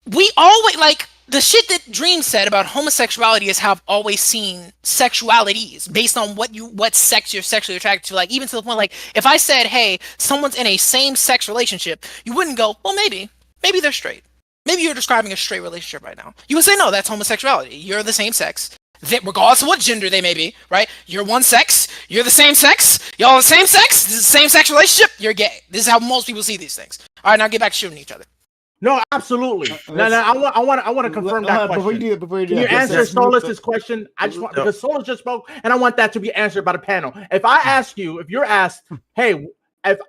We always, like, the shit that Dream said about homosexuality is how I've always seen sexualities based on what sex you're sexually attracted to. Like, even to the point, like, if I said, hey, someone's in a same-sex relationship, you wouldn't go, well, maybe they're straight. Maybe you're describing a straight relationship right now. You would say, no, that's homosexuality. You're the same sex. Regardless of what gender they may be, right? You're one sex. You're the same sex. Y'all the same sex. This is the same sex relationship. You're gay. This is how most people see these things. All right, now get back to shooting each other. No, absolutely. No, I want to confirm that question. Before you do that, answer Solus's question? I just want, because Solus just spoke, and I want that to be answered by the panel. If I ask you, if you're asked, hey, if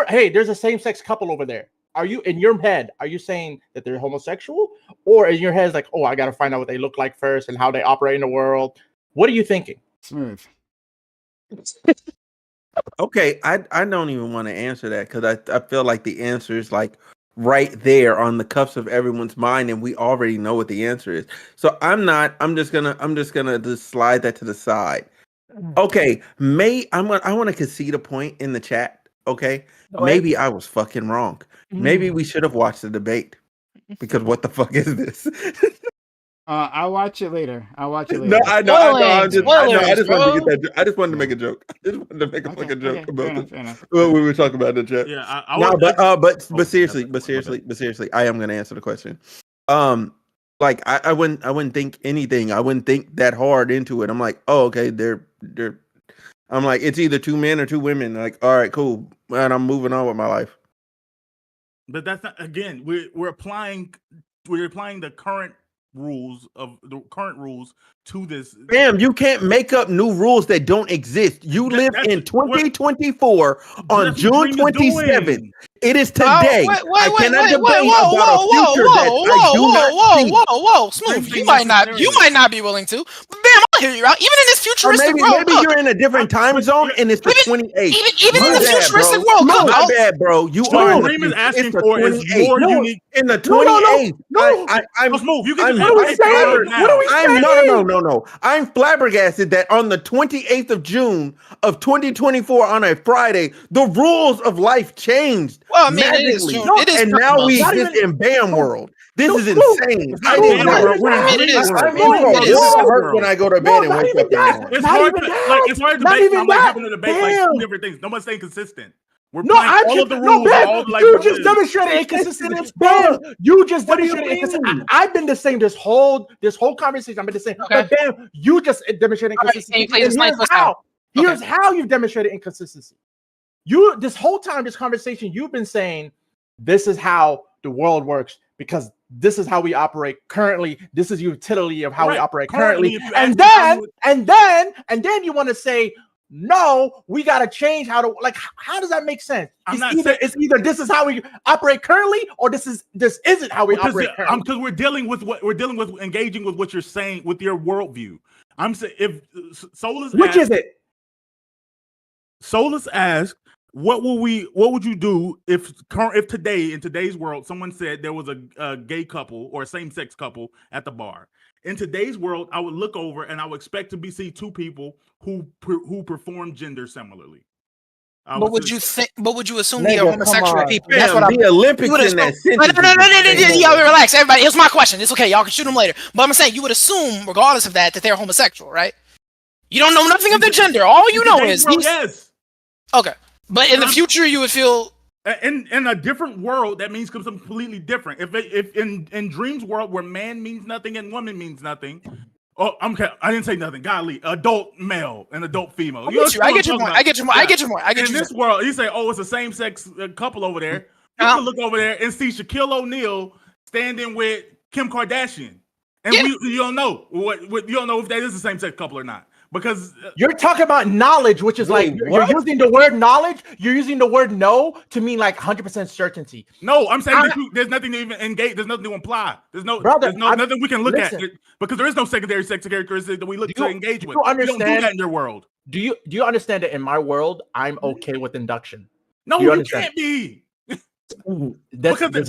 hey, there's a same-sex couple over there. Are you, in your head, are you saying that they're homosexual, or in your head is like, oh, I got to find out what they look like first and how they operate in the world? What are you thinking? Smooth. Okay, I don't even want to answer that because I feel like the answer is like right there on the cuffs of everyone's mind, and we already know what the answer is. So I'm just gonna just slide that to the side. Okay, I want to concede a point in the chat. Okay, maybe I was fucking wrong. Maybe we should have watched the debate because what the fuck is this? I'll watch it later. No, I know. I just wanted to make a joke. I just wanted to make a fucking joke about what we were talking about in the chat. Yeah, but seriously, I am going to answer the question. Like I wouldn't think anything. I wouldn't think that hard into it. I'm like, oh, okay, they're. I'm like, it's either two men or two women. Like, all right, cool, and I'm moving on with my life. But that's not, again, we're applying the current rules to this. Bam, you can't make up new rules that don't exist. You live in 2024 on June 27th. It is today. I cannot debate about a future that I do not see. Whoa, Smooth. You might not be willing to. But bam, I'll hear you out. Even in this futuristic world, maybe you're in a different time zone and it's the 28th. Even in the futuristic world, my bad, bro. You are Dream is asking for is more unique. In the 28th. I'm Smooth. You can what are we saying? No. I'm flabbergasted that on the 28th of June of 2024 on a Friday, the rules of life changed. Well, I mean, it is June. And now we exist in BAM world. This is insane. I didn't know. It hurts when I go to bed and wake up in the morning. It's hard to debate. I'm like having a debate like two different things. No one's saying consistent. We're all of the rules. You just demonstrated inconsistency. Bam, you just demonstrated inconsistency. I've been the same this whole conversation. I've been the same. But bam, you just demonstrated inconsistency. Here's how you've demonstrated inconsistency. This whole time, this conversation, you've been saying this is how the world works because this is how we operate currently. This is utility of how we operate currently. And then you want to say, no, we got to change how does that make sense? It's either this is how we operate currently or this isn't how we operate currently. Because we're dealing with engaging with what you're saying with your worldview. I'm saying if Solus which is it? Solus asked, what would you do if today, in today's world, someone said there was a gay couple or a same-sex couple at the bar? In today's world, I would look over and I would expect to see two people who perform gender similarly. But would you assume they are homosexual people? That's what the Olympics in that sentence. No, relax, everybody. Here's my question. It's okay. Y'all can shoot them later. But I'm saying you would assume, regardless of that they're homosexual, right? You don't know nothing of their gender. All you know is yes. Okay, but in the future, you would feel in a different world that means something completely different. If in Dream's world where man means nothing and woman means nothing. Oh, I didn't say nothing. Golly, adult male and adult female. I get you more. In this world, you say, "Oh, it's a same-sex couple over there." You can look over there and see Shaquille O'Neal standing with Kim Kardashian, and you don't know you don't know if that is the same-sex couple or not. Because you're talking about knowledge, which is like you're using the word knowledge. You're using the word know to mean like 100% certainty. No, I'm saying there's nothing to even engage. There's nothing to imply. There's nothing we can look at because there is no secondary sex characteristic that we look to engage with. You don't do that in your world. Do you understand that in my world, I'm okay with induction? No, you can't be. Because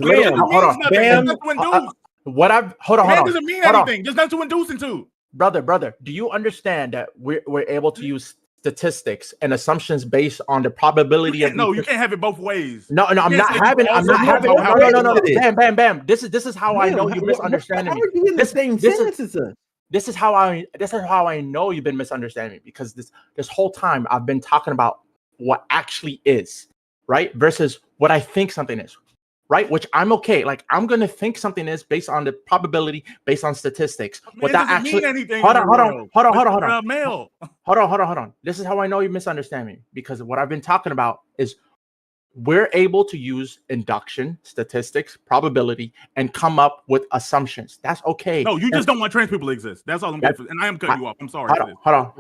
what I've hold on. Doesn't mean anything. There's nothing to induce into. Brother, do you understand that we're able to use statistics and assumptions based on the probability of? No, you can't have it both ways. No, I'm not having. No. Bam. This is how I know you're misunderstanding me. This is how I know you've been misunderstanding me, because this whole time I've been talking about what actually is, right, versus what I think something is. Right, which I'm okay. Like, I'm gonna think something is based on the probability, based on statistics. Without actually anything. Hold on. Male. Hold on. This is how I know you misunderstand me, because what I've been talking about is we're able to use induction, statistics, probability, and come up with assumptions. That's okay. No, you just don't want trans people to exist. That's all I'm getting. And I am cutting you off. I'm sorry. Hold on.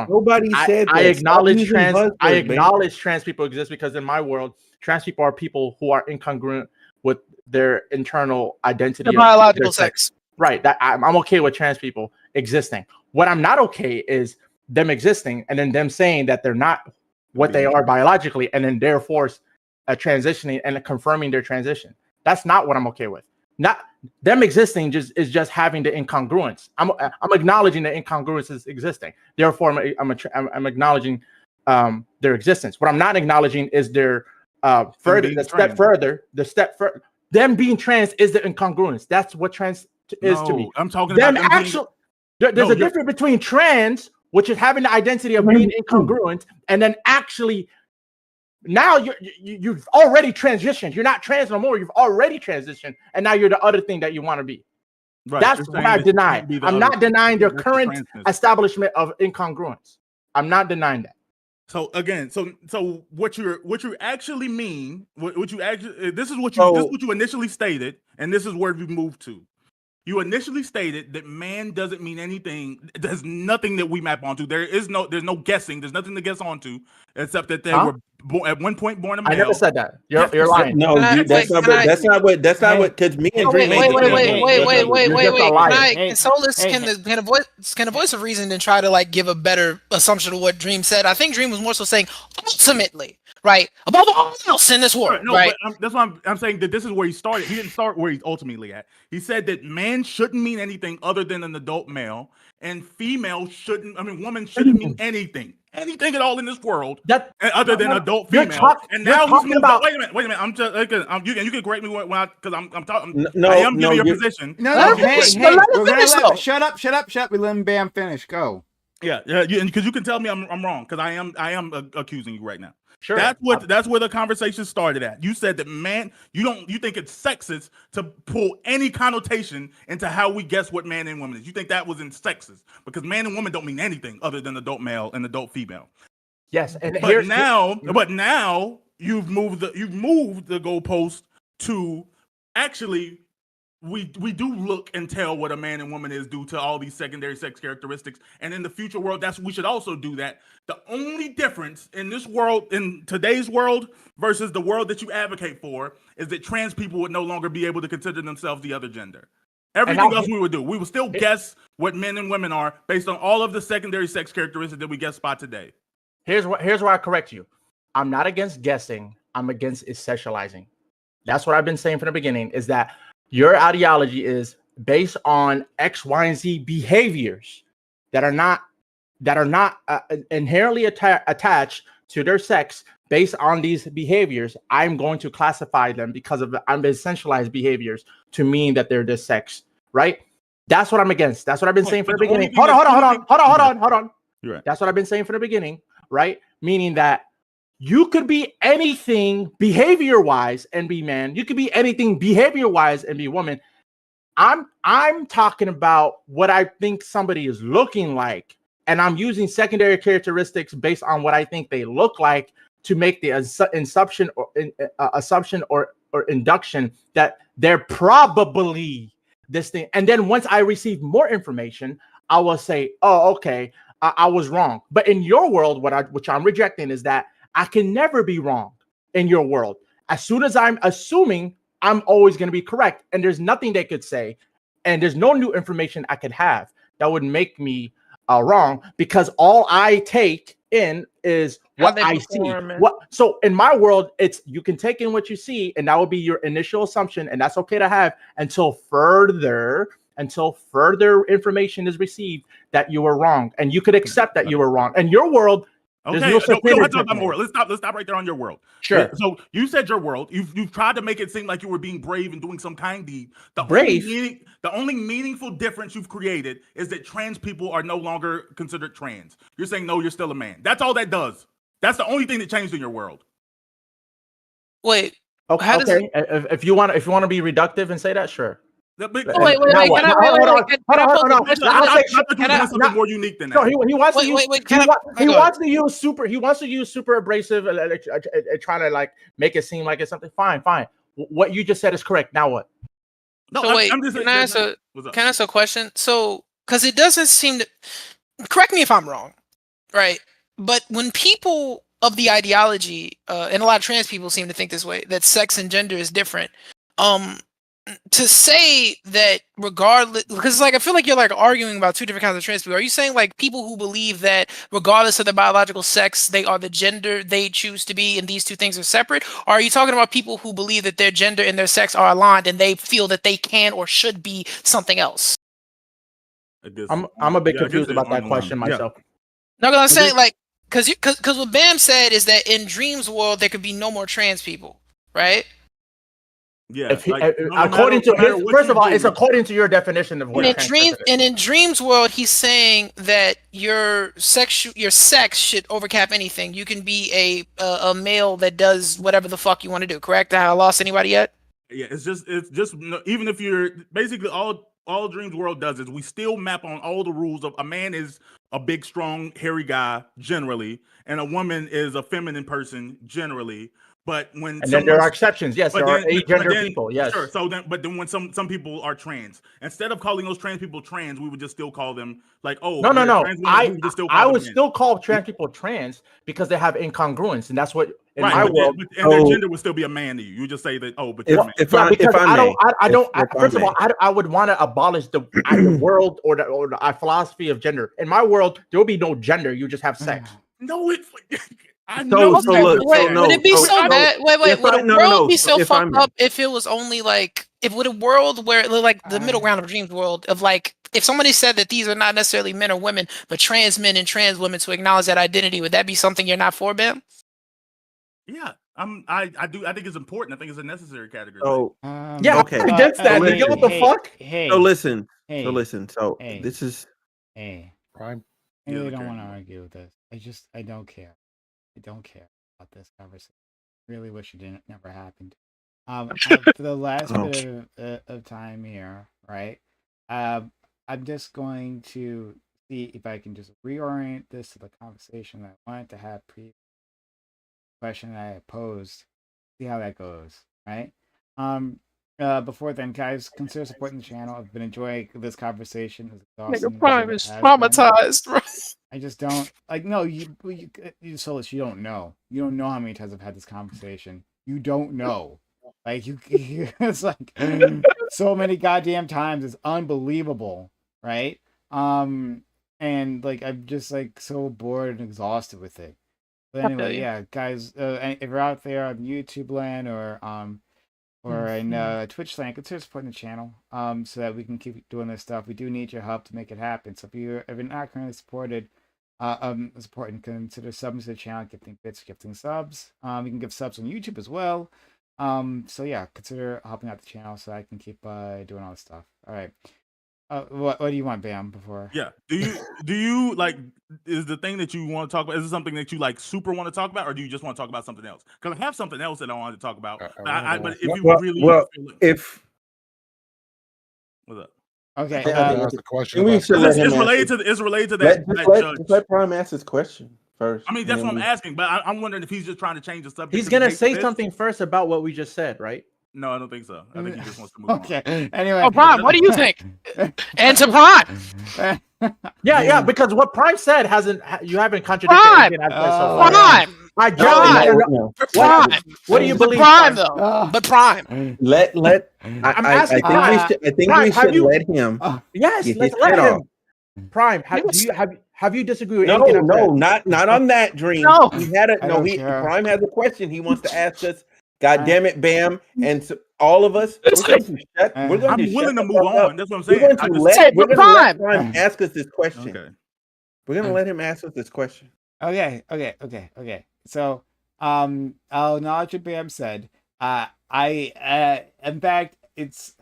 Nobody said I acknowledge trans people exist, because in my world, trans people are people who are incongruent with their internal identity, their biological sex. Right. That I'm okay with trans people existing. What I'm not okay is them existing and then them saying that they're not what they are biologically, and then therefore transitioning and confirming their transition. That's not what I'm okay with. Not them existing is just having the incongruence. I'm acknowledging the incongruence is existing. Therefore, I'm acknowledging their existence. What I'm not acknowledging is their step further. Them being trans is the incongruence. That's what trans is to me. I'm talking them about actually. There's a difference between trans, which is having the identity of being incongruent, and then actually now you've already transitioned. You're not trans no more. You've already transitioned, and now you're the other thing that you want to be. Right. That's what I deny. I'm not denying their current establishment of incongruence. I'm not denying that. So again, so what you actually mean, what you actually this is what you initially stated, and this is where we moved to. You initially stated that man doesn't mean anything. There's nothing that we map onto. There's no guessing. There's nothing to guess onto except that they were at one point born a male. I never said that. You're lying. No, that's not what. Because me and Dream. Wait. Can Solus can a voice of reason and try to like give a better assumption of what Dream said? I think Dream was more so saying ultimately, right, above all else in this world. No, right. But that's why I'm saying that this is where he started. He didn't start where he's ultimately at. He said that man shouldn't mean anything other than an adult male, and woman shouldn't mean anything at all in this world other than adult female. And now he's moved about. Wait a minute. I'm just you can correct me because I'm talking. I am giving your position. Shut up. We let him Bam finish. Go. Yeah, because you can tell me I'm wrong, because I am accusing you right now. Sure. That's where the conversation started at. You said that man, you think it's sexist to pull any connotation into how we guess what man and woman is. You think that was in sexist because man and woman don't mean anything other than adult male and adult female. Yes, but now you've moved the goalpost to actually we do look and tell what a man and woman is due to all these secondary sex characteristics, and in the future world, we should also do that. The only difference in this world, in today's world, versus the world that you advocate for, is that trans people would no longer be able to consider themselves the other gender. Everything else we would do, we would still guess what men and women are based on all of the secondary sex characteristics that we guess by today. Here's where I correct you. I'm not against guessing. I'm against essentializing. That's what I've been saying from the beginning, is that your ideology is based on X, Y, and Z behaviors that are not inherently attached to their sex. Based on these behaviors, I'm going to classify them because of I'm essentialized behaviors to mean that they're this sex, right? That's what I'm against. That's what I've been saying from the beginning. Hold on. You're right. That's what I've been saying from the beginning, right? Meaning that you could be anything behavior-wise and be man. You could be anything behavior-wise and be woman. I'm talking about what I think somebody is looking like, and I'm using secondary characteristics based on what I think they look like to make the assumption or induction that they're probably this thing. And then once I receive more information, I will say, oh, okay, I was wrong. But in your world, which I'm rejecting is that I can never be wrong in your world. As soon as I'm assuming, I'm always going to be correct. And there's nothing they could say, and there's no new information I could have that would make me wrong, because all I take in is what I see. So in my world, it's you can take in what you see, and that will be your initial assumption, and that's okay to have until further information is received that you were wrong, and you could accept that you were wrong. And your world, okay, no let's talk about more. Let's stop right there on your world. Sure. So you said your world. You've tried to make it seem like you were being brave and doing some kind deed. The only meaningful difference you've created is that trans people are no longer considered trans. You're saying no, you're still a man. That's all that does. That's the only thing that changed in your world. Wait. Okay. If you want to be reductive and say that, sure. Wait. Can I something more unique than that? No, he wants to use super abrasive, trying to like make it seem like it's something. Fine. What you just said is correct. Now what? No, so wait, can I ask a question? So, because it doesn't seem to, correct me if I'm wrong, right? But when people of the ideology, and a lot of trans people seem to think this way, that sex and gender is different, to say that regardless, because like I feel like you're like arguing about two different kinds of trans people. Are you saying like people who believe that regardless of their biological sex, they are the gender they choose to be, and these two things are separate? Or are you talking about people who believe that their gender and their sex are aligned and they feel that they can or should be something else? I'm a bit confused about that question myself. No, because I'm saying like because what Bam said is that in Dream's world there could be no more trans people, right? Yeah. According to first of all, it's according to your definition of what in Dream's world, he's saying that your sex should overcap anything. You can be a male that does whatever the fuck you want to do. Correct? Have I lost anybody yet? Yeah. It's just even if you're basically all Dream's world does is we still map on all the rules of a man is a big, strong, hairy guy generally, and a woman is a feminine person generally. But when then there are exceptions, yes, there are agender people, yes. Sure. So then, but then when some people are trans, instead of calling those trans people trans, we would just still call them like, oh, no. I would still call trans people trans because they have incongruence, and that's what in my world. And their gender would still be a man to you. You just say that, oh, but you're a man. First of all, I would want to abolish the world or the philosophy of gender. In my world, there will be no gender. You just have sex. No, it's. Would it be so bad? Wait. Would the world be so fucked up if it was only like would a world where like the middle ground of Dream's world of like if somebody said that these are not necessarily men or women but trans men and trans women to acknowledge that identity, would that be something you're not for, Ben? Yeah, I think it's important. I think it's a necessary category. Oh, yeah, okay. Against that, nigga. What the fuck? So listen. So this is prime. I really don't want to argue with this. I don't care. I don't care about this conversation. I really wish it never happened. For the last bit of time here, right? I'm just going to see if I can just reorient this to the conversation that I wanted to have question that I posed. See how that goes, right? Before then, guys, consider supporting the channel. I've been enjoying this conversation. Nigga, Prime is traumatized, bro. I just don't like. No, you Solus, you don't know. You don't know how many times I've had this conversation. You don't know. Like it's like so many goddamn times. It's unbelievable, right? And like I'm just like so bored and exhausted with it. But anyway, yeah, guys, if you're out there on YouTube land or in Twitch land, consider supporting the channel so that we can keep doing this stuff. We do need your help to make it happen. So if you're not currently supporting, consider subbing to the channel, gifting bits, gifting subs. You can give subs on YouTube as well. So yeah, consider helping out the channel so I can keep doing all this stuff. All right. What do you want, Bam? Before do you like, is the thing that you want to talk about, is it something that you like super want to talk about, or do you just want to talk about something else? Because I have something else that I wanted to talk about. But if you what's up? Okay, that's the question. It's related to that. Just let Prime ask his question first. I mean, that's what I'm asking, but I'm wondering if he's just trying to change the subject. He's gonna say something first about what we just said, right? No, I don't think so. I think he just wants to move on. Okay. Anyway. Oh, Prime, what do you think? Answer Prime. Yeah, because what Prime said you haven't contradicted Prime. anything I've said so far. Prime. I don't. Prime. What do you believe? Prime though. But Prime. Let. I'm asking. I think we should let him. Yes, let's let him. Prime, have you disagreed with anything? No, not on that, Dream. No. Prime has a question he wants to ask us. God damn it, Bam, and so all of us. I'm willing to move on. That's what I'm saying. We're going to let Prime ask us this question. Okay. We're going to let him ask us this question. Okay. So, I'll acknowledge what Bam said. In fact, it's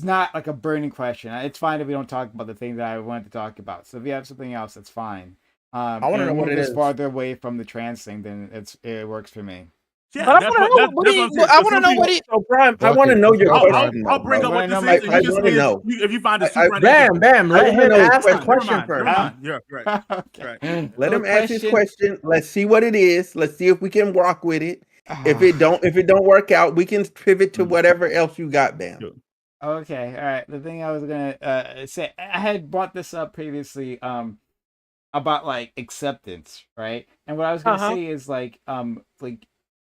not like a burning question. It's fine if we don't talk about the thing that I wanted to talk about. So if you have something else, that's fine. I want to know what it is. Farther away from the trans thing, then it works for me. Yeah, but I want to know what he. So, Prime, I want to know your question. I'll bring up what this is. I want to know if you find it super. Bam, let him ask the question first. Yeah, right. Okay. Let him ask his question. Let's see what it is. Let's see if we can rock with it. If it don't work out, we can pivot to whatever else you got, Bam. Okay, all right. The thing I was gonna say, I had brought this up previously, about like acceptance, right? And what I was gonna say is like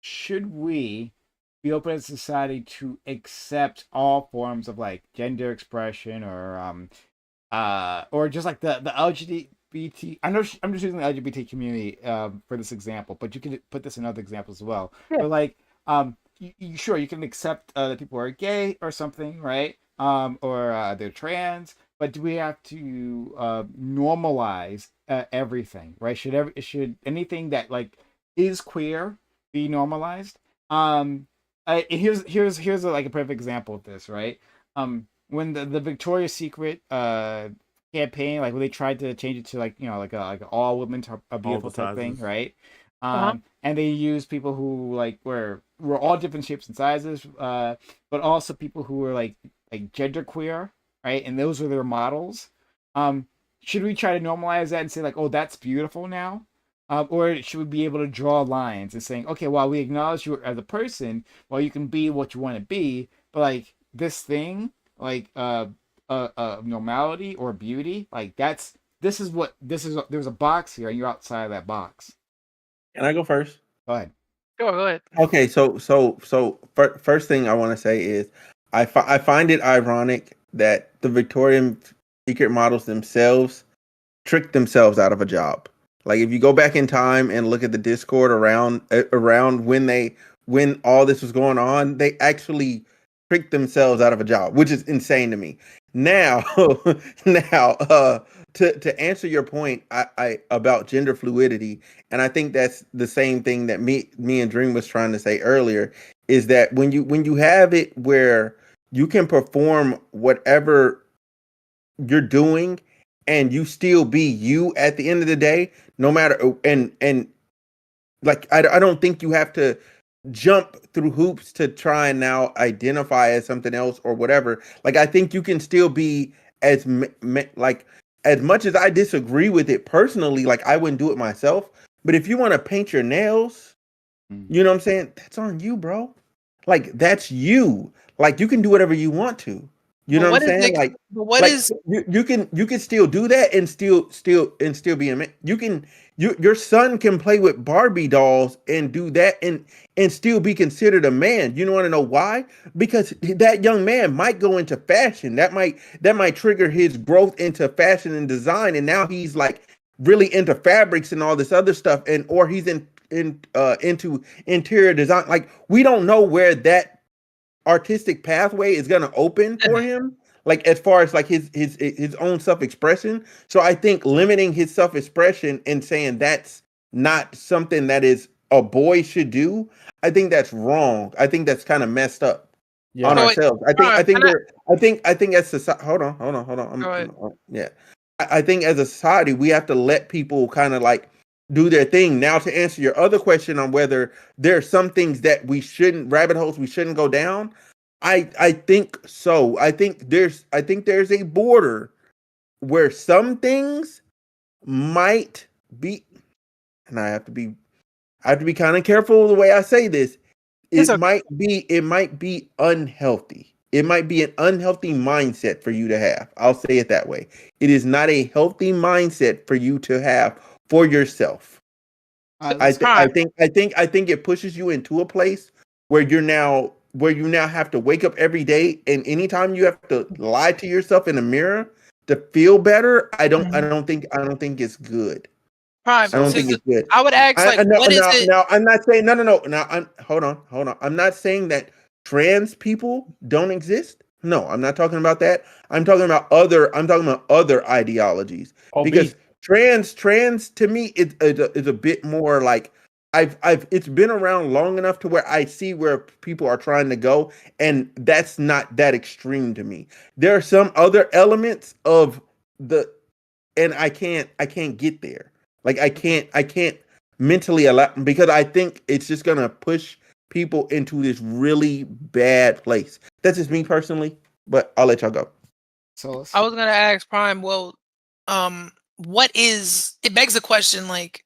should we be open as a society to accept all forms of like gender expression or just like the LGBT? I'm just using the LGBT community for this example, but you can put this in other examples as well. Yeah. But like sure, you can accept that people are gay or something, right? Or they're trans, but do we have to normalize everything, right? Should anything that like is queer be normalized? Here's like a perfect example of this, right? When the Victoria's Secret campaign, like when they tried to change it to like like a all women are beautiful type thing, right? And they used people who like were all different shapes and sizes, but also people who were like genderqueer, right? And those were their models. Should we try to normalize that and say like, oh, that's beautiful now? Or should we be able to draw lines and saying, okay, well, we acknowledge you as a person, well, you can be what you want to be, but like this thing, like normality or beauty, like this is there's a box here and you're outside of that box. Can I go first? Go ahead. Go ahead. Okay, so first thing I want to say is I find it ironic that the Victorian Secret models themselves tricked themselves out of a job. Like if you go back in time and look at the Discord around when all this was going on, they actually tricked themselves out of a job, which is insane to me. Now, to answer your point, I about gender fluidity, and I think that's the same thing that me and Dream was trying to say earlier, is that when you have it where you can perform whatever you're doing and you still be you at the end of the day, no matter, and like I don't think you have to jump through hoops to try and now identify as something else or whatever. Like I think you can still be as much as I disagree with it personally, like I wouldn't do it myself, but if you want to paint your nails, you know what I'm saying, that's on you, bro. Like that's you. Like you can do whatever you want to. You know what I'm saying? Like, you can still do that and still be a man. Your son can play with Barbie dolls and do that and still be considered a man. You want to know why? Because that young man might go into fashion. That might trigger his growth into fashion and design, and now he's like really into fabrics and all this other stuff, or he's into interior design. Like we don't know where that artistic pathway is going to open for him. Like as far as like his own self-expression. So I think limiting his self-expression and saying that's not something that is a boy should do, I think that's wrong. I think that's kind of messed up on ourselves. I think as society, hold on. I think as a society we have to let people kind of like do their thing. Now to answer your other question on whether there are some things that we shouldn't, rabbit holes we shouldn't go down, I think so. I think there's a border where some things might be, and I have to be kind of careful the way I say this. It might be unhealthy. It might be an unhealthy mindset for you to have. I'll say it that way. It is not a healthy mindset for you to have for yourself. I think it pushes you into a place where you now have to wake up every day, and anytime you have to lie to yourself in the mirror to feel better, I don't think it's good. Prime, I don't think it's good. I would ask what is it? No, I'm not saying no. Now, hold on. I'm not saying that trans people don't exist. No, I'm not talking about that. I'm talking about other ideologies. Because trans to me is a bit more like it's been around long enough to where I see where people are trying to go, and that's not that extreme to me. There are some other elements of and I can't get there. Like I can't mentally allow, because I think it's just gonna push people into this really bad place. That's just me personally, but I'll let y'all go. So I was gonna ask Prime, well, what is, it begs the question, like,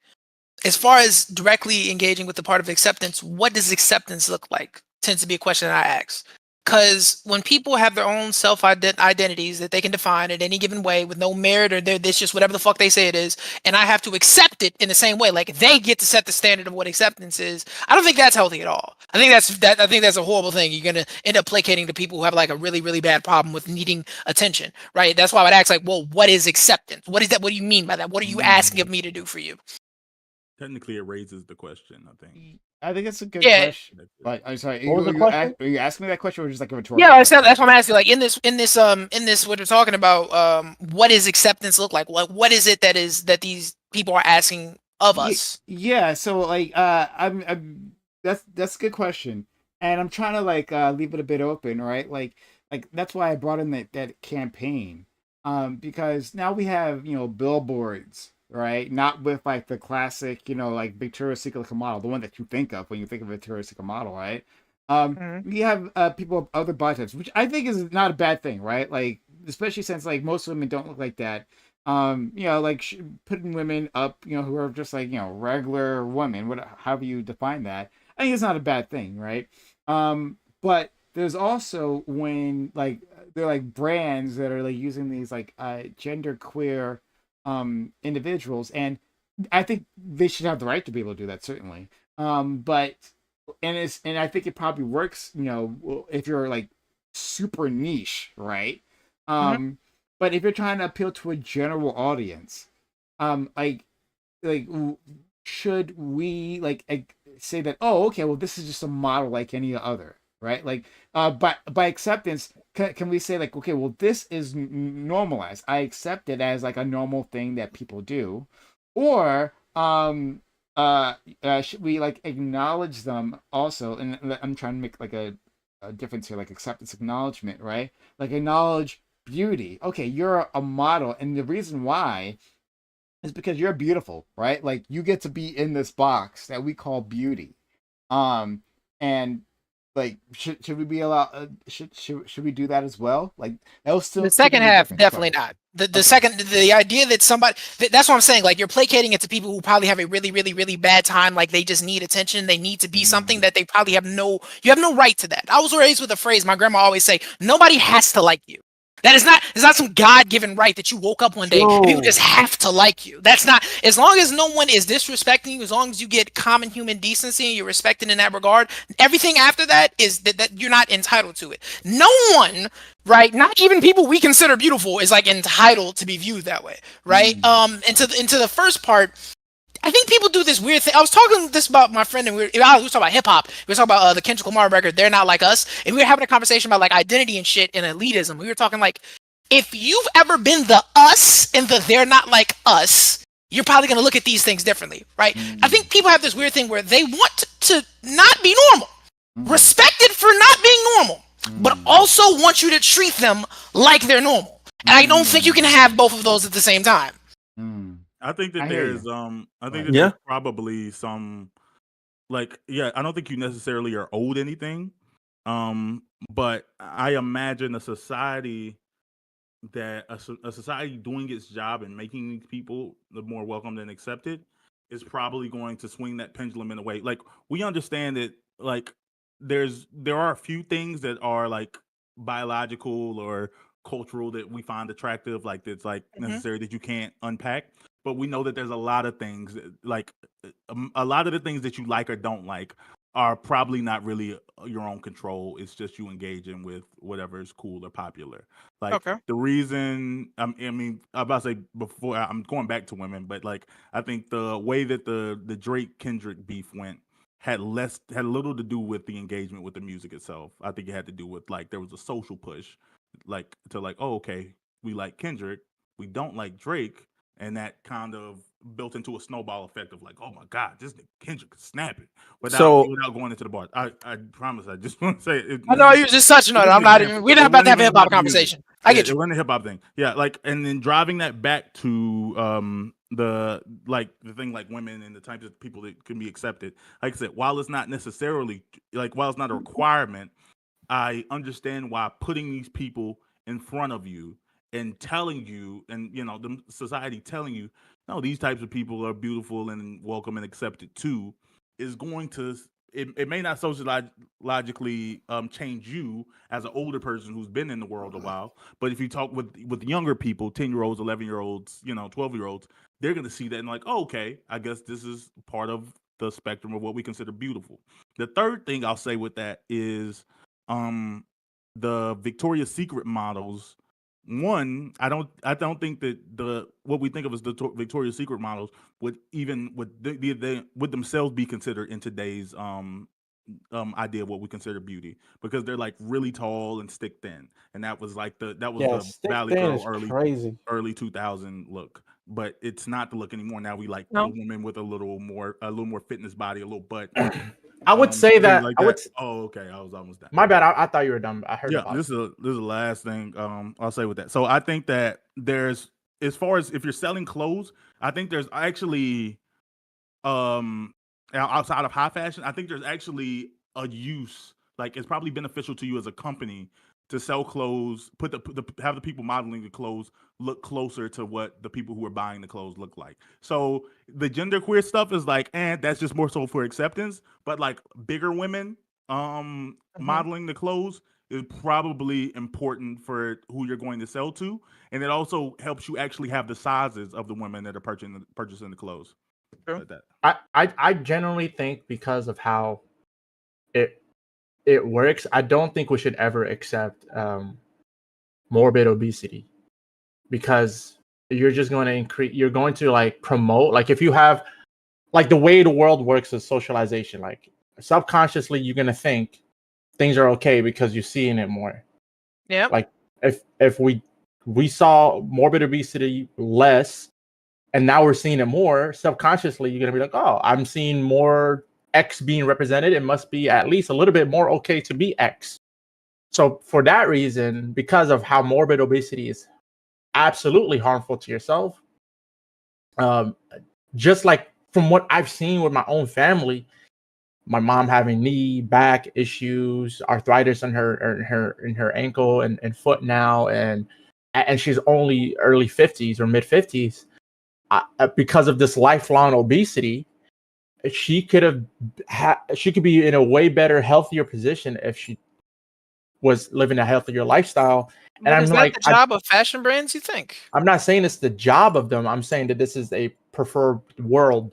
as far as directly engaging with the part of acceptance, what does acceptance look like? Tends to be a question that I ask. Because when people have their own self-identities that they can define in any given way with no merit, or this just whatever the fuck they say it is, and I have to accept it in the same way, like they get to set the standard of what acceptance is, I don't think that's healthy at all. I think that's a horrible thing. You're gonna end up placating to people who have like a really, really bad problem with needing attention, right? That's why I would ask, like, well, what is acceptance? What is that? What do you mean by that? What are you asking of me to do for you? Technically, it raises the question, I think. I think it's a good question. Like, I'm sorry, are you asking me that question, or just like a rhetorical? Yeah, that's what I'm asking. Like in this, what we're talking about, what does acceptance look like? What is it that these people are asking of us? Yeah, so like, that's a good question, and I'm trying to like leave it a bit open, right? Like that's why I brought in that campaign, because now we have billboards. Right, not with like the classic, like Victoria's Secret model, the one that you think of when you think of a Victoria's Secret model, right? We have people of other body types, which I think is not a bad thing, right? Like, especially since like most women don't look like that. Like putting women up, who are just like regular women, however you define that. I think it's not a bad thing, right? But there's also when like they're like brands that are like using these like gender queer individuals, and I think they should have the right to be able to do that, certainly. But I think it probably works, if you're like super niche, right? But if you're trying to appeal to a general audience, like should we like say that, oh, okay, well, this is just a model like any other, right? Like, but by acceptance, can we say like, okay, well, this is normalized. I accept it as like a normal thing that people do, or should we like acknowledge them also? And I'm trying to make like a difference here, like acceptance, acknowledgement, right? Like acknowledge beauty. Okay, you're a model, and the reason why is because you're beautiful, right? Like you get to be in this box that we call beauty, and like should we be allowed? Should we do that as well? Like that was still the second half, definitely not. The idea that somebody, that's what I'm saying. Like you're placating it to people who probably have a really, really, really bad time. Like they just need attention. They need to be something that they probably have you have no right to that. I was raised with a phrase my grandma always say: nobody has to like you. That is not, it's not some God-given right that you woke up one day and people just have to like you. That's not, as long as no one is disrespecting you, as long as you get common human decency and you're respected in that regard, everything after that is that you're not entitled to it. No one, right, not even people we consider beautiful, is like entitled to be viewed that way, right? Into the first part, I think people do this weird thing. I was talking this about my friend, and we were talking about hip hop. We were talking about the Kendrick Lamar record, "They're Not Like Us," and we were having a conversation about like identity and shit and elitism. We were talking like, if you've ever been the us and the "they're not like us," you're probably gonna look at these things differently, right? I think people have this weird thing where they want to not be normal, respected for not being normal, but also want you to treat them like they're normal. And I don't think you can have both of those at the same time. I think that there's there's probably some like I don't think you necessarily are owed anything. But I imagine a society that a society doing its job and making these people the more welcomed and accepted is probably going to swing that pendulum in a way. Like we understand that like there are a few things that are like biological or cultural that we find attractive, like that's like necessary that you can't unpack. But we know that there's a lot of things like a lot of the things that you like or don't like are probably not really your own control. It's just you engaging with whatever is cool or popular. Like the reason I mean, I'm about to say before I'm going back to women, but like I think the way that the Drake Kendrick beef went had little to do with the engagement with the music itself. I think it had to do with like there was a social push, like to like, oh, okay, we like Kendrick, we don't like Drake, and that kind of built into a snowball effect of like, oh my God, this Kendrick is snapping without going into the bar. I promise. I just want to say it. I know you're just touching on it. I'm not even. We're not about to have a hip hop conversation. I get you. It wasn't a hip hop thing. Yeah, like, and then driving that back to the thing like women and the types of people that can be accepted. Like I said, while it's not necessarily while it's not a requirement, I understand why putting these people in front of you and telling you, and the society telling you, no, these types of people are beautiful and welcome and accepted too, is going to it may not sociologically change you as an older person who's been in the world a while, but if you talk with younger people, 10-year-olds, 11-year-olds, 12-year-olds, they're going to see that and like, oh, okay, I guess this is part of the spectrum of what we consider beautiful. The third thing I'll say with that is the Victoria's Secret models. One, I don't think that what we think of as the Victoria's Secret models would themselves be considered in today's idea of what we consider beauty, because they're like really tall and stick thin, and that was the Valley Girl early 2000 look, but it's not the look anymore. Now we like a woman with a little more fitness body, a little butt. I would say that. Oh, okay. I was almost done. My bad. I thought you were done. I heard. Yeah, this is the last thing I'll say with that. So I think that there's, as far as if you're selling clothes, I think there's actually outside of high fashion, I think there's actually a use. Like it's probably beneficial to you as a company to sell clothes, have the people modeling the clothes look closer to what the people who are buying the clothes look like. So the genderqueer stuff is like, that's just more so for acceptance. But like bigger women modeling the clothes is probably important for who you're going to sell to, and it also helps you actually have the sizes of the women that are purchasing the clothes. Like that. I generally think because of how it works, I don't think we should ever accept morbid obesity, because you're just going to increase. You're going to like promote, like if you have like the way the world works is socialization. Like subconsciously, you're going to think things are okay because you're seeing it more. Yeah. Like if we saw morbid obesity less, and now we're seeing it more, subconsciously, you're going to be like, oh, I'm seeing more X being represented. It must be at least a little bit more okay to be X. So for that reason, because of how morbid obesity is absolutely harmful to yourself, just like from what I've seen with my own family, my mom having knee, back issues, arthritis in her ankle and foot now, and she's only early 50s or mid 50s. Because of this lifelong obesity, she could be in a way better, healthier position if she was living a healthier lifestyle. And I'm like, the job of fashion brands, you think? I'm not saying it's the job of them. I'm saying that this is a preferred world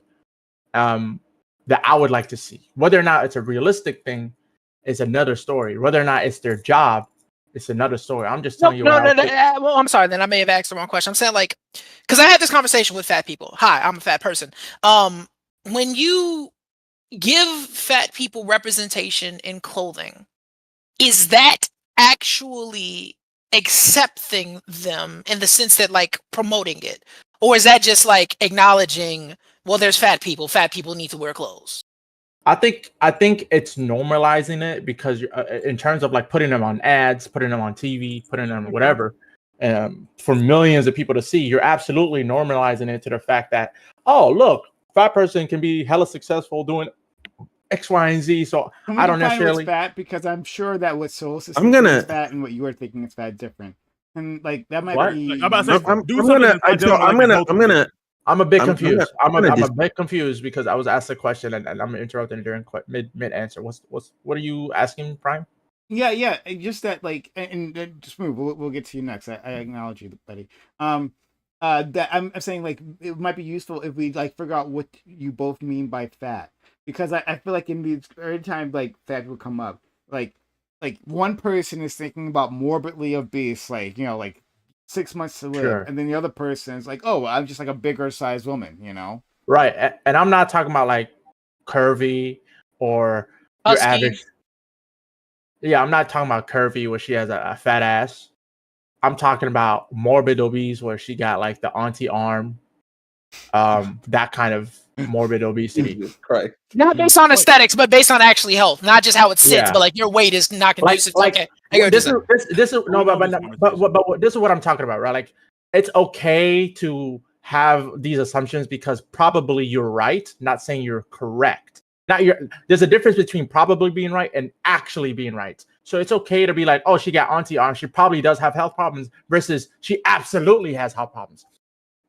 that I would like to see. Whether or not it's a realistic thing is another story. Whether or not it's their job it's another story. I'm just telling you. Well, I'm sorry. Then I may have asked the wrong question. I'm saying like, because I had this conversation with fat people. Hi, I'm a fat person. When you give fat people representation in clothing, is that actually accepting them in the sense that like promoting it, or is that just like acknowledging, well, there's fat people need to wear clothes? I think it's normalizing it because in terms of like putting them on ads, putting them on TV, putting them on whatever, for millions of people to see, you're absolutely normalizing it to the fact that, oh, look, fat person can be hella successful doing X, Y, and Z. So I don't necessarily fat, because I'm sure that what Solstice is fat and what you are thinking is fat different, and like that might be. Like, I'm a bit confused. I'm a bit confused because I was asked a question and I'm interrupting during mid answer. What are you asking, Prime? Yeah. Just that, like, and just move. We'll get to you next. I acknowledge you, buddy. That I'm saying, like, it might be useful if we like figure out what you both mean by fat, because I feel like in these every time like fat will come up, like one person is thinking about morbidly obese, like, you know, like 6 months to live, sure. And then the other person is like, oh, I'm just like a bigger sized woman, you know? Right. And I'm not talking about like curvy or your average. Yeah, I'm not talking about curvy where she has a fat ass. I'm talking about morbid obese where she got like the auntie arm, that kind of morbid obesity. Right. Not based on aesthetics, but based on actually health, not just how it sits, but like your weight is not conducive. Like, okay. This is this is what I'm talking about, right? Like, it's okay to have these assumptions because probably you're right. Not saying you're correct. There's a difference between probably being right and actually being right. So it's okay to be like, oh, she got auntie arm. She probably does have health problems versus she absolutely has health problems.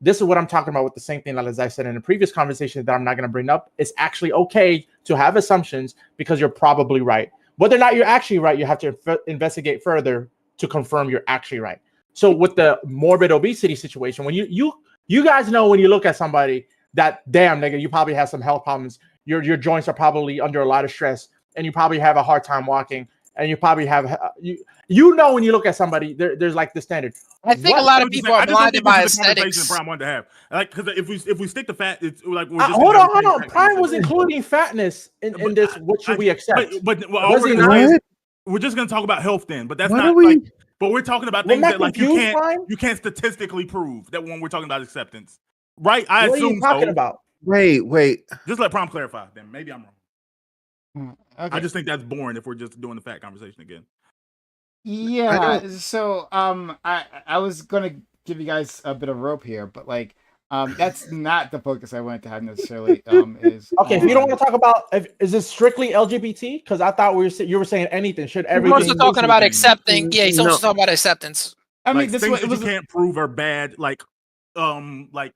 This is what I'm talking about with the same thing as I said in the previous conversation that I'm not going to bring up. It's actually okay to have assumptions because you're probably right. Whether or not you're actually right, you have to investigate further to confirm you're actually right. So with the morbid obesity situation, when you guys know when you look at somebody that, damn, nigga, you probably have some health problems. Your joints are probably under a lot of stress and you probably have a hard time walking and you probably have you know when you look at somebody there's like the standard. I think a lot of people are blinded by aesthetics. Prime wanted to have, like, because if we stick to fat, it's like we're just hold on. Prime was including fatness in this. What should we accept? But we're just gonna talk about health then. But that's not like. But we're talking about things that like you can't statistically prove that when we're talking about acceptance, right? I assume. What are you talking about? Wait. Just let Prime clarify. Then maybe I'm wrong. Okay. I just think that's boring if we're just doing the fat conversation again. Yeah. So I was gonna give you guys a bit of rope here, but like that's not the focus I wanted to have necessarily. Is okay. If you don't want to talk about, is this strictly LGBT? Because I thought you were saying anything. Should everything? He's also talking about accepting. Yeah, he's also talking about acceptance. I mean, this things that you can't prove are bad, like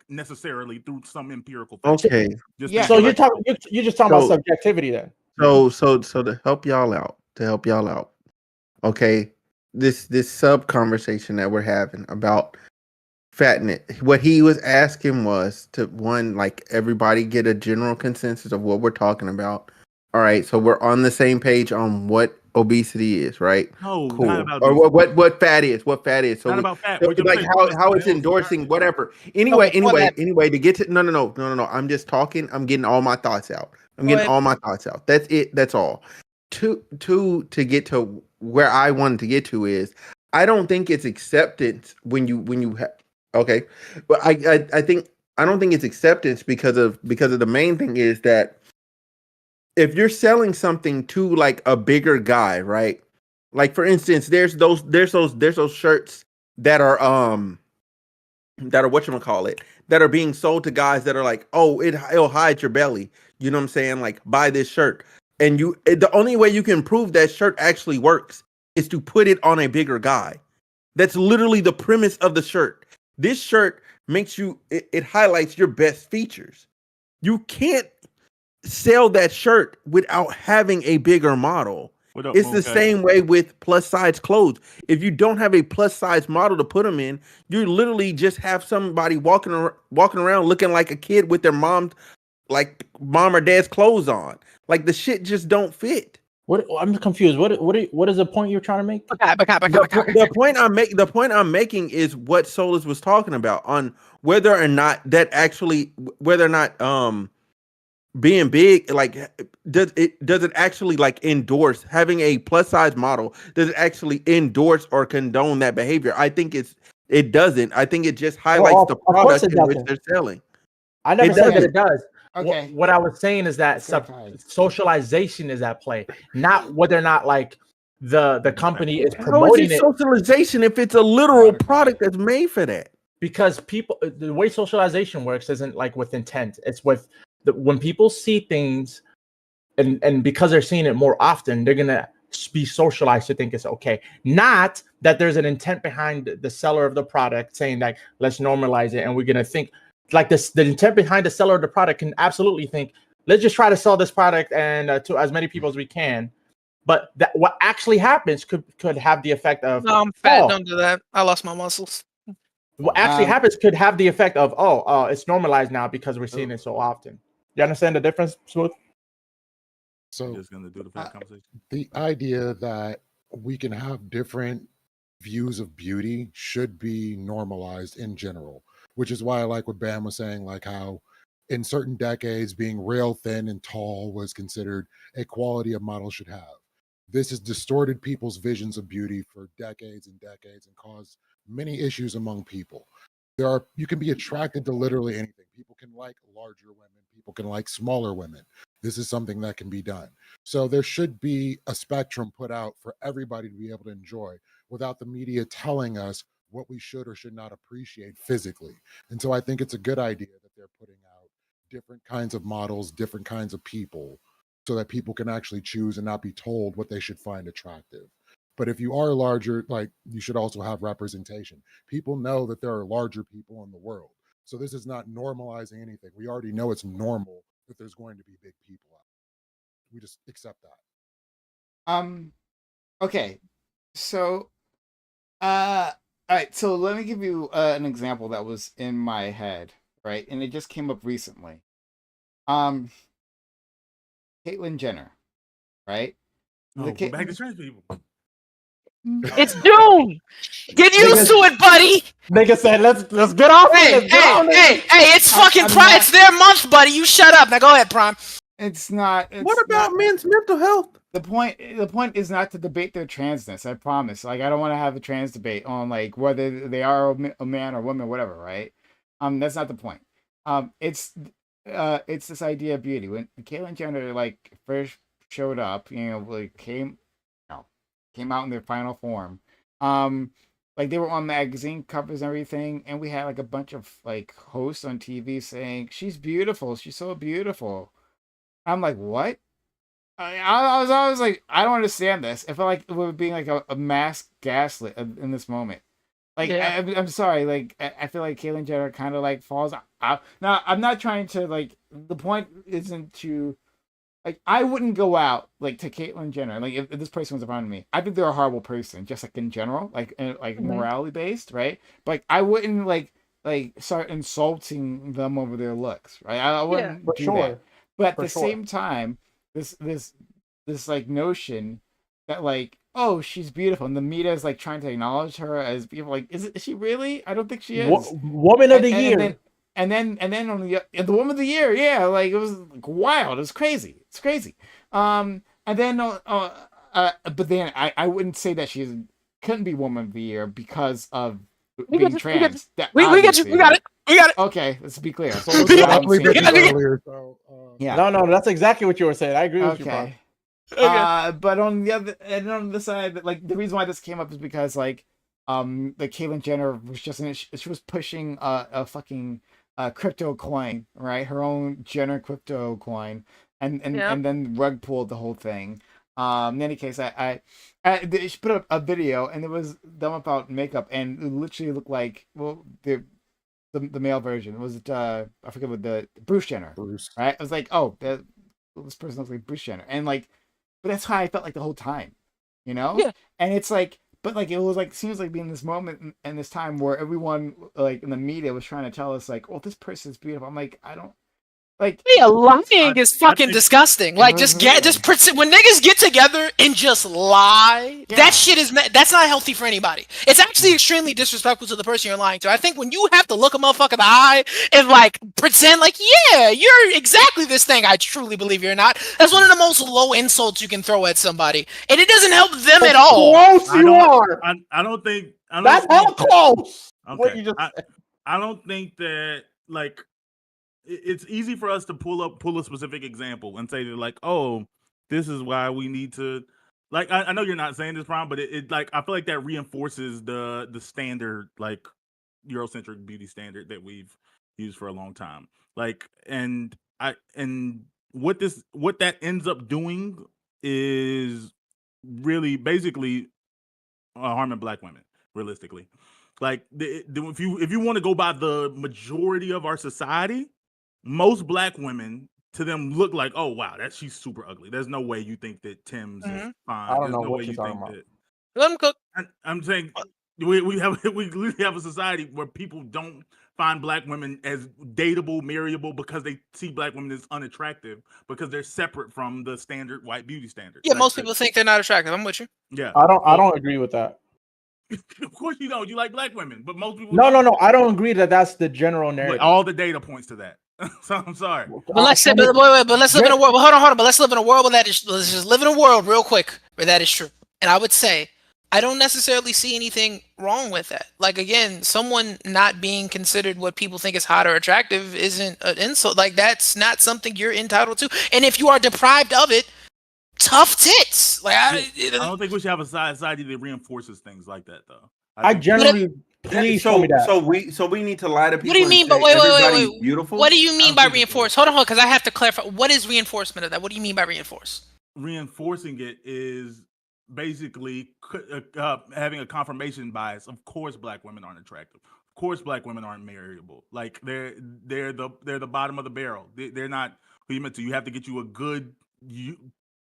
necessarily through some empirical facts. Okay. So you're just talking about subjectivity then. So to help y'all out. Okay, this sub conversation that we're having about fatness, what he was asking was to like everybody get a general consensus of what we're talking about. All right, so we're on the same page on what obesity is, right? No, cool. Not about or what fat is. What fat is. So not about fat. Like how it's endorsing whatever. Anyway, to get to no. I'm just talking. I'm getting all my thoughts out. That's it. That's all. To get to where I wanted to get to is I don't think it's acceptance when you have okay, but I don't think it's acceptance because of the main thing is that if you're selling something to like a bigger guy, right? Like for instance, there's those shirts that are whatchamacallit, that are being sold to guys that are like, oh, it'll hide your belly. You know what I'm saying? Like, buy this shirt. And the only way you can prove that shirt actually works is to put it on a bigger guy. That's literally the premise of the shirt. This shirt makes it highlights your best features. You can't sell that shirt without having a bigger model. It's the same way with plus size clothes. If you don't have a plus size model to put them in, you literally just have somebody walking around looking like a kid with their mom or dad's clothes on. Like the shit just don't fit. What I'm confused. What is the point you're trying to make? The point I'm making is what Solus was talking about on whether or not being big, like does it actually like endorse having a plus size model? Does it actually endorse or condone that behavior? I think it doesn't. I think it just highlights the product in which they're selling. I never said that it does. Okay. What I was saying is that socialization is at play, not whether or not like the company is promoting it. Socialization if it's a literal product that's made for that. Because people, the way socialization works isn't like with intent. It's with when people see things, and because they're seeing it more often, they're gonna be socialized to think it's okay. Not that there's an intent behind the seller of the product saying like, let's normalize it, and we're gonna think. Like this, the intent behind the seller of the product can absolutely think, let's just try to sell this product and to as many people as we can. But that what actually happens could have the effect of, no, I'm fat. Don't do that. I lost my muscles. What actually happens could have the effect of, it's normalized now because we're seeing it so often. You understand the difference, Smooth? So just gonna do the conversation. The idea that we can have different views of beauty should be normalized in general. Which is why I like what Bam was saying, like how in certain decades, being real thin and tall was considered a quality a model should have. This has distorted people's visions of beauty for decades and decades and caused many issues among people. You can be attracted to literally anything. People can like larger women. People can like smaller women. This is something that can be done. So there should be a spectrum put out for everybody to be able to enjoy without the media telling us what we should or should not appreciate physically. And so I think it's a good idea that they're putting out different kinds of models, different kinds of people, so that people can actually choose and not be told what they should find attractive. But if you are larger, like you should also have representation. People know that there are larger people in the world. So this is not normalizing anything. We already know it's normal that there's going to be big people out. We just accept that. Okay. So all right, so let me give you an example that was in my head, right? And it just came up recently. Caitlyn Jenner, right? Oh, go back to trans people. It's June. Get used to it, buddy. Nigga said, let's get off. Hey, it's fucking Prime. It's their month, buddy. You shut up. Now go ahead, Prime. It's not. What about men's mental health? The point is not to debate their transness. I promise. Like, I don't want to have a trans debate on like whether they are a man or woman, whatever. Right? That's not the point. It's this idea of beauty. When Caitlyn Jenner like first showed up, like came out in their final form. Like they were on magazine covers and everything, and we had like a bunch of like hosts on TV saying she's beautiful, she's so beautiful. I'm like, what? I was always like, I don't understand this. I felt like we're being like a mass gaslit in this moment. Like, yeah. I'm sorry. Like, I feel like Caitlyn Jenner kind of like falls out. Now, I'm not trying to like. The point isn't to, like, I wouldn't go out like to Caitlyn Jenner. Like, if this person was in front of me, I think they're a horrible person, just like in general, like morality based, right? But like, I wouldn't like start insulting them over their looks, right? I wouldn't do that. But at the same time, this like notion that like, oh, she's beautiful, and the media is like trying to acknowledge her as beautiful. Like, is she really? I don't think she is. Woman of the year. And then on the woman of the year, yeah, like it was like wild. It was crazy. It's crazy. And then but then I wouldn't say that she couldn't be woman of the year because of being trans. We got you. We got it. We got it. Okay, let's be clear. Yeah. No, that's exactly what you were saying. I agree with you, Bob. Okay. But on the side, like the reason why this came up is because like the Caitlyn Jenner was she was pushing a fucking crypto coin, right? Her own Jenner crypto coin, and then rug pulled the whole thing. In any case, she put up a video and it was them about makeup, and it literally looked like the male version was it I forget what the Bruce Jenner, right? I was like, oh, this person looks like Bruce Jenner, and like, but that's how I felt like the whole time, Yeah. And it's like, but like it was like seems like being this moment and this time where everyone like in the media was trying to tell us like, oh, this person's beautiful. I'm like, I don't. Like, yeah, lying is fucking disgusting. Like, just pretend when niggas get together and just lie. Yeah. That shit is that's not healthy for anybody. It's actually extremely disrespectful to the person you're lying to. I think when you have to look a motherfucker in the eye and like pretend like, yeah, you're exactly this thing I truly believe you're not. That's one of the most low insults you can throw at somebody, and it doesn't help them at all. Close you are. I don't think That's hella close. Okay. What you just I don't think that like it's easy for us to pull a specific example and say that like, oh, this is why we need to like. I know you're not saying this, Prime, but it like I feel like that reinforces the standard like Eurocentric beauty standard that we've used for a long time. Like, and what that ends up doing is really basically harming Black women, realistically. Like, if you want to go by the majority of our society, most Black women to them look like, oh wow, she's super ugly. There's no way you think that Tim's is fine. I don't know There's no what way you're you talking think about. Let them cook. I'm saying we literally have a society where people don't find Black women as dateable, marryable because they see Black women as unattractive because they're separate from the standard white beauty standard. Yeah, most people think they're not attractive. I'm with you. Yeah, I don't agree with that. Of course you don't. You like Black women, but most people No. I don't agree that that's the general narrative. All the data points to that. So I'm sorry. But let's say, but let's live in a world. Hold on. But let's live in a world where that is. Let's just live in a world real quick where that is true. And I would say I don't necessarily see anything wrong with that. Like, again, someone not being considered what people think is hot or attractive isn't an insult. Like, that's not something you're entitled to. And if you are deprived of it, tough tits. Like, I don't think we should have a society that reinforces things like that, though. I generally. Please show me that. So we need to lie to people. What do you mean? But wait. Beautiful. What do you mean by reinforce? Hold on, because I have to clarify. What is reinforcement of that? What do you mean by reinforce? Reinforcing it is basically having a confirmation bias. Of course, Black women aren't attractive. Of course, Black women aren't marryable. Like they're the bottom of the barrel. They're not who you meant to. You have to get you a good,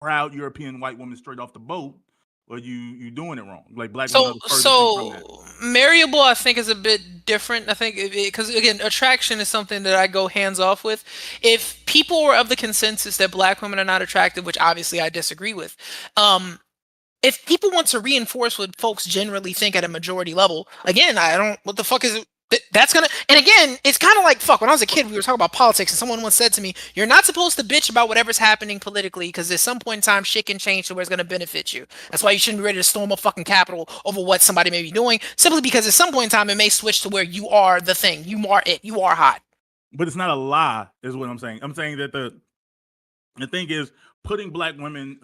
proud European white woman straight off the boat. Or you doing it wrong. Like Black women are the furthest thing from that. Marryable, I think, is a bit different. I think because again, attraction is something that I go hands off with. If people were of the consensus that Black women are not attractive, which obviously I disagree with, if people want to reinforce what folks generally think at a majority level, again, I don't. What the fuck is it? That's gonna, and again, it's kind of like fuck. When I was a kid, we were talking about politics, and someone once said to me, "You're not supposed to bitch about whatever's happening politically, because at some point in time, shit can change to where it's gonna benefit you. That's why you shouldn't be ready to storm a fucking Capitol over what somebody may be doing, simply because at some point in time, it may switch to where you are the thing, you are it, you are hot." But it's not a lie, is what I'm saying. I'm saying that the thing is putting Black women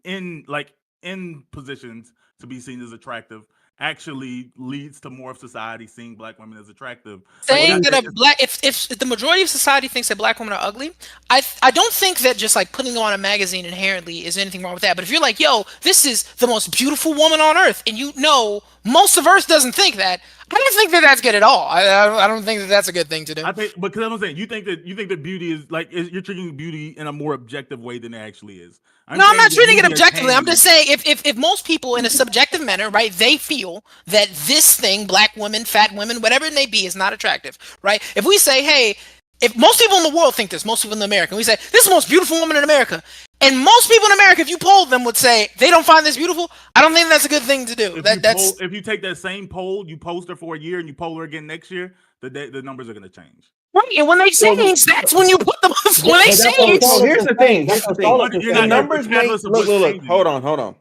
in positions to be seen as attractive actually leads to more of society seeing Black women as attractive. Saying that if the majority of society thinks that Black women are ugly, I don't think that just like putting them on a magazine inherently is anything wrong with that. But if you're like, yo, this is the most beautiful woman on earth, and you know most of Earth doesn't think that, I don't think that that's good at all. I don't think that that's a good thing to do. I think, because I'm saying you think that beauty is like you're treating beauty in a more objective way than it actually is. I'm not treating it objectively. I'm just saying if most people in a subjective manner, right, they feel that this thing, Black women, fat women, whatever it may be, is not attractive, right? If we say, hey, if most people in the world think this, most people in America, we say, this is the most beautiful woman in America. And most people in America, if you polled them, would say they don't find this beautiful. I don't think that's a good thing to do. If you take that same poll, you post her for a year and you poll her again next year, the numbers are going to change. Right, and when they change, that's when you put them. When they change. So here's the thing. The numbers may look. Hold on.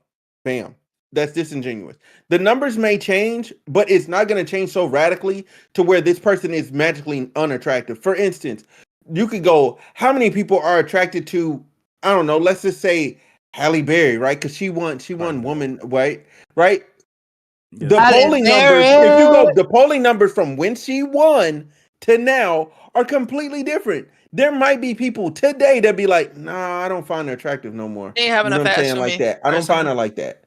Bam. That's disingenuous. The numbers may change, but it's not going to change so radically to where this person is magically unattractive. For instance, you could go, how many people are attracted to, I don't know, let's just say Halle Berry, right? Because she won woman, right? Right? Yeah. The polling numbers, if you go, the polling numbers from when she won to now are completely different. There might be people today that be like, nah, I don't find her attractive no more. They have enough ass for like that. I don't find her like that.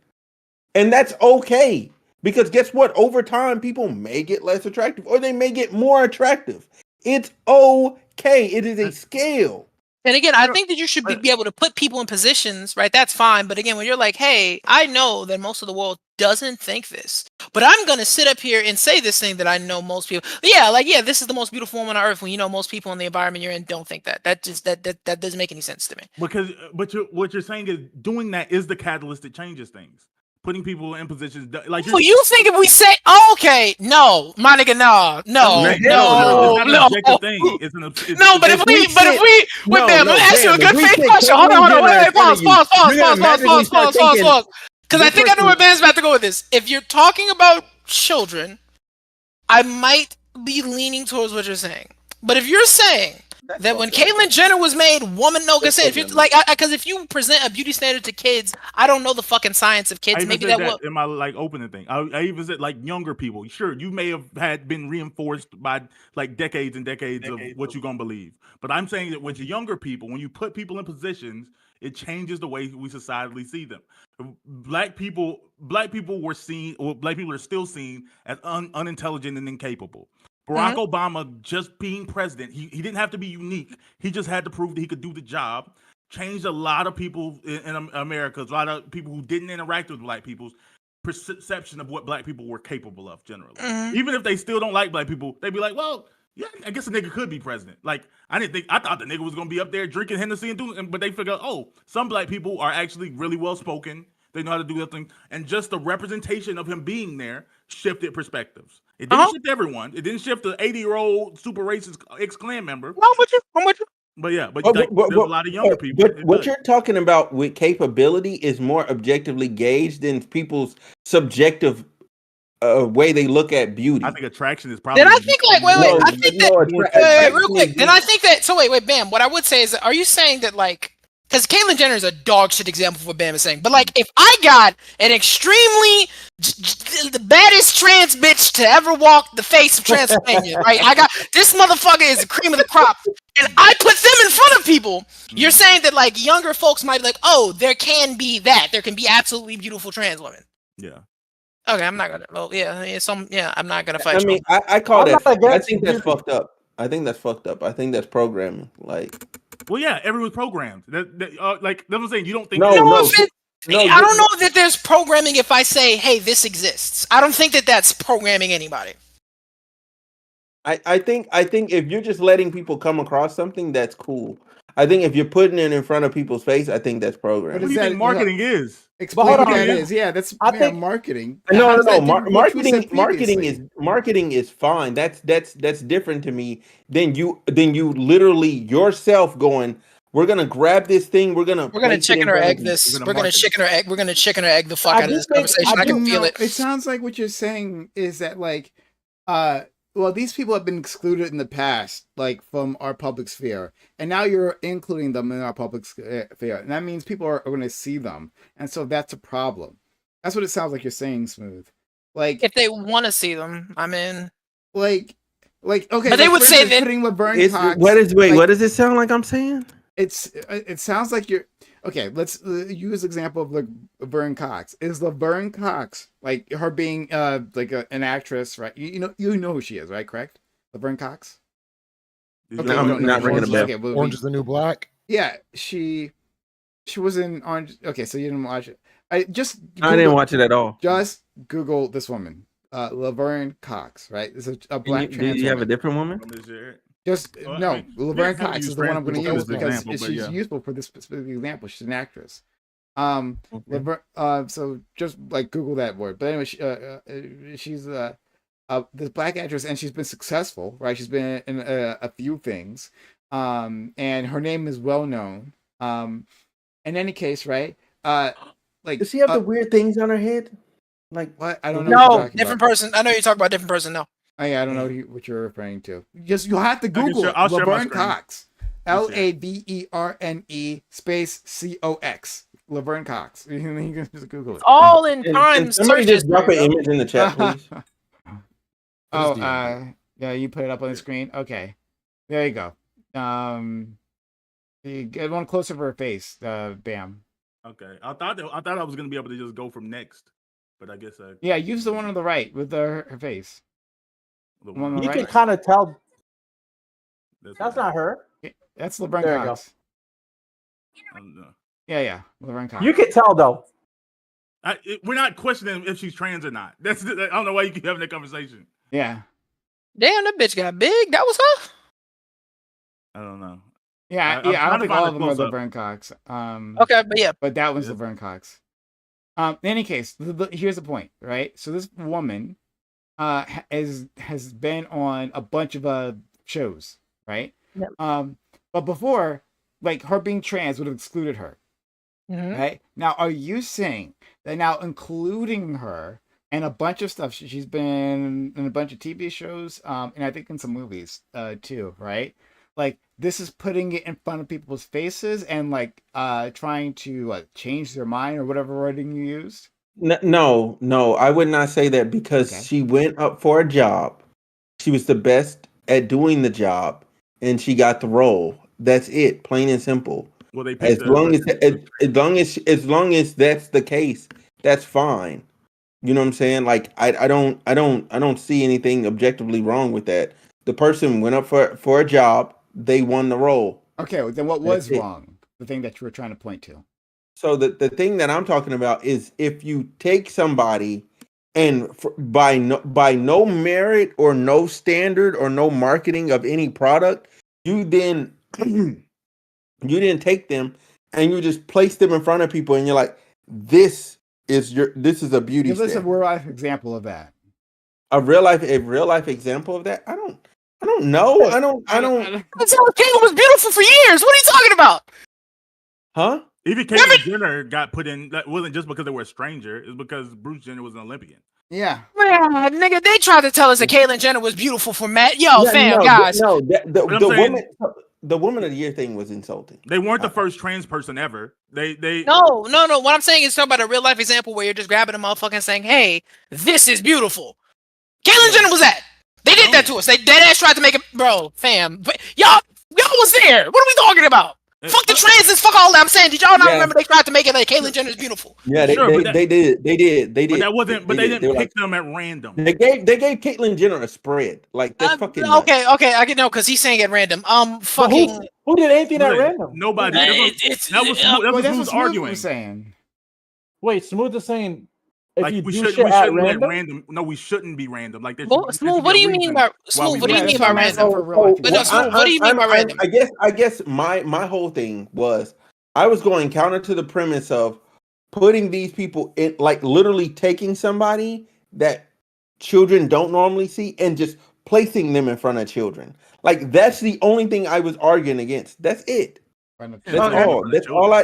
And that's okay. Because guess what? Over time, people may get less attractive or they may get more attractive. It's okay. It is a scale. And again, I think that you should be able to put people in positions, right? That's fine. But again, when you're like, hey, I know that most of the world doesn't think this, but I'm going to sit up here and say this thing that I know most people. Yeah, this is the most beautiful woman on earth when you know most people in the environment you're in don't think that. That doesn't make any sense to me. Because, what you're saying is doing that is the catalyst that changes things. Putting people in positions like you think if we say okay, no, my nigga, no. It's not an objective thing. But if we wait, man, let me ask you a good faith question. Hold on, wait, pause. Because I think I know where Ben's about to go with this. If you're talking about children, I might be leaning towards what you're saying. But if you're saying that when Caitlyn Jenner was made, woman no consent. If you because if you present a beauty standard to kids, I don't know the fucking science of kids. Maybe that will. In my opening thing, I even said younger people. Sure, you may have been reinforced by decades and decades of what you're gonna believe. But I'm saying that with the younger people, when you put people in positions, it changes the way we societally see them. Black people were seen, or black people are still seen as unintelligent and incapable. Barack Obama, just being president, he didn't have to be unique. He just had to prove that he could do the job. Changed a lot of people in America, a lot of people who didn't interact with black people's perception of what black people were capable of generally. Even if they still don't like black people, they'd be like, well, yeah, I guess a nigga could be president. I thought the nigga was going to be up there drinking Hennessy but they figure, some black people are actually really well-spoken. They know how to do that thing. And just the representation of him being there shifted perspectives. It didn't shift everyone. It didn't shift the 80-year-old super racist ex-Klan member. I'm with you. But yeah, there's a lot of younger people. But what you're talking about with capability is more objectively gauged than people's subjective way they look at beauty. I think attraction is probably. Then I think real quick. Then I think that. So wait, Bam. What I would say is, are you saying that because Caitlyn Jenner is a dog shit example of what Bam is saying, but if I got an extremely the baddest trans bitch to ever walk the face of Transylvania, right? I got this motherfucker is the cream of the crop, and I put them in front of people. You're saying that younger folks might be like, oh, there can be that. There can be absolutely beautiful trans women. Yeah. Okay, I'm not gonna. Well, I'm not gonna fight. I mean, I call that. I think that's fucked up. I think that's fucked up. I think that's programming. Well, yeah, everyone's programmed. That's what I'm saying. You don't think? I don't know that there's programming. If I say, "Hey, this exists," I don't think that that's programming anybody. I think if you're just letting people come across something, that's cool. I think if you're putting it in front of people's face, I think that's programming. What do you think marketing is? Explain what that is. Yeah, that's marketing. No. Marketing is fine. That's different to me than you literally yourself going, we're gonna grab this thing, we're gonna chicken or egg this. We're gonna chicken or egg the fuck out of this conversation. I can feel it. It sounds like what you're saying is that well, these people have been excluded in the past, from our public sphere, and now you're including them in our public sphere, and that means people are going to see them, and so that's a problem. That's what it sounds like you're saying, Smooth. If they want to see them, I'm in. Okay, but they would say that. Laverne Cox, what does it sound like I'm saying? It sounds like you're. Okay, let's use example of Laverne Cox. Is Laverne Cox her being an actress, right? You know who she is, right? Correct, Laverne Cox. Okay, I'm not ringing a bell. Okay, Orange is the New Black. Yeah, she was in Orange. Okay, so you didn't watch it. I didn't watch it at all. Just Google this woman, Laverne Cox. Right, this is a black trans woman. Do you have a different woman? Laverne Cox is the one I'm going to use because she's useful for this specific example. She's an actress. So just Google that word. But anyway, she's this black actress, and she's been successful, right? She's been in a few things, and her name is well known. In any case, right? Does she have the weird things on her head? What? I don't know. No, different person. I know you're talking about a different person. No. I don't know what you're referring to. You'll have to Google Laverne Cox. LAVERNE space COX. Laverne Cox. You can just Google it. All in time. Somebody just drop an image in the chat, please. Yeah, you put it up on the screen. Okay, there you go. You get one closer for her face. Bam. Okay, I thought I was gonna be able to just go from next, but I guess yeah, use the one on the right with her face. You can kind of tell. That's not her. That's Laverne Cox. Yeah, Laverne Cox. You can tell though. We're not questioning if she's trans or not. I don't know why you keep having that conversation. Yeah. Damn, that bitch got big. That was her. I don't know. Yeah, I don't think all of them are Laverne Cox. Okay, but yeah. But that was Laverne Cox. In any case, here's the point, right? So this woman has been on a bunch of shows, right? Yep. But before, like, her being trans would have excluded her. Mm-hmm. Right? Now, are you saying that now including her and a bunch of stuff, she's been in a bunch of TV shows, and I think in some movies too, right? Like, this is putting it in front of people's faces and like trying to change their mind or whatever wording you used? No, I would not say that because she went up for a job. She was the best at doing the job and she got the role. That's it, plain and simple. Well, they as long as that's the case, that's fine. You know what I'm saying? Like I don't see anything objectively wrong with that. The person went up for a job, they won the role. Okay, then what was wrong? The thing that you were trying to point to. So the thing that I'm talking about is if you take somebody and by no merit or no standard or no marketing of any product, you then you didn't take them and you just place them in front of people and you're like, this is a beauty. Give us a real life example of that. A real life example of that? I don't know. I don't. Caleb was beautiful for years. What are you talking about? Huh? Even Caitlyn Jenner got put in. That wasn't just because they were a stranger. It's because Bruce Jenner was an Olympian. Yeah. Man, nigga, they tried to tell us that Caitlyn Jenner was beautiful for Matt. Yo, guys. No, the woman of the year thing was insulting. They weren't the first trans person ever. They No. What I'm saying is talking about a real life example where you're just grabbing a motherfucker and saying, "Hey, this is beautiful." Caitlyn Jenner was that. They did that to us. They dead ass tried to make it, bro, fam. But y'all was there. What are we talking about? Fuck the transes, fuck all that. I'm saying, did y'all not remember they tried to make it like Caitlyn Jenner is beautiful? Yeah, they did. But that wasn't. But they didn't pick them at random. They gave Caitlyn Jenner a spread. Like that's fucking. Okay, I can know because he's saying it random. Fucking. Who did anything at random? Nobody. That was who's arguing. Saying. Wait, Smooth is saying. Like we shouldn't let random. No, we shouldn't be random. Like Smooth. What do you mean by Smooth? What do you mean by random? What do you mean by random? I guess my whole thing was I was going counter to the premise of putting these people in, like literally taking somebody that children don't normally see and just placing them in front of children. Like that's the only thing I was arguing against. That's it. That's all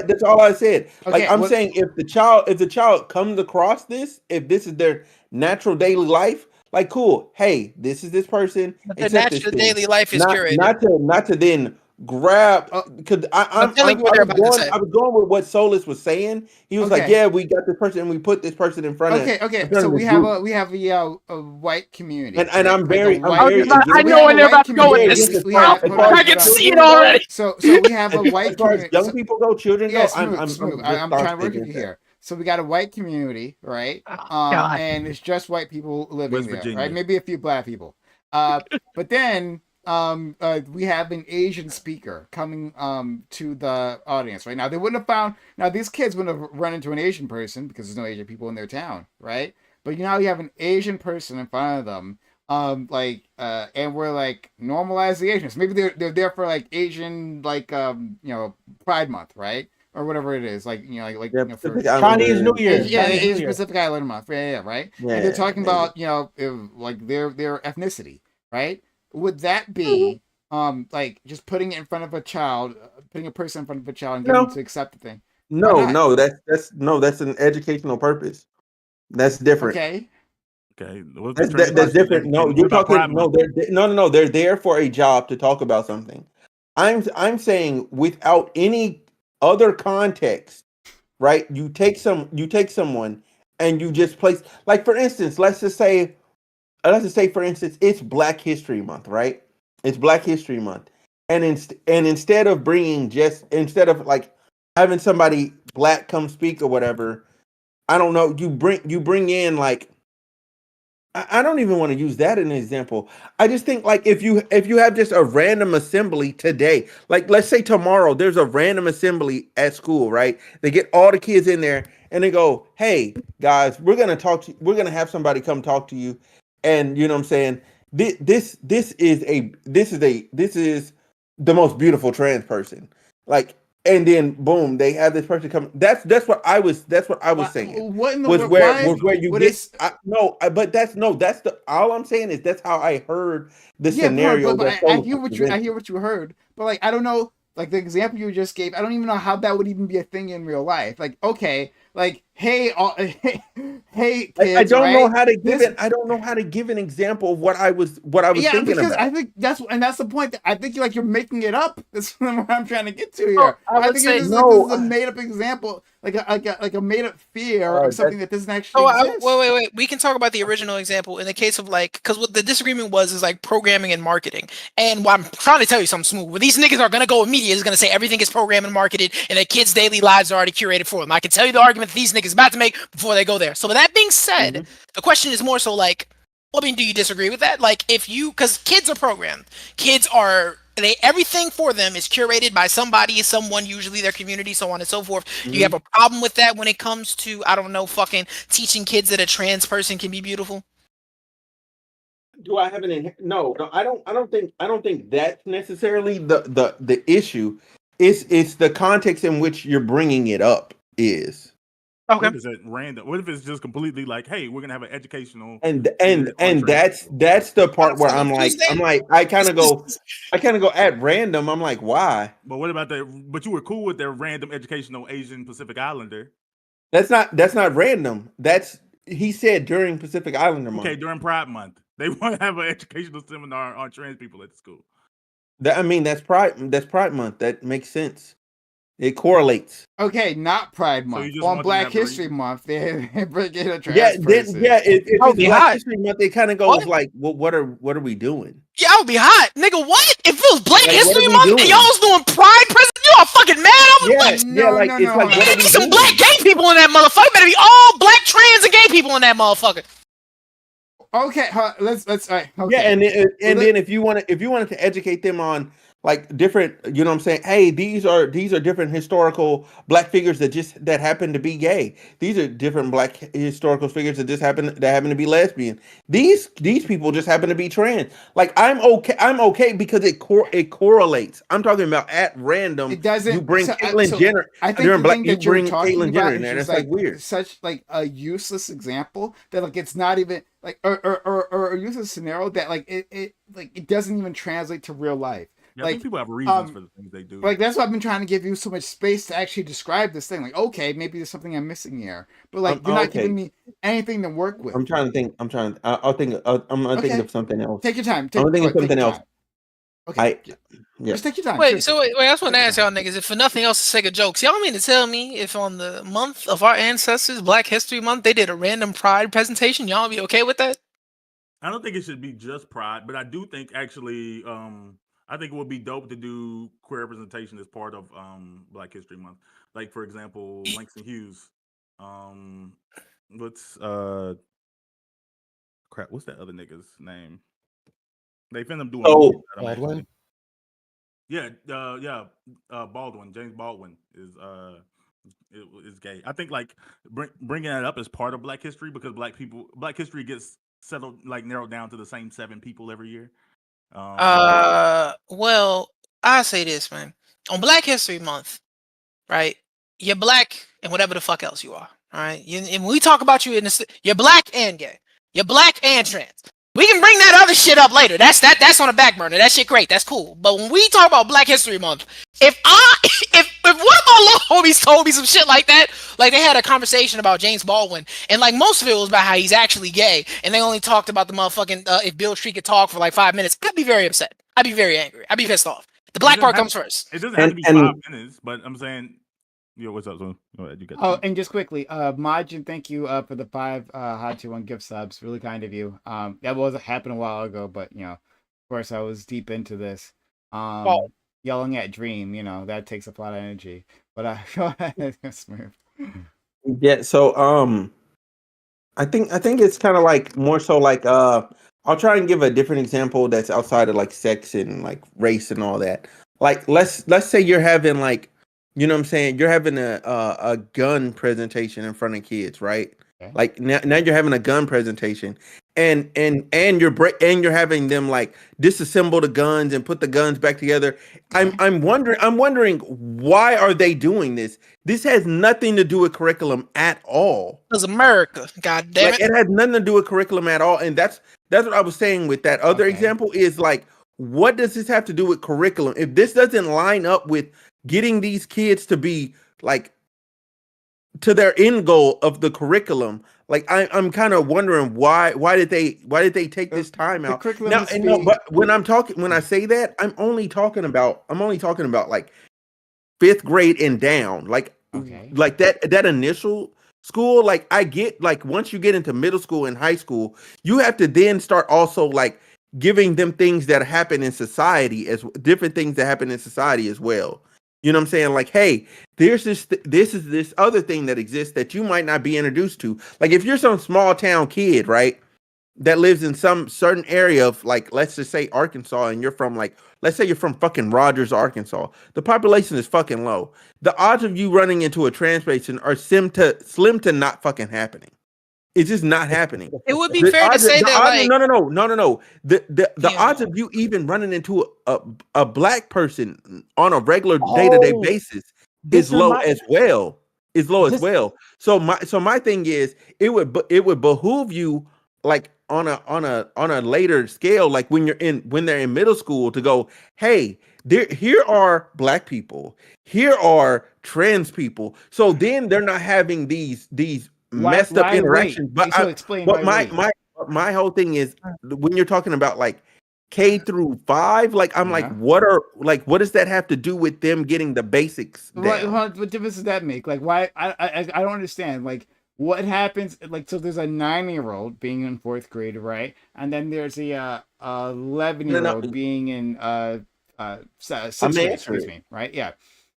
I said. Okay, like I'm saying, if the child comes across this, if this is their natural daily life, like cool. Hey, this is this person. But the natural daily life is curated. Not to then grab because I was going with what Solus was saying. He was like, "Yeah, we got this person and we put this person in front of." Okay. So we have a white community, and I'm very. I know where they're about to go with this. I can see it already. So we have a white community. Young people go, children go. I'm trying to work with you here. So we got a white community, right? And it's just white people living there, right? Maybe a few black people. But then we have an Asian speaker coming to the audience right now. They wouldn't have found these kids wouldn't have run into an Asian person because there's no Asian people in their town, right? But now you have an Asian person in front of them, and we're like normalize the Asians. Maybe they're there for like Asian Pride Month, right? Or whatever it is, for Chinese New Year. Asian Pacific Islander Month, right? Yeah, and they're talking about like their ethnicity, right? Would that be just putting it in front of a child, putting a person in front of a child and getting them to accept the thing? No, that's an educational purpose. That's different. Okay. Well, that's different. No, you're talking. No. They're there for a job to talk about something. I'm saying without any other context, right? You take someone and you just place, like for instance, let's just say for instance it's Black History Month, right? It's Black History Month, and instead of like having somebody black come speak or whatever, I don't know, you bring in like I don't even want to use that as an example. I just think like if you have just a random assembly today, like let's say tomorrow there's a random assembly at school, right? They get all the kids in there and they go, "Hey guys, we're gonna have somebody come talk to you," and you know what I'm saying. This is the most beautiful trans person, like. And then boom, they have this person come. That's what I was saying. What in the was why, where you what get is, but that's the all I'm saying is that's how I heard the scenario. But I hear what you heard, but like I don't know, like the example you just gave, I don't even know how that would even be a thing in real life. Like okay, like hey, hey kids, I don't know how to give it. I don't know how to give an example of what I was thinking because about. I think that's the point. I think you're making it up. That's what I'm trying to get to here. Oh, I think this is a made up example, like a made up fear or something that doesn't actually exist. Wait. We can talk about the original example in the case of like, because what the disagreement was is like programming and marketing. And what I'm trying to tell you something smooth. When these niggas are gonna go with media is gonna say everything is programmed and marketed, and that kids' daily lives are already curated for them. I can tell you the argument that these niggas about to make before they go there. So with that being said, the question is more so like, well, I mean, do you disagree with that? Like, because kids are programmed, everything for them is curated by someone, usually their community, so on and so forth. Do you have a problem with that when it comes to, I don't know, fucking teaching kids that a trans person can be beautiful? Do I have no, I don't think that's necessarily the issue. It's the context in which you're bringing it up is. Okay. What is it random? What if it's just completely like, hey, we're gonna have an educational and that's the part where I'm like I kind of go at random. I'm like, why? But what about but you were cool with their random educational Asian Pacific Islander. That's not random. He said during Pacific Islander month. Okay, during Pride Month. They want to have an educational seminar on trans people at the school. That's Pride Month. That makes sense. It correlates. Okay, not Pride Month. So on Black History Month, they bring in a trans person. If it's Black History Month, it kind of goes like, well, what are we doing? Yeah, I would be hot, nigga. What? If it was Black History Month and y'all was doing Pride President, you all fucking mad? Better be some black gay people in that motherfucker. Better be all black trans and gay people in that motherfucker. Okay, let's. All right, okay. Yeah, and then if you wanted to educate them on like different, you know what I'm saying? Hey, these are different historical black figures that happen to be gay. These are different black historical figures that happen to be lesbian. These people just happen to be trans. Like I'm okay because it correlates. I'm talking about at random. It doesn't. You bring Caitlyn Jenner. I think the thing that you're talking Caitlyn about in there. is That's like weird. Such like a useless example that like it's not even like or a useless scenario that like it doesn't even translate to real life. Yeah, I think people have reasons for the things they do. Like that's why I've been trying to give you so much space to actually describe this thing. Like, okay, maybe there's something I'm missing here, but like you're not giving me anything to work with. I'm trying to think. I'm thinking of something else. Take your time. I'm thinking of something else. Okay. Just take your time. Wait, I just want to ask y'all niggas, if for nothing else, to sake of jokes, y'all mean to tell me if on the month of our ancestors, Black History Month, they did a random Pride presentation, y'all be okay with that? I don't think it should be just Pride, but I do think actually, I think it would be dope to do queer representation as part of Black History Month. Like for example, Langston Hughes. What's that other nigga's name? They finna do Baldwin. Yeah, Baldwin. James Baldwin is gay. I think like bringing that up as part of Black History because Black History gets settled like narrowed down to the same 7 people every year. Well, I say this, man. On Black History Month, right? You're black and whatever the fuck else you are. All right. And when we talk about you you're black and gay. You're black and trans. We can bring that other shit up later. That's on the back burner. That shit great. That's cool. But when we talk about Black History Month, if one of my little homies told me some shit like that, like they had a conversation about James Baldwin, and like most of it was about how he's actually gay, and they only talked about the motherfucking if Bill Street could talk for like 5 minutes, I'd be very upset. I'd be very angry. I'd be pissed off. The black part comes first. It doesn't have to be 5 minutes, but I'm saying. Yo, what's up, son? And just quickly, Majin, thank you for the 5 Hot 2-1 gift subs. Really kind of you. That was happened a while ago, but of course I was deep into this. Yelling at Dream, that takes up a lot of energy. But go ahead, smooth. Yeah, so I think it's kind of like more so like I'll try and give a different example that's outside of like sex and like race and all that. Like let's say you're having like, you know what I'm saying, you're having a gun presentation in front of kids, right? Okay. Like now you're having a gun presentation and you're having them like disassemble the guns and put the guns back together. I'm wondering why are they doing this? This has nothing to do with curriculum at all. Because America, god damn it. It has nothing to do with curriculum at all. And that's what I was saying with that other example is like, what does this have to do with curriculum? If this doesn't line up with getting these kids to be like to their end goal of the curriculum, like I'm kind of wondering why did they take this time out now? But when I say that, I'm only talking about like 5th grade and down, like that initial school. Like I get like once you get into middle school and high school, you have to then start also like giving them things that happen in society as different things that happen in society as well. You know what I'm saying? Like, hey, there's this other thing that exists that you might not be introduced to. Like if you're some small town kid, right, that lives in some certain area of like, let's just say Arkansas, and you're from like, let's say you're from fucking Rogers, Arkansas. The population is fucking low. The odds of you running into a trans person are slim to not fucking happening. It's just not happening. It would be fair to say that like no. The odds of you even running into a black person on a regular day-to-day basis is low as well. So my thing is it would behoove you like on a later scale, like when they're in middle school, to go, hey, here are black people, here are trans people. So then they're not having these messed up interactions. But my whole thing is when you're talking about like K through 5, like I'm like, what does that have to do with them getting the basics down? What difference does that make? Like why I don't understand. Like what happens? Like so, there's a 9-year-old being in 4th grade, right? And then there's a 11-year-old being in 6th grade. Excuse me, right? Yeah.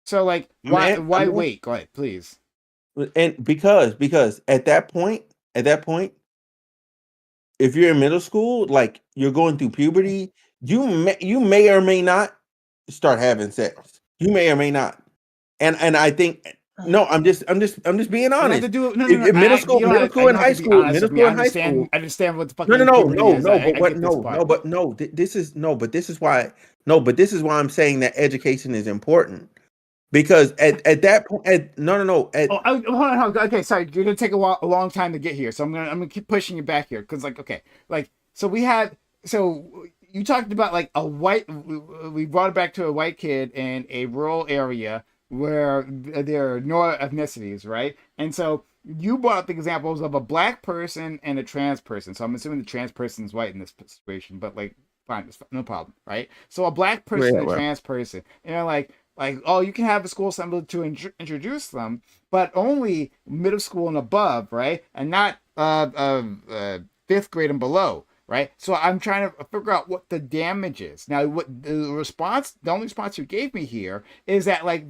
So like why wait? Go ahead, please. And because at that point, if you're in middle school, like you're going through puberty, you may or may not start having sex. You may or may not. And I think no, I'm just being honest. Middle school and high school. I understand what the fuck. This is why I'm saying that education is important. Because at that point, hold on. Okay, sorry, you're gonna take a long time to get here, so I'm gonna keep pushing you back here because so you talked about like we brought it back to a white kid in a rural area where there are no ethnicities, right? And so you brought up the examples of a black person and a trans person. So I'm assuming the trans person is white in this situation, but like fine, no problem, right? So a black person and a trans person, like, oh, you can have a school assembly to introduce them, but only middle school and above, right? And not 5th grade and below, right? So I'm trying to figure out what the damage is. Now, what the only response you gave me here is that like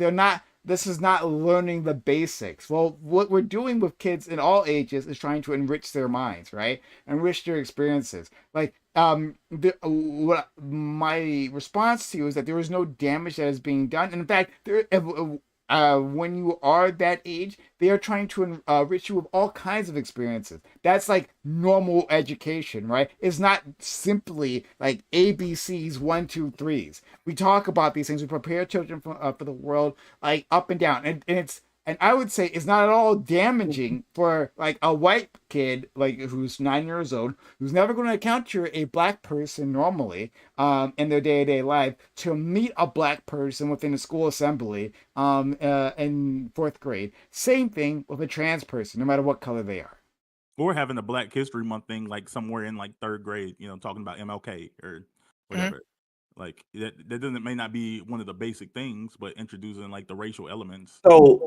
this is not learning the basics. Well, what we're doing with kids in all ages is trying to enrich their minds, right? Enrich their experiences. Like, what my response to you is that there is no damage that is being done. And in fact, when you are that age, they are trying to enrich you with all kinds of experiences. That's like normal education, right? It's not simply like ABCs 1, 2, 3s. We talk about these things. We prepare children for the world, like up and down, and I would say it's not at all damaging for like a white kid, like who's 9 years old, who's never going to encounter a black person normally in their day-to-day life, to meet a black person within a school assembly in 4th grade. Same thing with a trans person, no matter what color they are. Or having a Black History Month thing like somewhere in like 3rd grade, talking about MLK or whatever. Mm-hmm. Like that may not be one of the basic things, but introducing like the racial elements. But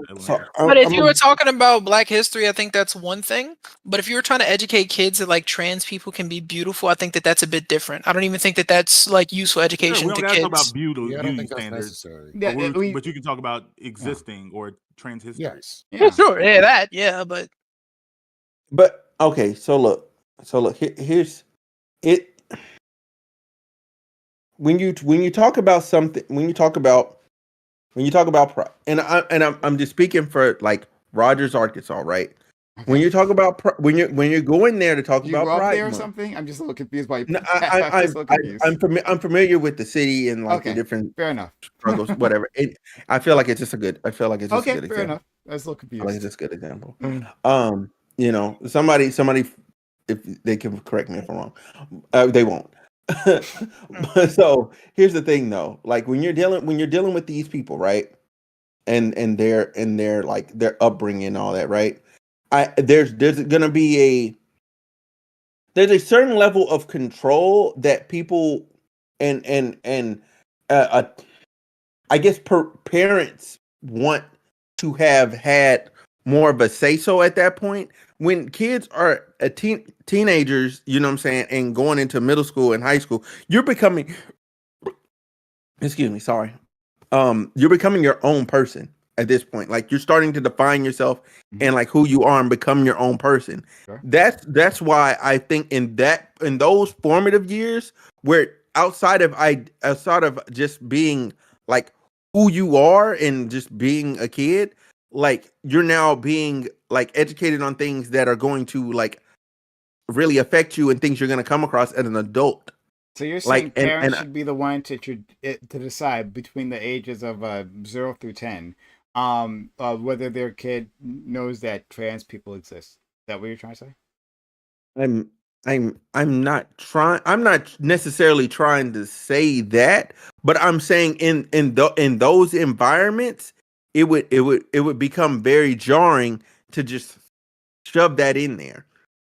if you were talking about Black history, I think that's one thing. But if you were trying to educate kids that like trans people can be beautiful, I think that's a bit different. I don't even think that's like useful education to kids. Talk about beauty standards. But you can talk about existing or trans history. Yes. Yeah, sure. Yeah, that. Yeah, but Okay, so look, here's it. When you talk about something, when you talk about and I'm just speaking for like Rogers, Arkansas, right? Okay. When you talk about when you're going there to talk about Pride there or something, I'm just a little confused by. No, I'm familiar with the city and like the different fair enough struggles, whatever. I feel like it's just a good. I feel like it's just a good example. Enough. I was a little confused. I like it's just a good example. You know, somebody, if they can correct me if I'm wrong, they won't. So here's the thing, though. Like when you're dealing with these people, right? And their like their upbringing and all that, right? There's gonna be there's a certain level of control that people and I guess parents want to have had more of a say so at that point. When kids are teenagers, you know what I'm saying, and going into middle school and high school, you're becoming you're becoming your own person at this point. Like you're starting to define yourself and like who you are and become your own person. Sure. That's why I think in those formative years where outside of just being like who you are and just being a kid, like you're now being like educated on things that are going to like really affect you and things you're going to come across as an adult. So you're saying like, parents should be the one to decide between the ages of 0 through 10, whether their kid knows that trans people exist. Is that what you're trying to say? I'm not necessarily trying to say that, but I'm saying in those environments, it would become very jarring to just shove that in there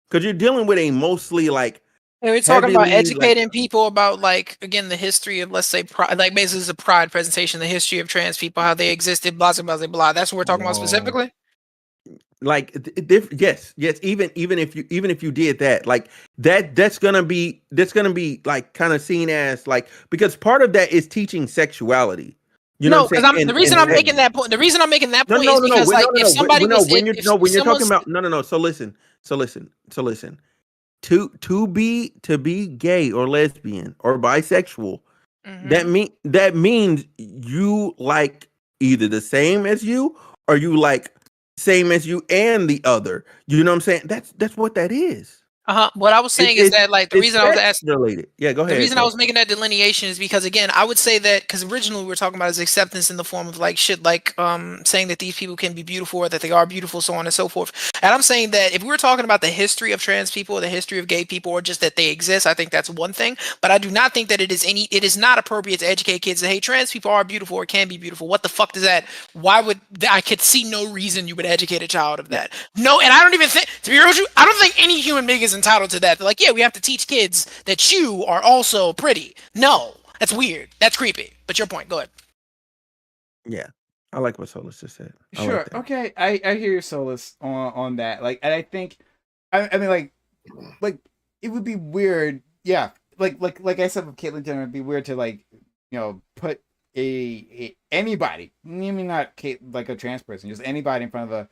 because you're dealing with a mostly like. We're talking about educating people about, like, again, the history of, let's say, like, basically, it's a Pride presentation, the history of trans people, how they existed, blah, blah, blah, blah. That's what we're talking about specifically? Like, yes. Even if you did that, like, that's gonna be like kind of seen as like, because part of that is teaching sexuality. You know, because the reason I'm making that point is because if somebody when you're talking about So listen. To be gay or lesbian or bisexual, that means you like either the same as you or you like same as you and the other. You know what I'm saying? That's what that is. What I was saying is that, like, the reason I was asking related. Yeah, go ahead. The reason I was making that delineation is because, again, I would say that because originally we were talking about is acceptance in the form of like shit, like saying that these people can be beautiful or that they are beautiful, so on and so forth. And I'm saying that if we were talking about the history of trans people, or the history of gay people, or just that they exist, I think that's one thing. But I do not think that it is not appropriate to educate kids that, hey, trans people are beautiful or can be beautiful. What the fuck does that? Why would I could see no reason you would educate a child of that? No, and I don't even think, to be real with you, I don't think any human being is entitled to that. They're like, yeah, we have to teach kids that you are also pretty. No, that's weird. That's creepy. But your point, go ahead. Yeah, I like what Solus just said. Sure. Like okay, I hear your Solus on that. Like, and I think, I mean, like it would be weird. Yeah, like I said with Caitlyn Jenner, it'd be weird to like, you know, put anybody. I mean, not like a trans person, just anybody in front of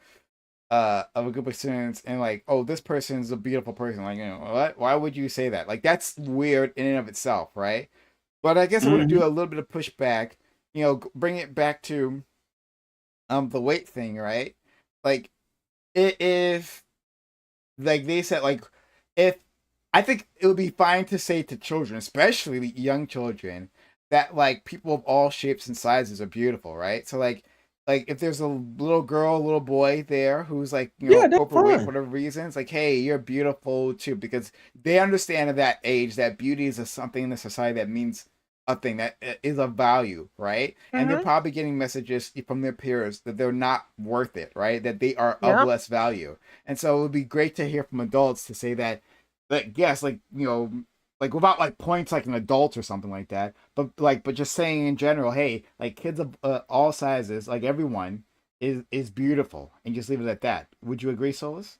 a group of students and like, oh, this person's a beautiful person. Like, you know, what? Why would you say that? Like, that's weird in and of itself, right? But I guess I want to do a little bit of pushback. You know, bring it back to the weight thing, right? Like, if like they said, like, if I think it would be fine to say to children, especially young children, that like people of all shapes and sizes are beautiful, right? So like if there's a little girl, little boy there who's like, you know, overweight for whatever reason, it's like, hey, you're beautiful too, because they understand at that age that beauty is something in the society that means a thing that is of value, right? And they're probably getting messages from their peers that they're not worth it, right? That they are of less value. And so it would be great to hear from adults to say that yes, like, you know, like without like points like an adult or something like that, but just saying in general, hey, like kids of all sizes, like everyone is beautiful, and just leave it at that. Would you agree, Solus?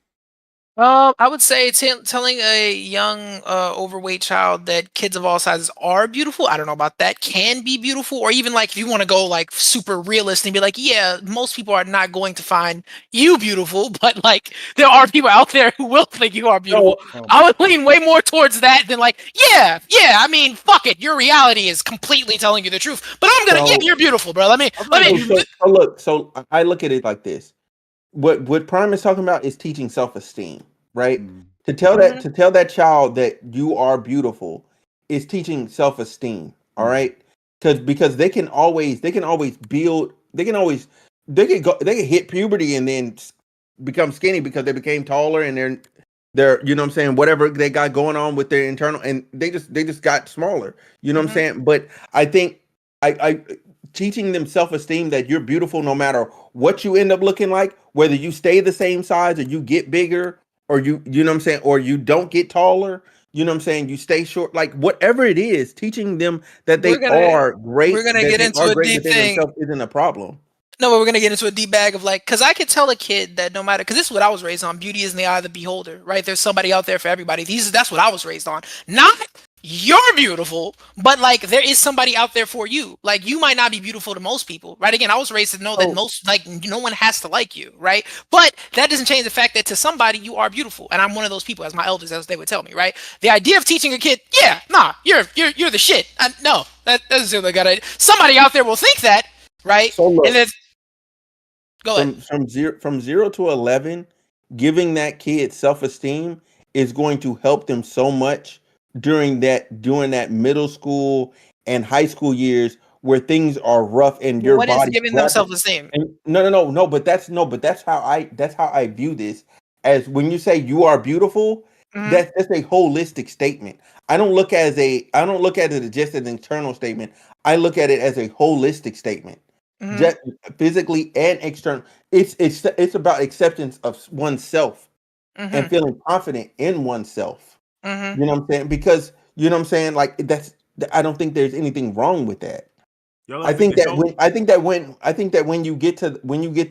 I would say telling a young, overweight child that kids of all sizes are beautiful. I don't know about that. Can be beautiful, or even like if you want to go like super realist and be like, yeah, most people are not going to find you beautiful, but like there are people out there who will think you are beautiful. I would lean way more towards that than like, yeah. I mean, fuck it. Your reality is completely telling you the truth, but I'm gonna, yeah, you're beautiful, bro. Let me. So I look at it like this. What Prime is talking about is teaching self-esteem, right? To tell that child that you are beautiful is teaching self-esteem, all right? Because they can always build, they can hit puberty and then become skinny because they became taller and they're you know what I'm saying, whatever they got going on with their internal, and they just got smaller, you know what I'm saying? But I think I teaching them self-esteem that you're beautiful no matter what you end up looking like, whether you stay the same size or you get bigger, or you know what I'm saying, or you don't get taller, you know what I'm saying, you stay short, like whatever it is, teaching them that they are great. We're gonna get into a deep thing. Isn't a problem. No, but we're gonna get into a deep bag of like, because I could tell a kid that no matter, because this is what I was raised on. Beauty is in the eye of the beholder, right? There's somebody out there for everybody. That's what I was raised on. Not you're beautiful, but like there is somebody out there for you. Like you might not be beautiful to most people, right? Again, I was raised to know that no one has to like you, right? But that doesn't change the fact that to somebody you are beautiful, and I'm one of those people, as my elders, as they would tell me, right? The idea of teaching a kid, you're the shit. No, that doesn't seem like a good idea. Somebody out there will think that, right? So look, and then go ahead. From 0 to 11, giving that kid self-esteem is going to help them so much during that middle school and high school years where things are rough and your body. What is giving them self-esteem? No. But that's how I view this. As when you say you are beautiful, that's a holistic statement. I don't look at it as just an internal statement. I look at it as a holistic statement. Just physically and external. It's about acceptance of oneself and feeling confident in oneself. You know what I'm saying? Because you know what I'm saying, like I don't think there's anything wrong with that. I think that when you get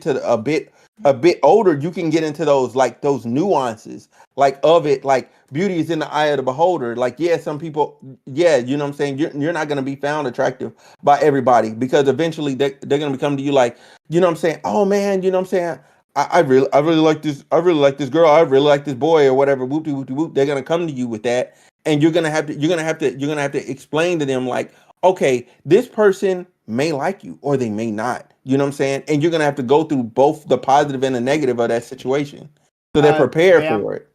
to a bit older, you can get into those nuances of it. Like beauty is in the eye of the beholder. Like, yeah, some people, yeah, you know what I'm saying, you're not going to be found attractive by everybody, because eventually they're going to come to you like, you know what I'm saying, oh man, you know what I'm saying, I really like this, girl, I really like this boy, or whatever. Whoop de whoop de whoop. They're gonna come to you with that, and you're gonna have to explain to them like, okay, this person may like you or they may not. You know what I'm saying? And you're gonna have to go through both the positive and the negative of that situation, so they're prepared for it.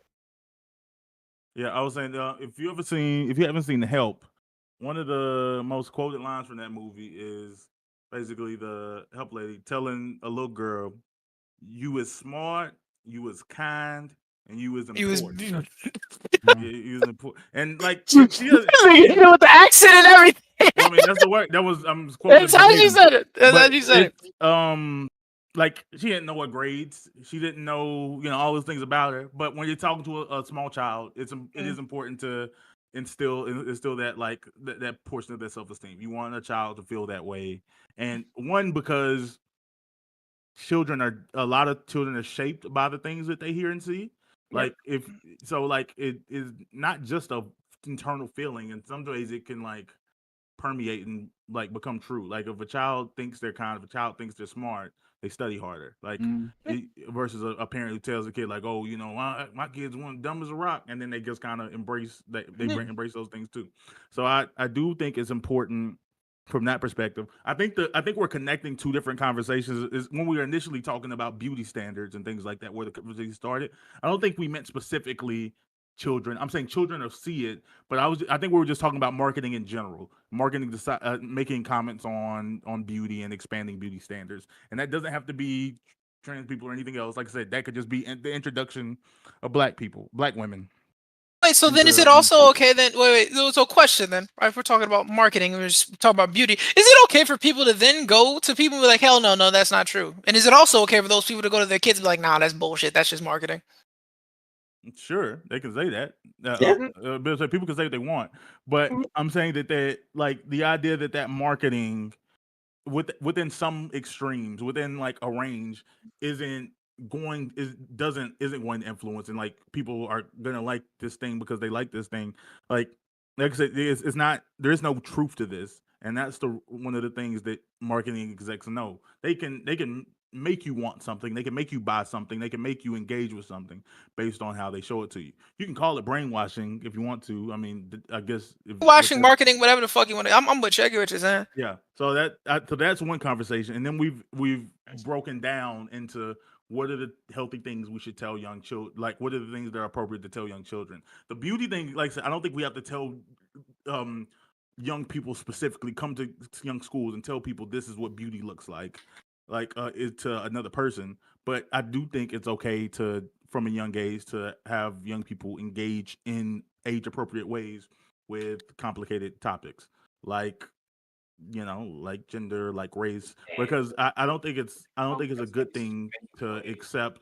Yeah, I was saying, if you haven't seen The Help, one of the most quoted lines from that movie is basically the help lady telling a little girl, "You is smart, you is kind, and you is important." You was important, and like she with the accent and everything. Well, I mean, that's the word. That was quoting. That's how you said it. That's how you said it. Like she didn't know what grades. She didn't know, all those things about her. But when you're talking to a small child, it is important to instill that that portion of their self-esteem. You want a child to feel that way, and because a lot of children are shaped by the things that they hear and see. Like it is not just a internal feeling. In some ways, it can permeate and become true. Like if a child thinks they're kind, if a child thinks they're smart, they study harder. Versus a parent who tells a kid oh, my kid's dumb as a rock, and then they just kind of embrace that. Embrace those things too. So I do think it's important from that perspective. I think we're connecting two different conversations. Is when we were initially talking about beauty standards and things like that, where the conversation started. I don't think we meant specifically children. I'm saying children will see it, but I think we were just talking about marketing in general, making comments on beauty and expanding beauty standards, and that doesn't have to be trans people or anything else. Like I said, that could just be the introduction of black women. Wait, so then is it also okay then? Wait. So question then, right? If we're talking about marketing, we're just talking about beauty. Is it okay for people to then go to people and be like, hell no, that's not true? And is it also okay for those people to go to their kids and be like, nah, that's bullshit. That's just marketing? Sure, they can say that. Yeah. People can say what they want, but I'm saying that the idea that marketing within some extremes, within a range, isn't isn't going to influence, and like people are gonna like this thing because they like this thing. Like I said, it's not. There is no truth to this, and that's one of the things that marketing execs know. They can make you want something. They can make you buy something. They can make you engage with something based on how they show it to you. You can call it brainwashing if you want to. I mean, I guess washing, marketing, whatever the fuck you want to. I'm with you. I get what you're saying. Yeah. So that's one conversation, and then we've broken down into what are the healthy things we should tell young children. Like, what are the things that are appropriate to tell young children? The beauty thing, like I said, I don't think we have to tell young people specifically come to young schools and tell people this is what beauty looks like to another person. But I do think it's okay to, from a young age, to have young people engage in age appropriate ways with complicated topics like like gender, like race, because I don't think it's a good thing to accept.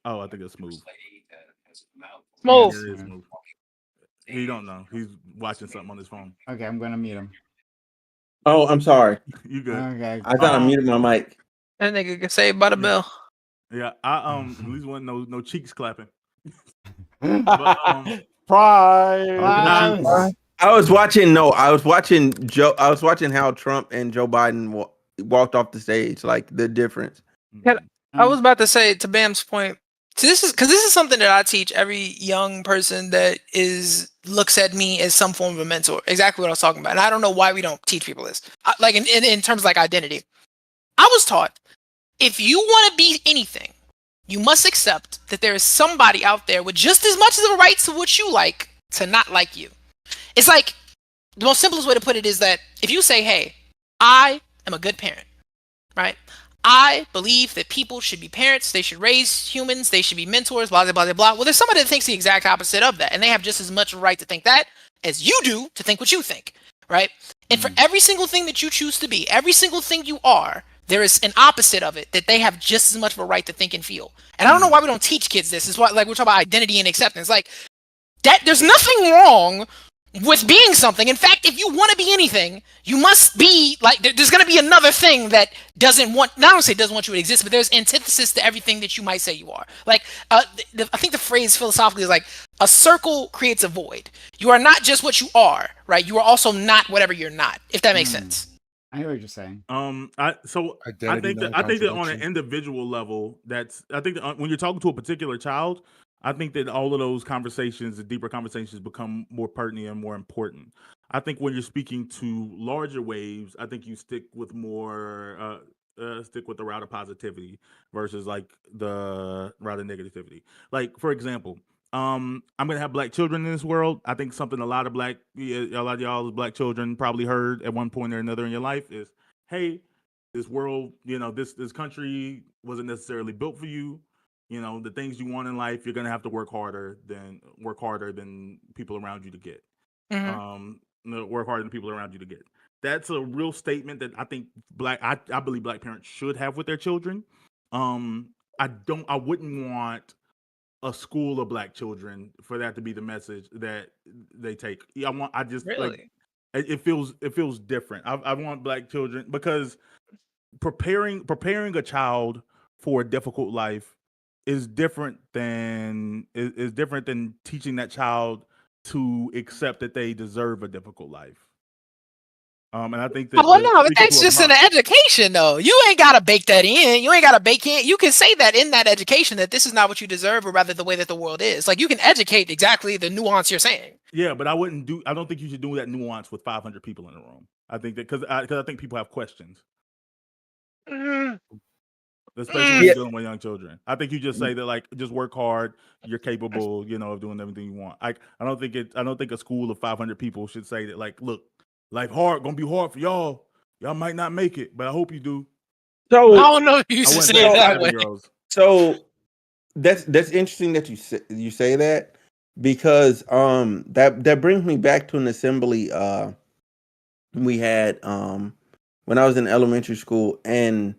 Oh, I think it's Smooth. Smooth. He don't know. He's watching something on his phone. Okay, I'm gonna mute him. Oh, I'm sorry. You good? Okay. I thought I muted my mic. That nigga can say by the bell. Yeah, I at least want no cheeks clapping. But, Pride. I was watching Joe. I was watching how Trump and Joe Biden walked off the stage, like the difference. I was about to say, to Bam's point, this is something that I teach every young person that looks at me as some form of a mentor. Exactly what I was talking about, and I don't know why we don't teach people this. Like in terms of like identity, I was taught if you want to be anything, you must accept that there is somebody out there with just as much of a right to what you like to not like you. It's like the most simplest way to put it is that if you say, hey, I am a good parent, right? I believe that people should be parents. They should raise humans. They should be mentors, blah, blah, blah, blah. Well, there's somebody that thinks the exact opposite of that. And they have just as much right to think that as you do to think what you think, right? And for every single thing that you choose to be, every single thing you are, there is an opposite of it that they have just as much of a right to think and feel. And I don't know why we don't teach kids this. It's why, like, we're talking about identity and acceptance. Like, that there's nothing wrong with being something. In fact, if you want to be anything, you must be like, there's going to be another thing that doesn't want, not only say doesn't want you to exist, but there's antithesis to everything that you might say you are. Like, I think the phrase philosophically is like, a circle creates a void. You are not just what you are, right? You are also not whatever you're not, if that makes sense. I hear what you're saying. I think that on an individual level, when you're talking to a particular child, I think that all of those conversations, the deeper conversations, become more pertinent and more important. I think when you're speaking to larger waves, I think you stick with more stick with the route of positivity versus like the route of negativity. Like, for example, I'm gonna have black children in this world. I think something a lot of y'all as black children probably heard at one point or another in your life is, hey, this world, this country wasn't necessarily built for you. The things you want in life, you're gonna have to work harder than people around you to get. Work harder than people around you to get. That's a real statement that I think I believe black parents should have with their children. I wouldn't want a school of black children for that to be the message that they take. Really? It feels different. I want black children, because preparing a child for a difficult life is different than teaching that child to accept that they deserve a difficult life. And I think that. Well, no, that's just an education, though. You ain't gotta bake that in. You ain't gotta bake in. You can say that in that education that this is not what you deserve, or rather the way that the world is. Like, you can educate exactly the nuance you're saying. Yeah, but I don't think you should do that nuance with 500 people in the room. I think that because I think people have questions. Especially when you're dealing with young children. I think you just say that, like, just work hard, you're capable, of doing everything you want. I don't think a school of 500 people should say that, like, look, life gonna be hard for y'all. Y'all might not make it, but I hope you do. So I don't know if you should say it that way. So that's interesting that you say that, because that brings me back to an assembly we had when I was in elementary school, and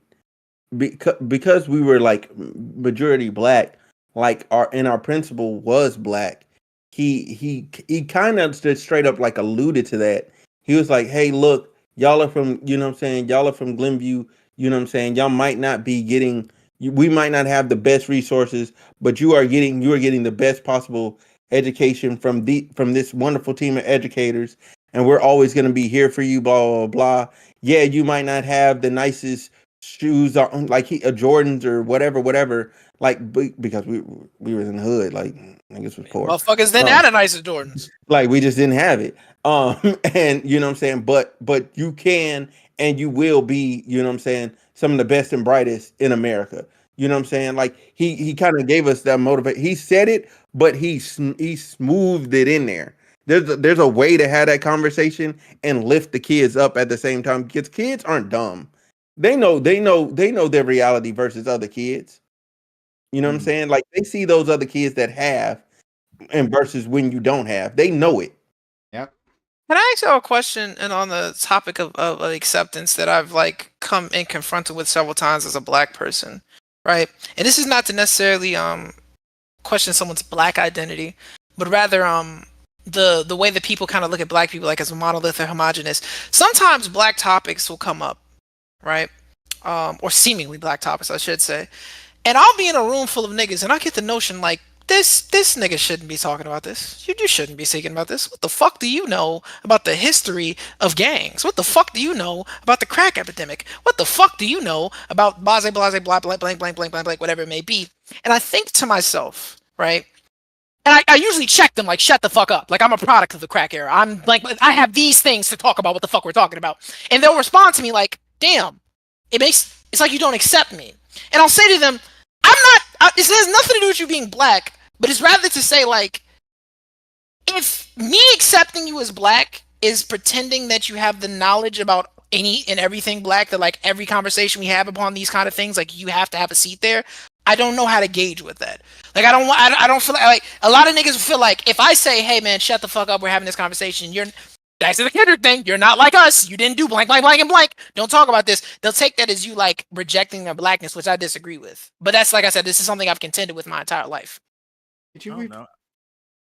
because we were like majority black, like our principal was black. He kind of just straight up like alluded to that. He was like, "Hey, look, y'all are from, y'all are from Glenview. You know what I'm saying? Y'all might not be getting, we might not have the best resources, but you are getting the best possible education from this wonderful team of educators, and we're always going to be here for you. Blah blah blah. Yeah, you might not have the nicest shoes on, like Jordans or whatever. Like because we were in the hood, like niggas was poor. Motherfuckers didn't have the nicest Jordans. Like we just didn't have it. And you know what I'm saying, but you can and you will be, you know what I'm saying, some of the best and brightest in America. You know what I'm saying? Like he kind of gave us that motivate. He said it, but he smoothed it in there. There's a way to have that conversation and lift the kids up at the same time. Because kids aren't dumb. They know their reality versus other kids. You know what I'm saying? Like they see those other kids that have and versus when you don't have. They know it. Yep. Can I ask you a question? And on the topic of acceptance that I've like come and confronted with several times as a black person, right? And this is not to necessarily question someone's black identity, but rather the way that people kind of look at black people like as a monolith or homogenous. Sometimes black topics will come up, right? Or seemingly black topics, I should say. And I'll be in a room full of niggas and I get the notion like, this nigga shouldn't be talking about this. You shouldn't be speaking about this. What the fuck do you know about the history of gangs? What the fuck do you know about the crack epidemic? What the fuck do you know about blah blah blah blah blank blank blank blank blank whatever it may be? And I think to myself, right? And I usually check them like, shut the fuck up. Like I'm a product of the crack era. I'm like, I have these things to talk about what the fuck we're talking about. And they'll respond to me like, damn, it's like you don't accept me. And I'll say to them, it has nothing to do with you being black, but it's rather to say like, if me accepting you as black is pretending that you have the knowledge about any and everything black, that like every conversation we have upon these kind of things, like you have to have a seat there. I don't know how to gauge with that. Like I don't feel like a lot of niggas feel like if I say, hey man, shut the fuck up, we're having this conversation, you're back to the Kendrick thing, you're not like us, you didn't do blank blank blank and blank, don't talk about this. They'll take that as you like rejecting their blackness, which I disagree with. But that's, like I said, this is something I've contended with my entire life. Did you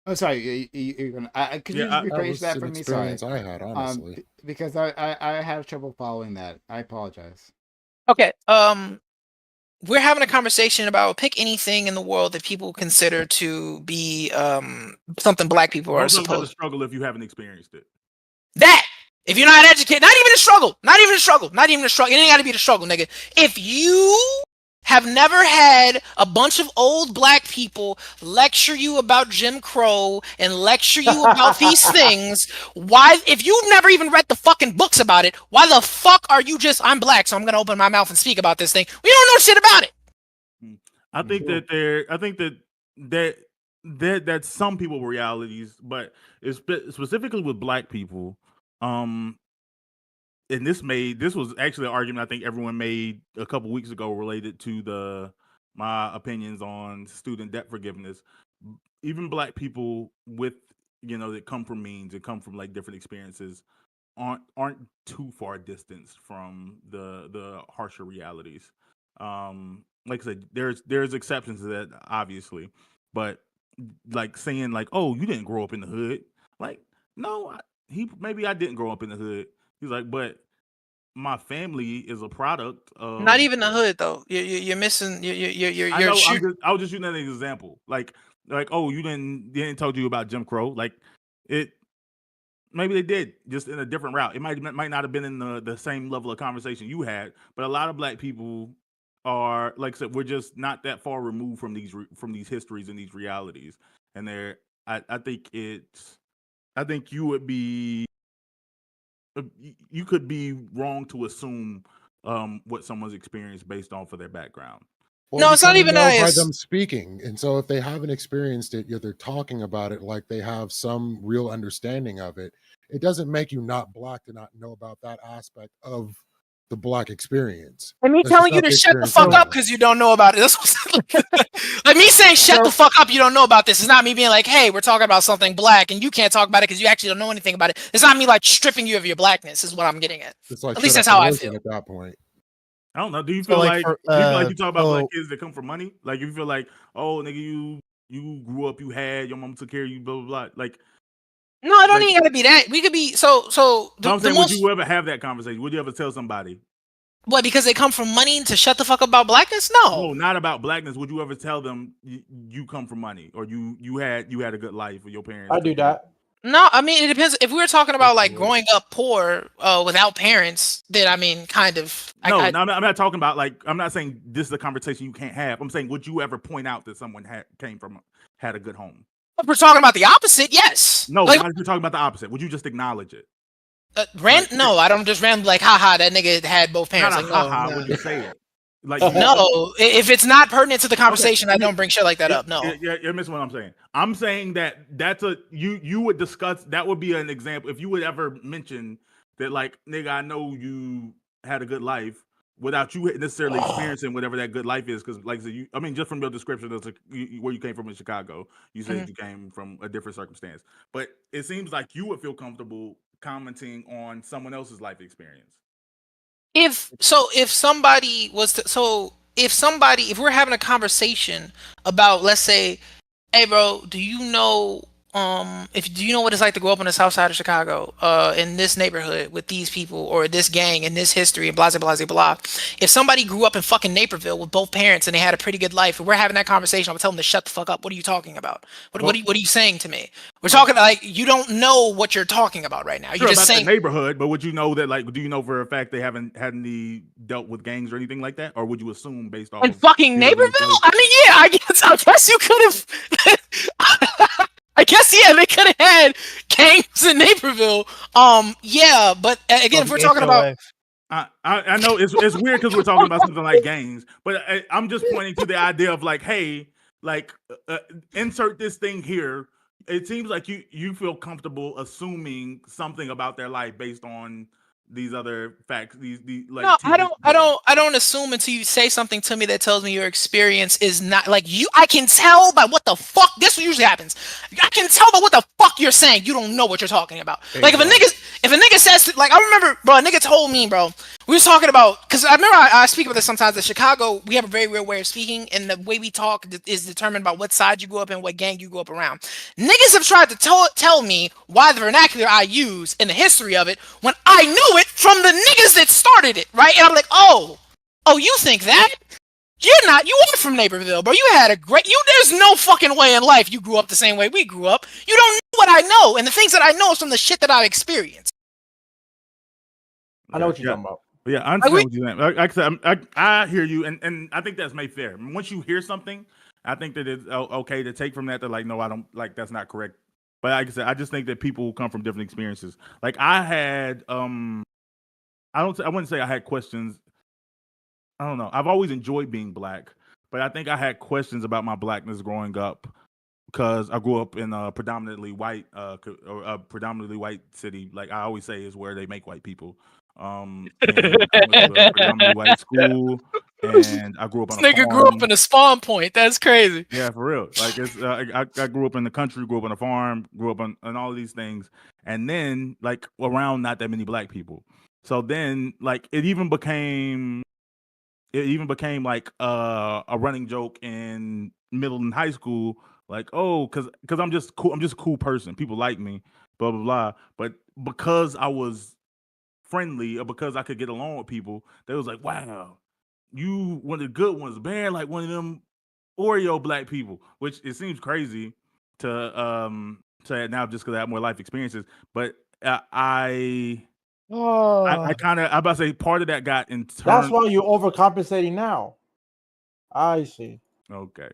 Oh, sorry. Could you rephrase that for me? Sorry. I had, honestly, because I have trouble following that. I apologize. Okay. We're having a conversation about pick anything in the world that people consider to be something black people are supposed to struggle if you haven't experienced it. That if you're not educated, not even a struggle. It ain't got to be the struggle, nigga. If you have never had a bunch of old black people lecture you about Jim Crow and lecture you about these things, why, if you've never even read the fucking books about it, why the fuck are you just, I'm black, so I'm going to open my mouth and speak about this thing? We don't know shit about it. I think that's some people's realities, but it's specifically with black people. And this was actually an argument I think everyone made a couple weeks ago related to my opinions on student debt forgiveness. Even black people with, that come from means and come from like different experiences aren't too far distanced from the harsher realities. Like I said, there's exceptions to that, obviously, but like saying like, oh, you didn't grow up in the hood. Like, no, maybe I didn't grow up in the hood. He's like, but my family is a product of not even the hood though. You're missing. You're. I was just using that as an example. Like, oh, you didn't told you about Jim Crow. Like, it. Maybe they did, just in a different route. It might not have been in the same level of conversation you had. But a lot of black people are, like I said, we're just not that far removed from these histories and these realities. And I think you would be. You could be wrong to assume what someone's experienced based off of their background. Well, no, it's not even by them speaking, and so if they haven't experienced it, yet they're talking about it like they have some real understanding of it. It doesn't make you not black to not know about that aspect of the black experience. And me telling you to shut the fuck up because you don't know about it. That's like me saying shut the fuck up, you don't know about this. It's not me being like, hey, we're talking about something black and you can't talk about it because you actually don't know anything about it. It's not me like stripping you of your blackness is what I'm getting at. Like, at least that's how I feel at that point. I don't know. Do you feel like you talk about black kids that come from money? Like you feel like, oh nigga, you grew up, you had your mom took care of you, blah blah blah. Like, no, I don't even gotta be that. We could be so. I'm saying, would you ever have that conversation? Would you ever tell somebody? What? Because they come from money to shut the fuck up about blackness? No, not about blackness. Would you ever tell them you come from money or you had a good life with your parents? I do that. No, I mean it depends. If we were talking about like growing up poor, without parents, then I mean, kind of. I'm not talking about like. I'm not saying this is a conversation you can't have. I'm saying, would you ever point out that someone had a good home? If we're talking about the opposite, yes. No, not if you're talking about the opposite. Would you just acknowledge it? No, I don't just randomly like, haha, that nigga had both parents. Not like, haha, would you say it? Like no, if it's not pertinent to the conversation, I don't bring shit like that up. No, you're missing what I'm saying. I'm saying that that's you would discuss. That would be an example if you would ever mention that, like, nigga, I know you had a good life without you necessarily experiencing whatever that good life is. Because, like I said, I mean, just from your description of where you came from in Chicago, you said you came from a different circumstance. But it seems like you would feel comfortable commenting on someone else's life experience. if we're having a conversation about, let's say, hey bro, do you know what it's like to grow up on the south side of Chicago, in this neighborhood with these people or this gang and this history and blah blah blah blah. If somebody grew up in fucking Naperville with both parents and they had a pretty good life, if we're having that conversation, I'm gonna tell them to shut the fuck up. What are you talking about? What are you saying to me? We're talking like you don't know what you're talking about right now. You're just saying the neighborhood, but would you know that? Like, do you know for a fact they hadn't dealt with gangs or anything like that, or would you assume based off in fucking Naperville? I mean, yeah, I guess you could have. I guess, yeah, they could have had gangs in Naperville. Yeah, but again, if we're talking about, I know it's weird because we're talking about something like gangs, but I'm just pointing to the idea of like, hey, like, insert this thing here. It seems like you feel comfortable assuming something about their life based on these other facts. These like no, I don't assume until you say something to me that tells me your experience is not like you. I can tell by what the fuck. This usually happens. I can tell by what the fuck you're saying. You don't know what you're talking about. Like if a nigga says, like, I remember, bro, a nigga told me, bro, we was talking about, because I remember I speak about this sometimes. In Chicago, we have a very real way of speaking, and the way we talk is determined by what side you grew up in, what gang you grew up around. Niggas have tried to tell me why the vernacular I use and the history of it when I knew it from the niggas that started it, right? And I'm like, oh, you think that? You are from Naperville, bro. You had there's no fucking way in life you grew up the same way we grew up. You don't know what I know, and the things that I know is from the shit that I've experienced. I know what you're talking about. Yeah, I understand what you're saying. Like I said, I hear you, and I think that's made fair. Once you hear something, I think that it's okay to take from that. They're like, no, I don't, like, that's not correct. But like I said, I just think that people come from different experiences. Like I had, I wouldn't say I had questions. I don't know. I've always enjoyed being black, but I think I had questions about my blackness growing up because I grew up in a predominantly white city. Like I always say, is where they make white people. And I went to a predominantly white school, and I grew up on this nigga grew up in a spawn point. That's crazy. Yeah, for real. Like it's I grew up in the country, grew up on a farm, grew up on all of these things, and then like around not that many black people. So then like it even became like a running joke in middle and high school, like, oh, because I'm just cool, I'm just a cool person, people like me, blah blah blah. But because I was friendly or because I could get along with people, they was like, wow, you one of the good ones, man, like one of them Oreo black people, which it seems crazy to say it now just because I have more life experiences. But I kind of, I'm about to say part of that got in turn. That's why you're overcompensating now. I see. Okay.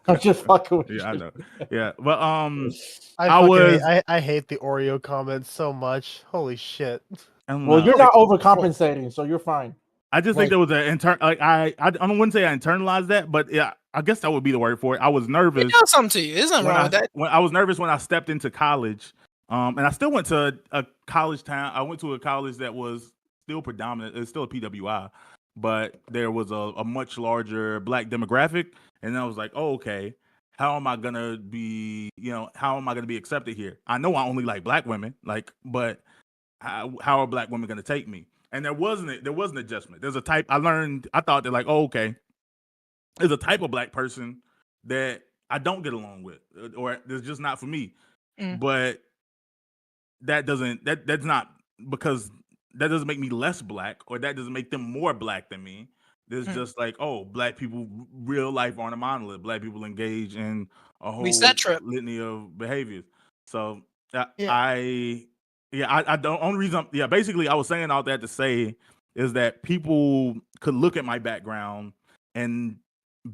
I'm just fucking with you. I know. Yeah. But I hate the Oreo comments so much. Holy shit. Well, you're not overcompensating, so you're fine. I just think there was an like I wouldn't say I internalized that, but yeah, I guess that would be the word for it. I was nervous. It does something to you. There's nothing wrong with that. When I was nervous when I stepped into college, and I still went to a college town. I went to a college that was still predominant. It's still a PWI, but there was a much larger black demographic, and I was like, oh, okay. How am I gonna be? How am I gonna be accepted here? I know I only like black women, but how are black women gonna take me? And there wasn't adjustment. There's a type I learned. I thought that like, oh, okay, there's a type of black person that I don't get along with, or it's just not for me. But that's not because doesn't make me less black, or that doesn't make them more black than me. There's just like, oh, black people, real life aren't a monolith. Black people engage in a whole litany of behaviors. So I don't. Only reason, basically, I was saying all that to say is that people could look at my background, and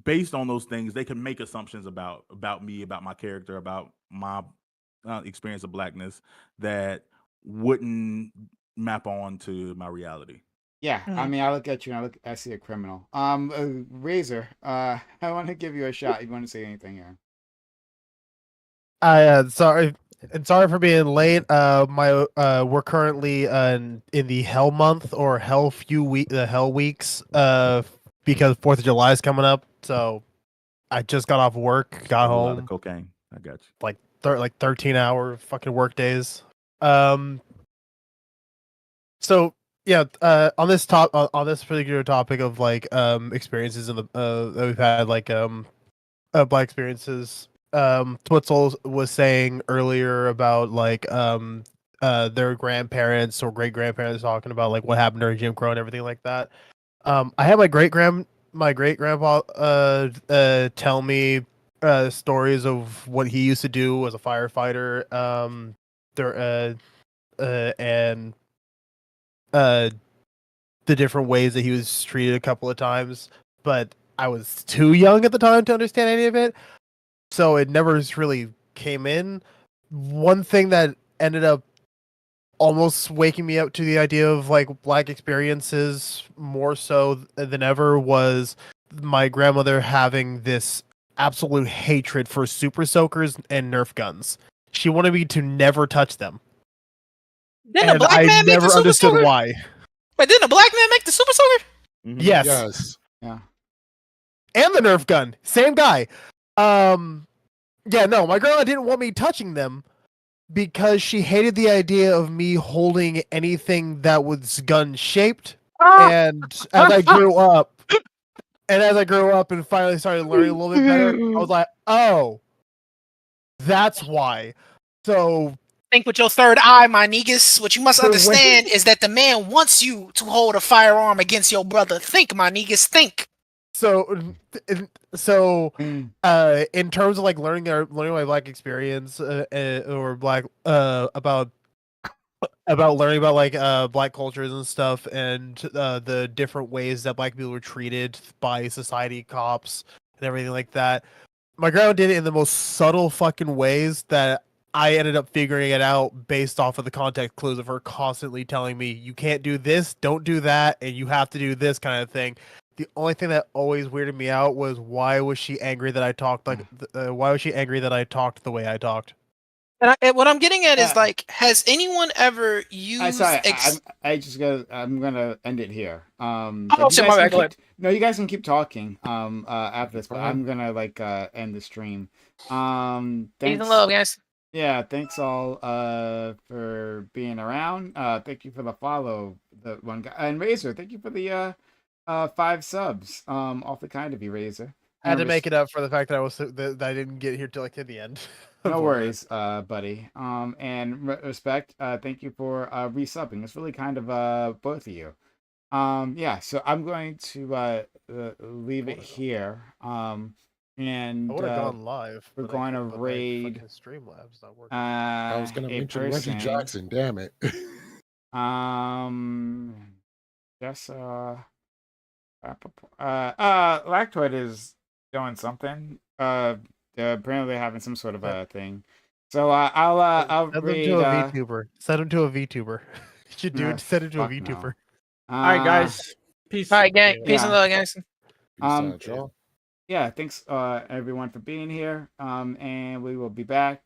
based on those things, they can make assumptions about me, about my character, about my experience of blackness that wouldn't map on to my reality. Yeah, I mean, I look at you and I see a criminal. Razor, I want to give you a shot. You want to say anything here? Sorry for being late. We're currently in the Hell month or the Hell weeks. Because 4th of July is coming up, so I just got off work, got home. A lot of cocaine. I got you. Like 13-hour fucking work days. So yeah, on this particular topic of like experiences in the that we've had, like black experiences. Twitzel was saying earlier about like their grandparents or great grandparents talking about like what happened during Jim Crow and everything like that. I had my great grandpa tell me stories of what he used to do as a firefighter. And the different ways that he was treated a couple of times, but I was too young at the time to understand any of it, so it never really came in. One thing that ended up almost waking me up to the idea of like black experiences more so than ever was my grandmother having this absolute hatred for super soakers and Nerf guns. She wanted me to never touch them. Didn't a black man make the super understood soaker? Why. But didn't a black man make the super soaker? Mm-hmm. Yes. Yes. Yeah. And the Nerf gun. Same guy. Yeah, no, my grandma didn't want me touching them because she hated the idea of me holding anything that was gun shaped. And as I grew up, and finally started learning a little bit better, I was like, oh, that's why. So think with your third eye, my niggas. What you must understand is that the man wants you to hold a firearm against your brother. Think, my niggas, think. So in terms of like learning my black experience or black about learning about like black cultures and stuff, and the different ways that black people were treated by society, cops, and everything like that, my grandma did it in the most subtle fucking ways that I ended up figuring it out based off of the context clues of her constantly telling me, you can't do this, don't do that, and you have to do this kind of thing. The only thing that always weirded me out was why was she angry that I talked the way I talked? And what I'm getting at is like, has anyone ever used? I'm gonna end it here. No, you guys can keep talking after this, but I'm gonna like end the stream. Thanks. Peace and love, guys. Yeah, thanks all for being around. Thank you for the follow, the one guy, and Razor. Thank you for the 5 subs. Awfully kind of you, Razor. I had to make it up for the fact that I didn't get here till like to the end. No worries, buddy. And respect. Thank you for resubbing. It's really kind of both of you. Yeah. So I'm going to leave it here. And I would have gone live. We're going to raid Streamlabs not working. I was going to mention Reggie Jackson. Damn it. Yes. Lactoid is doing something. They're apparently having some sort of a thing. So I'll read. Send him to a VTuber. You should do it. Send him to a VTuber. All right, guys. Peace. All right, gang. Peace and love, guys. Yeah, thanks everyone for being here. And we will be back